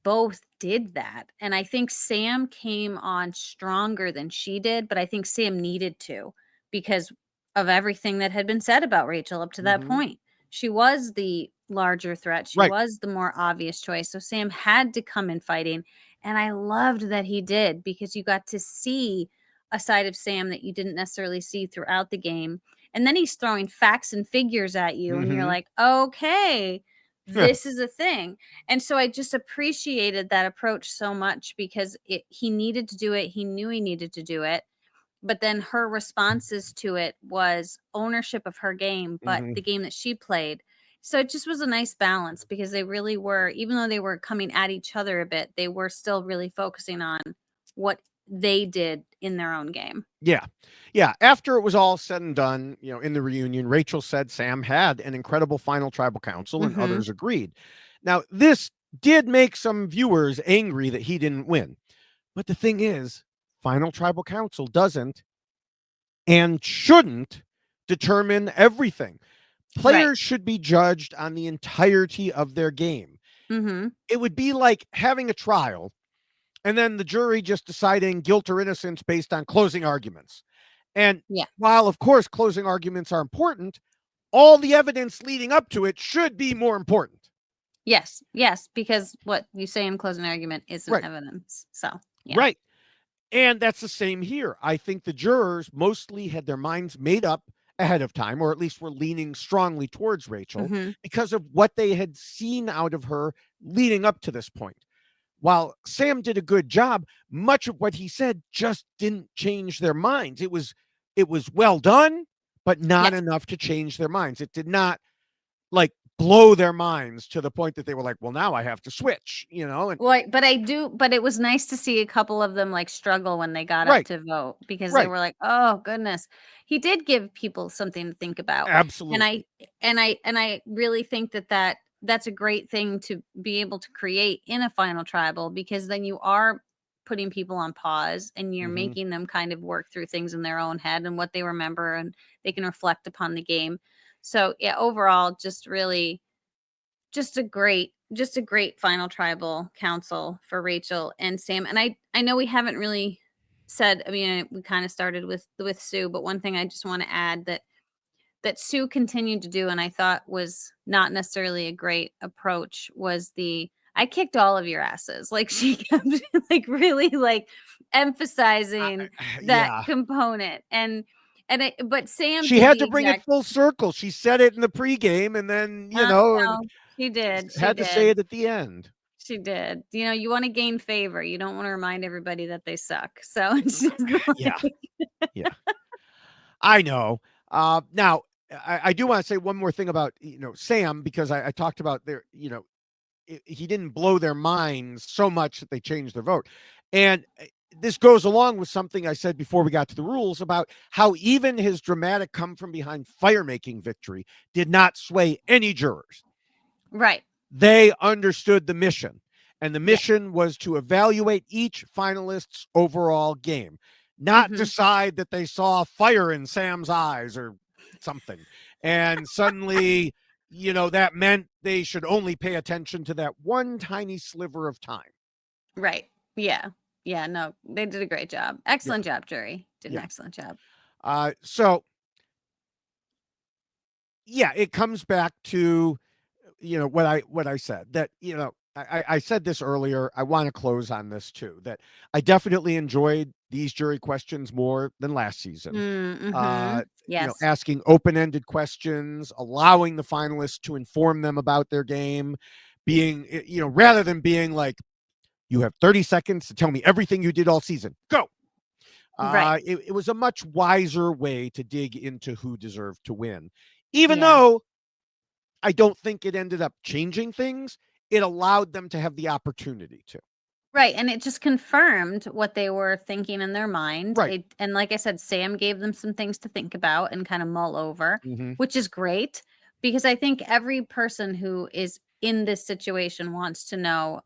both did that. And I think Sam came on stronger than she did, but I think Sam needed to because of everything that had been said about Rachel up to that Hmm. point. She was the larger threat. She Right. was the more obvious choice. So Sam had to come in fighting. And I loved that he did because you got to see a side of Sam that you didn't necessarily see throughout the game. And then he's throwing facts and figures at you, and you're Hmm. like, okay, this is a thing. And so I just appreciated that approach so much because he needed to do it. He knew he needed to do it. But then her responses to it was ownership of her game, but Hmm. the game that she played. So it just was a nice balance because they really were, even though they were coming at each other a bit, they were still really focusing on what they did in their own game. Yeah. Yeah. After it was all said and done, in the reunion, Rachel said Sam had an incredible final tribal council and Hmm. others agreed. Now, this did make some viewers angry that he didn't win. But the thing is, final tribal council doesn't and shouldn't determine everything. Right. Players should be judged on the entirety of their game. Hmm. It would be like having a trial and then the jury just deciding guilt or innocence based on closing arguments. And Yeah. while, of course, closing arguments are important, all the evidence leading up to it should be more important. Yes, yes, because what you say in closing argument isn't Right. evidence. So, yeah. Right. And that's the same here. I think the jurors mostly had their minds made up ahead of time, or at least were leaning strongly towards Rachel Mhm. because of what they had seen out of her leading up to this point. While Sam did a good job, much of what he said just didn't change their minds. It was well done, but not Yes. enough to change their minds. It did not like blow their minds to the point that they were like, well, now I have to switch, and Well, but it was nice to see a couple of them, like, struggle when they got up right, to vote because they right, were like, "Oh, goodness." He did give people something to think about, and absolutely. I really think that's a great thing to be able to create in a final tribal because then you are putting people on pause and you're Hmm. making them kind of work through things in their own head and what they remember, and they can reflect upon the game. So, yeah, overall, just a great final tribal council for Rachel and Sam. And I know we haven't really said, I mean, we kind of started with Sue, but one thing I just want to add that Sue continued to do and I thought was not necessarily a great approach was the I kicked all of your asses. Like she kept like really like emphasizing that Yeah. component. But Sam She did had the to bring it exact full circle. She said it in the pregame and then, I and know. She did. She had to say did. it at the end. She did. You wanna gain favor, you don't wanna remind everybody that they suck, so it's just Yeah. like Yeah. I know. Now, I do want to say one more thing about, Sam, because I talked about he didn't blow their minds so much that they changed their vote. And this goes along with something I said before we got to the rules about how even his dramatic come from behind fire making victory did not sway any jurors. Right. They understood the mission, and the Yeah. mission was to evaluate each finalist's overall game, not Mhm. decide that they saw fire in Sam's eyes or something. And suddenly, that meant they should only pay attention to that one tiny sliver of time. Right. Yeah. Yeah, no, they did a great job. Yeah. Excellent job, jury. Did an Yeah. excellent job. So, yeah, it comes back to what I said that I said this earlier. I want to close on this too. That I definitely enjoyed these jury questions more than last season. Mhm. Yes. Asking open-ended questions, allowing the finalists to inform them about their game, being rather than being like, you have 30 seconds to tell me everything you did all season. Go. Right. It was a much wiser way to dig into who deserved to win, even Yeah. though I don't think it ended up changing things. It allowed them to have the opportunity to. Right, and it just confirmed what they were thinking in their mind. Right. And like I said, Sam gave them some things to think about and kind of mull over, Mhm. which is great because I think every person who is in this situation wants to know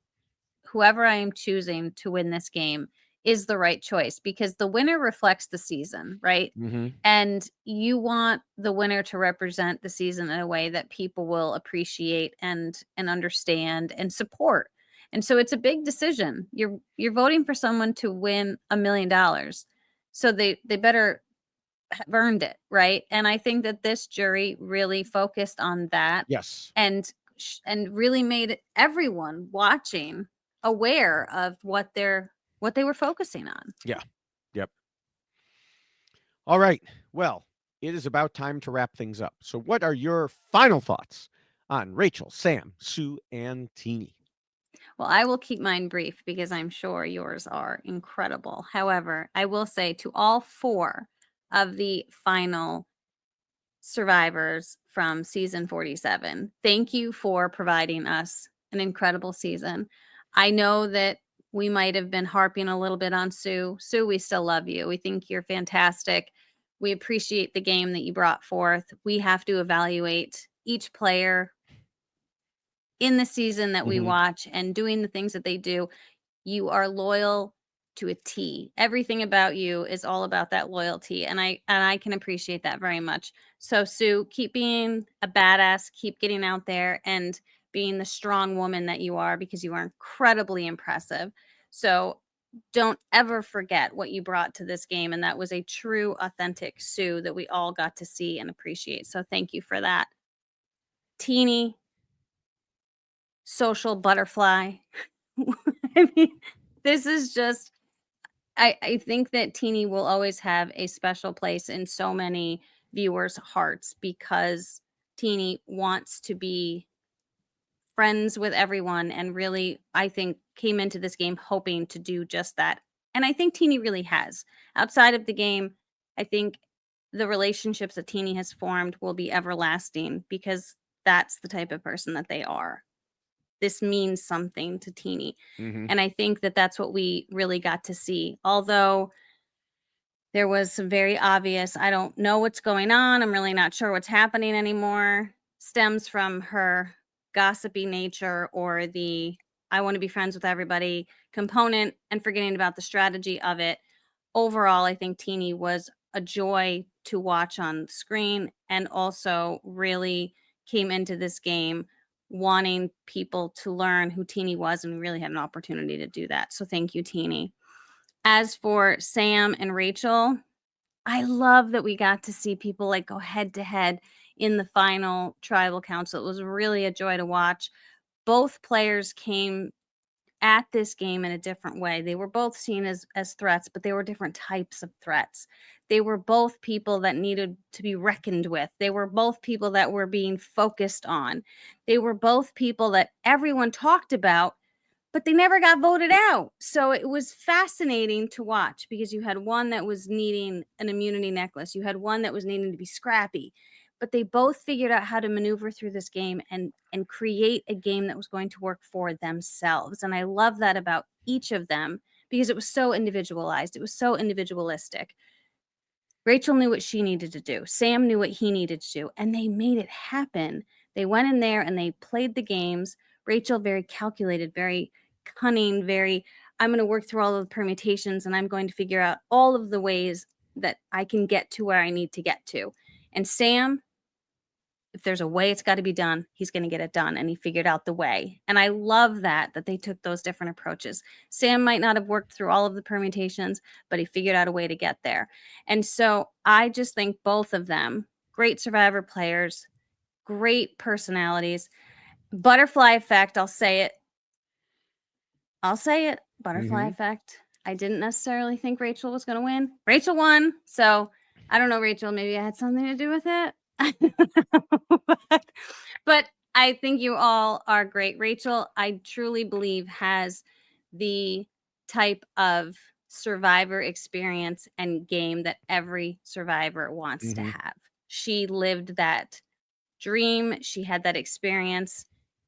whoever I am choosing to win this game is the right choice because the winner reflects the season, right? Mhm. And you want the winner to represent the season in a way that people will appreciate and understand and support. And so it's a big decision. You're voting for someone to win $1 million. So they better have earned it, right? And I think that this jury really focused on that Yes. and and really made everyone watching aware of what they were focusing on. Yeah. Yep. All right. Well, it is about time to wrap things up. So, what are your final thoughts on Rachel, Sam, Sue, and Teeny? Well, I will keep mine brief because I'm sure yours are incredible. However, I will say to all four of the final survivors from season 47. Thank you for providing us an incredible season. I know that we might have been harping a little bit on Sue. Sue, we still love you. We think you're fantastic. We appreciate the game that you brought forth. We have to evaluate each player in the season that we Mhm. watch and doing the things that they do. You are loyal to a T. Everything about you is all about that loyalty, and I can appreciate that very much. So Sue, keep being a badass, keep getting out there and being the strong woman that you are because you are incredibly impressive. So don't ever forget what you brought to this game. And that was a true, authentic Sue that we all got to see and appreciate. So thank you for that. Teeny, social butterfly. I mean, this is just, I think that Teeny will always have a special place in so many viewers' hearts because Teeny wants to be friends with everyone and really, I think, came into this game hoping to do just that. And I think Teeny really has. Outside of the game, I think the relationships that Teeny has formed will be everlasting because that's the type of person that they are. This means something to Teeny. Mm-hmm. And I think that that's what we really got to see. Although there was some very obvious, I don't know what's going on, I'm really not sure what's happening anymore, stems from her gossipy nature or the I want to be friends with everybody component and forgetting about the strategy of it. Overall, I think Teeny was a joy to watch on screen and also really came into this game wanting people to learn who Teeny was, and we really had an opportunity to do that. So thank you, Teeny. As for Sam and Rachel, I love that we got to see people like go head to head in the final tribal council. It was really a joy to watch. Both players came at this game in a different way. They were both seen as threats, but they were different types of threats. They were both people that needed to be reckoned with. They were both people that were being focused on. They were both people that everyone talked about, but they never got voted out. So it was fascinating to watch because you had one that was needing an immunity necklace, you had one that was needing to be scrappy, but they both figured out how to maneuver through this game and create a game that was going to work for themselves. And I love that about each of them because it was so individualized. It was so individualistic. Rachel knew what she needed to do. Sam knew what he needed to do, and they made it happen. They went in there and they played the games. Rachel, very calculated, very cunning, very, I'm going to work through all of the permutations and I'm going to figure out all of the ways that I can get to where I need to get to. And Sam, if there's a way it's got to be done, he's going to get it done. And he figured out the way. And I love that they took those different approaches. Sam might not have worked through all of the permutations, but he figured out a way to get there. And so I just think both of them, great Survivor players, great personalities. Butterfly effect, I'll say it. Butterfly Mm-hmm. effect. I didn't necessarily think Rachel was going to win. Rachel won. So I don't know, Rachel. Maybe I had something to do with it. but I think you all are great. Rachel, I truly believe, has the type of survivor experience and game that every survivor wants to Mm-hmm. have. She lived that dream, she had that experience,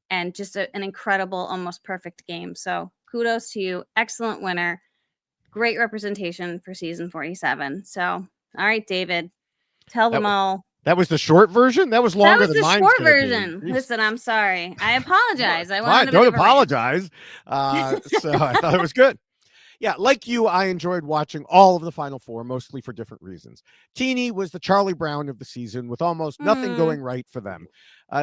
and just an incredible, almost perfect game. So kudos to you. Excellent winner. Great representation for season 47. So, all right, David, tell That them all. that was the short version. That was That longer was than the mine's short going to be. version. Jeez. Listen, I'm sorry. I apologize. I went Fine, on a bit don't of a rant. apologize. So I thought it was good. Yeah, like you, I enjoyed watching all of the Final Four, mostly for different reasons. Teeny was the Charlie Brown of the season with almost nothing Mm, going right for them.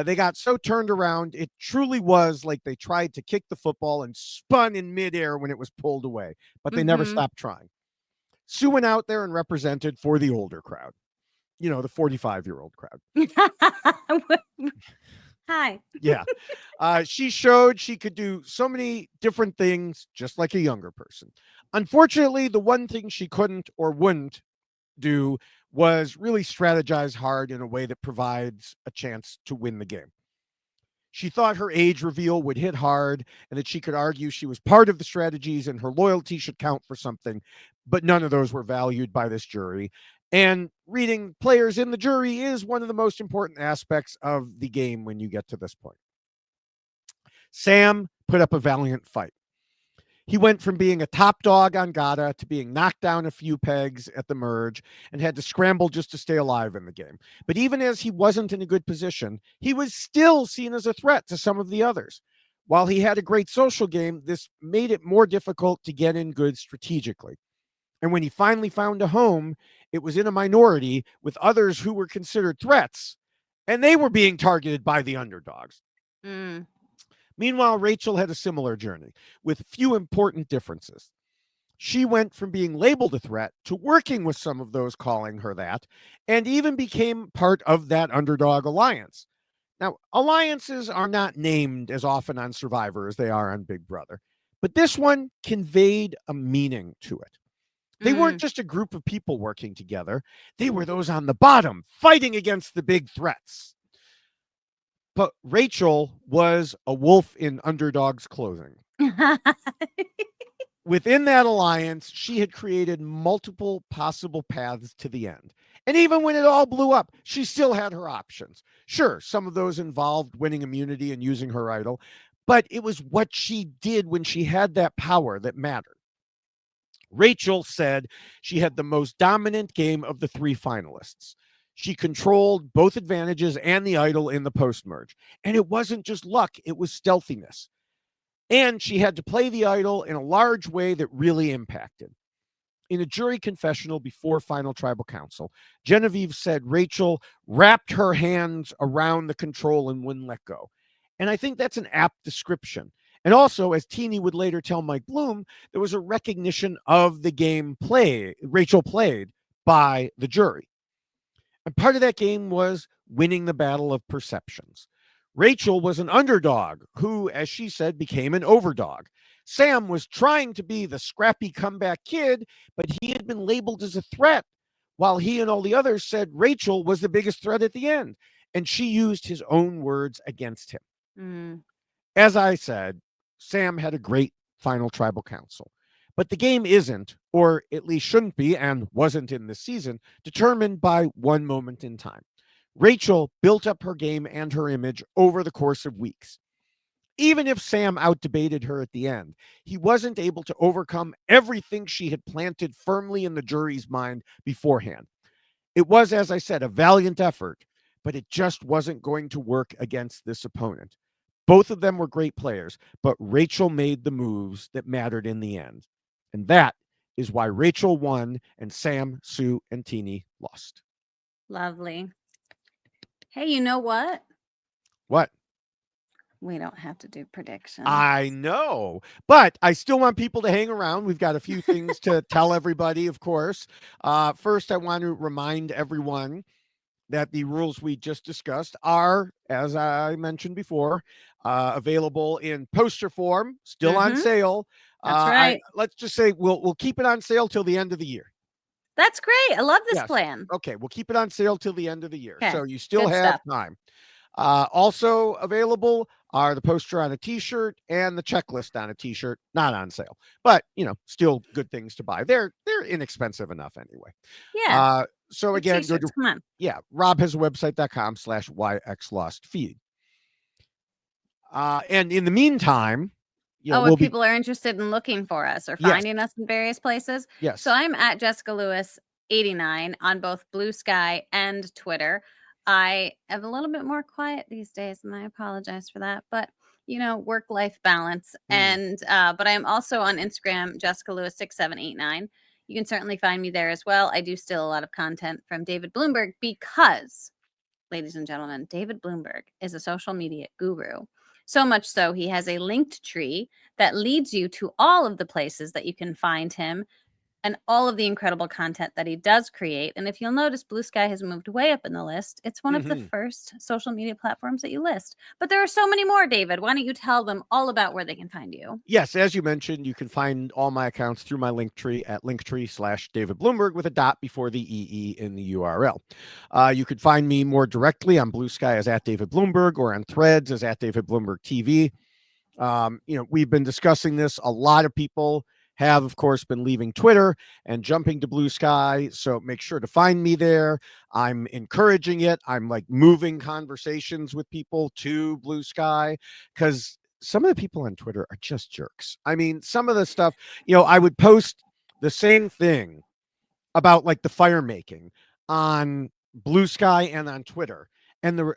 They got so turned around, it truly was like they tried to kick the football and spun in midair when it was pulled away, but they never mm-hmm. stopped trying. Sue went out there and represented for the older crowd, the 45-year-old crowd. Hi. Yeah. She showed she could do so many different things just like a younger person. Unfortunately, the one thing she couldn't or wouldn't do was really strategize hard in a way that provides a chance to win the game. She thought her age reveal would hit hard and that she could argue she was part of the strategies and her loyalty should count for something, but none of those were valued by this jury. And reading players in the jury is one of the most important aspects of the game when you get to this point. Sam put up a valiant fight. He went from being a top dog on Gata to being knocked down a few pegs at the merge and had to scramble just to stay alive in the game. But even as he wasn't in a good position, he was still seen as a threat to some of the others. While he had a great social game, this made it more difficult to get in good strategically. And when he finally found a home, it was in a minority with others who were considered threats, and they were being targeted by the underdogs. Meanwhile, Rachel had a similar journey with few important differences. She went from being labeled a threat to working with some of those calling her that, and even became part of that underdog alliance. Now, alliances are not named as often on Survivor as they are on Big Brother, but this one conveyed a meaning to it. They weren't Mm. just a group of people working together, they were those on the bottom fighting against the big threats. But Rachel was a wolf in underdog's clothing. Within that alliance, she had created multiple possible paths to the end. And even when it all blew up, she still had her options. Sure, some of those involved winning immunity and using her idol, but it was what she did when she had that power that mattered. Rachel said she had the most dominant game of the three finalists. She controlled both advantages and the idol in the post merge. And it wasn't just luck, it was stealthiness. And she had to play the idol in a large way that really impacted. In a jury confessional before Final Tribal Council, Genevieve said Rachel wrapped her hands around the control and wouldn't let go. And I think that's an apt description. And also, as Teeny would later tell Mike Bloom, there was a recognition of the game Rachel played by the jury. And part of that game was winning the battle of perceptions. Rachel was an underdog who, as she said, became an overdog. Sam was trying to be the scrappy comeback kid, but he had been labeled as a threat, while he and all the others said Rachel was the biggest threat at the end. And she used his own words against him. Mm. As I said, Sam had a great final tribal council. But the game isn't, or at least shouldn't be, and wasn't in this season, determined by one moment in time. Rachel built up her game and her image over the course of weeks. Even if Sam outdebated her at the end, he wasn't able to overcome everything she had planted firmly in the jury's mind beforehand. It was, as I said, a valiant effort, but it just wasn't going to work against this opponent. Both of them were great players, but Rachel made the moves that mattered in the end. And that is why Rachel won and Sam, Sue, and Teeny lost. Lovely. Hey, you know what? What? We don't have to do predictions. I know, but I still want people to hang around. We've got a few things to tell everybody, of course. First, I want to remind everyone that the rules we just discussed are, as I mentioned before, available in poster form, still on Mhm. sale. That's right. Let's just say we'll keep it on sale till the end of the year. That's great. I love this Yes. plan. Okay, we'll keep it on sale till the end of the year. Okay. So you still Good have stuff. time. Also available are the poster on a t-shirt and the checklist on a t-shirt, not on sale. But, still good things to buy. They're inexpensive enough anyway. Yeah. So Good again, go to t-shirts. Come on. Rob has a website.com/yxlostfeed. And in the meantime, Oh, if we'll be people are interested in looking for us or yes, finding us in various places. So yes. I'm at Jessica Lewis 89 on both Blue Sky and Twitter. I am a little bit more quiet these days, and I apologize for that. But work life balance. Mm. And but I am also on Instagram, Jessica Lewis 6789. You can certainly find me there as well. I do still a lot of content from David Bloomberg because, ladies and gentlemen, David Bloomberg is a social media guru. So much so, he has a linked tree that leads you to all of the places that you can find him and all of the incredible content that he does create. And if you'll notice, Blue Sky has moved way up in the list. It's one of the Mhm. first social media platforms that you list. But there are so many more, David. Why don't you tell them all about where they can find you? Yes, as you mentioned, you can find all my accounts through my link tree at linktree/David Bloomberg with a dot before the EE in the URL. You could find me more directly on Blue Sky as at David Bloomberg or on Threads as at David Bloomberg TV. We've been discussing this. A lot of people have, of course, been leaving Twitter and jumping to Blue Sky. So make sure to find me there. I'm encouraging it. I'm like moving conversations with people to Blue Sky because some of the people on Twitter are just jerks. I mean, some of the stuff, I would post the same thing about like the fire making on Blue Sky and on Twitter. And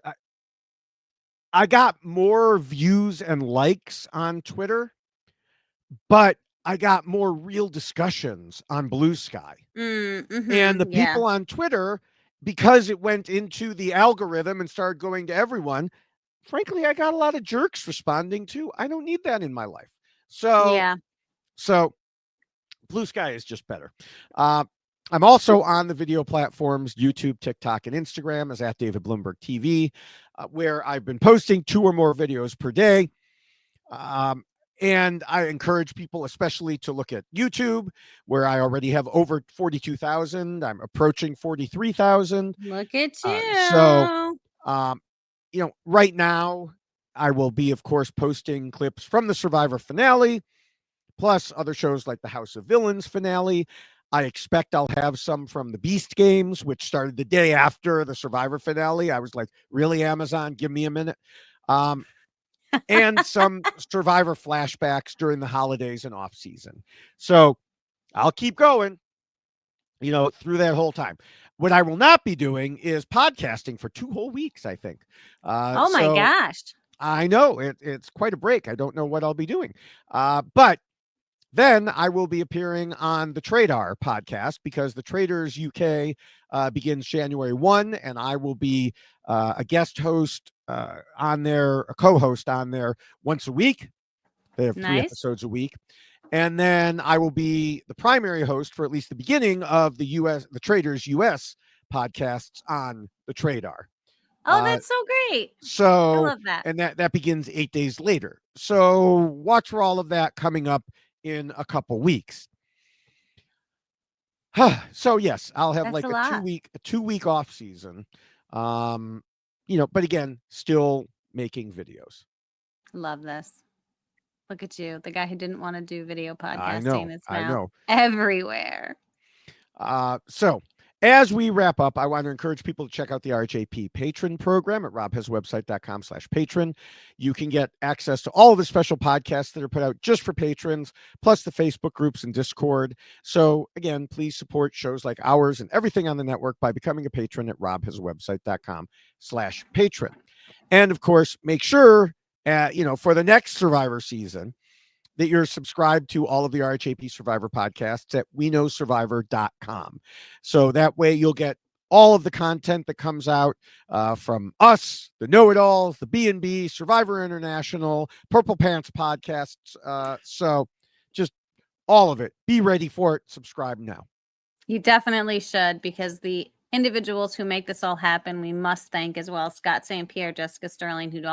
I got more views and likes on Twitter, but I got more real discussions on Blue Sky. And the Yeah. people on Twitter, because it went into the algorithm and started going to everyone, frankly, I got a lot of jerks responding too. I don't need that in my life. So, Yeah. so Blue Sky is just better. I'm also on the video platforms YouTube, TikTok, and Instagram as at David Bloomberg TV, where I've been posting 2 or more videos per day. And I encourage people, especially to look at YouTube, where I already have over 42,000. I'm approaching 43,000. Look at So, you. um, right now, I will be, of course, posting clips from the Survivor finale, plus other shows like the House of Villains finale. I expect I'll have some from the Beast Games, which started the day after the Survivor finale. I was like, really, Amazon, give me a minute. And some Survivor flashbacks during the holidays and off season. So I'll keep going, through that whole time. What I will not be doing is podcasting for 2 whole weeks, I think. Oh my So gosh. I know it's quite a break. I don't know what I'll be doing. But then I will be appearing on the Tradar podcast because the Traders UK begins January 1, and I will be a guest host on there, a co-host on there once a week. They have 3 Nice. episodes a week. And then I will be the primary host for at least the beginning of the Traders US podcasts on the Tradar. Oh, that's so great. I So, love that. and that begins 8 days later. So watch for all of that coming up in a couple weeks. So yes, I'll have That's like a a lot. 2-week off season. But again, still making videos. Love this. Look at you. The guy who didn't want to do video I podcasting know. is I now know. everywhere. So as we wrap up, I want to encourage people to check out the RHAP patron program at robhasawebsite.com/patron. You can get access to all of the special podcasts that are put out just for patrons, plus the Facebook groups and Discord. So again, please support shows like ours and everything on the network by becoming a patron at robhasawebsite.com/patron. And of course, make sure, for the next Survivor season, that you're subscribed to all of the RHAP Survivor podcasts at weknowsurvivor.com. So that way you'll get all of the content that comes out from us, the Know-It-Alls, the B&B, Survivor International, Purple Pants podcasts. So just all of it. Be ready for it. Subscribe now. You definitely should, because the individuals who make this all happen, we must thank as well. Scott St. Pierre, Jessica Sterling, who do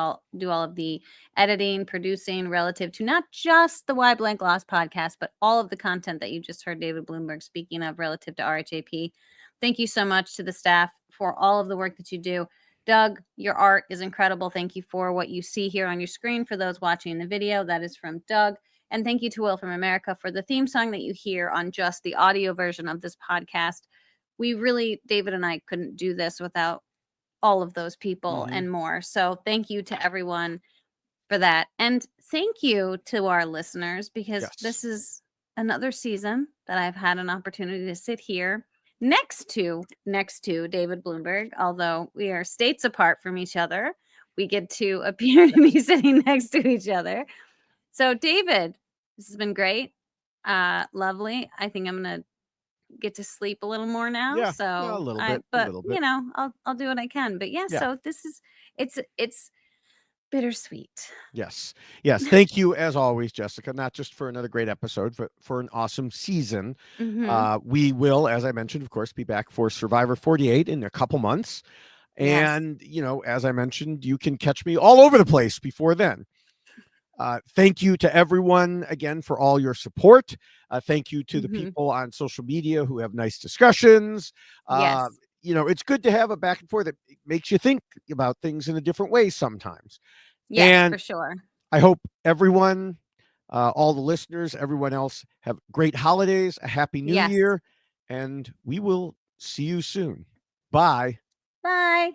all of the editing, producing relative to not just the Why Blank Lost podcast, but all of the content that you just heard David Bloomberg speaking of relative to RHAP. Thank you so much to the staff for all of the work that you do. Doug, your art is incredible. Thank you for what you see here on your screen. For those watching the video, that is from Doug. And thank you to Will from America for the theme song that you hear on just the audio version of this podcast. We really, David and I couldn't do this without all of those people and more. So thank you to everyone for that. And thank you to our listeners, because this is another season that I've had an opportunity to sit here next to David Bloomberg. Although we are states apart from each other, we get to appear to be sitting next to each other. So David, this has been great. Lovely. I think I'm gonna get to sleep a little more now. Yeah, So a little bit. I'll do what I can. But yeah, so this is it's bittersweet. Yes. Thank you, as always, Jessica, not just for another great episode, but for an awesome season. We will, as I mentioned, of course, be back for Survivor 48 in a couple months. And, as I mentioned, you can catch me all over the place before then. Thank you to everyone again for all your support. Thank you to the people on social media who have nice discussions. Yes. It's good to have a back and forth that makes you think about things in a different way sometimes. Yes, And for sure. I hope everyone, all the listeners, everyone else, have great holidays, a happy new year, and we will see you soon. Bye. Bye.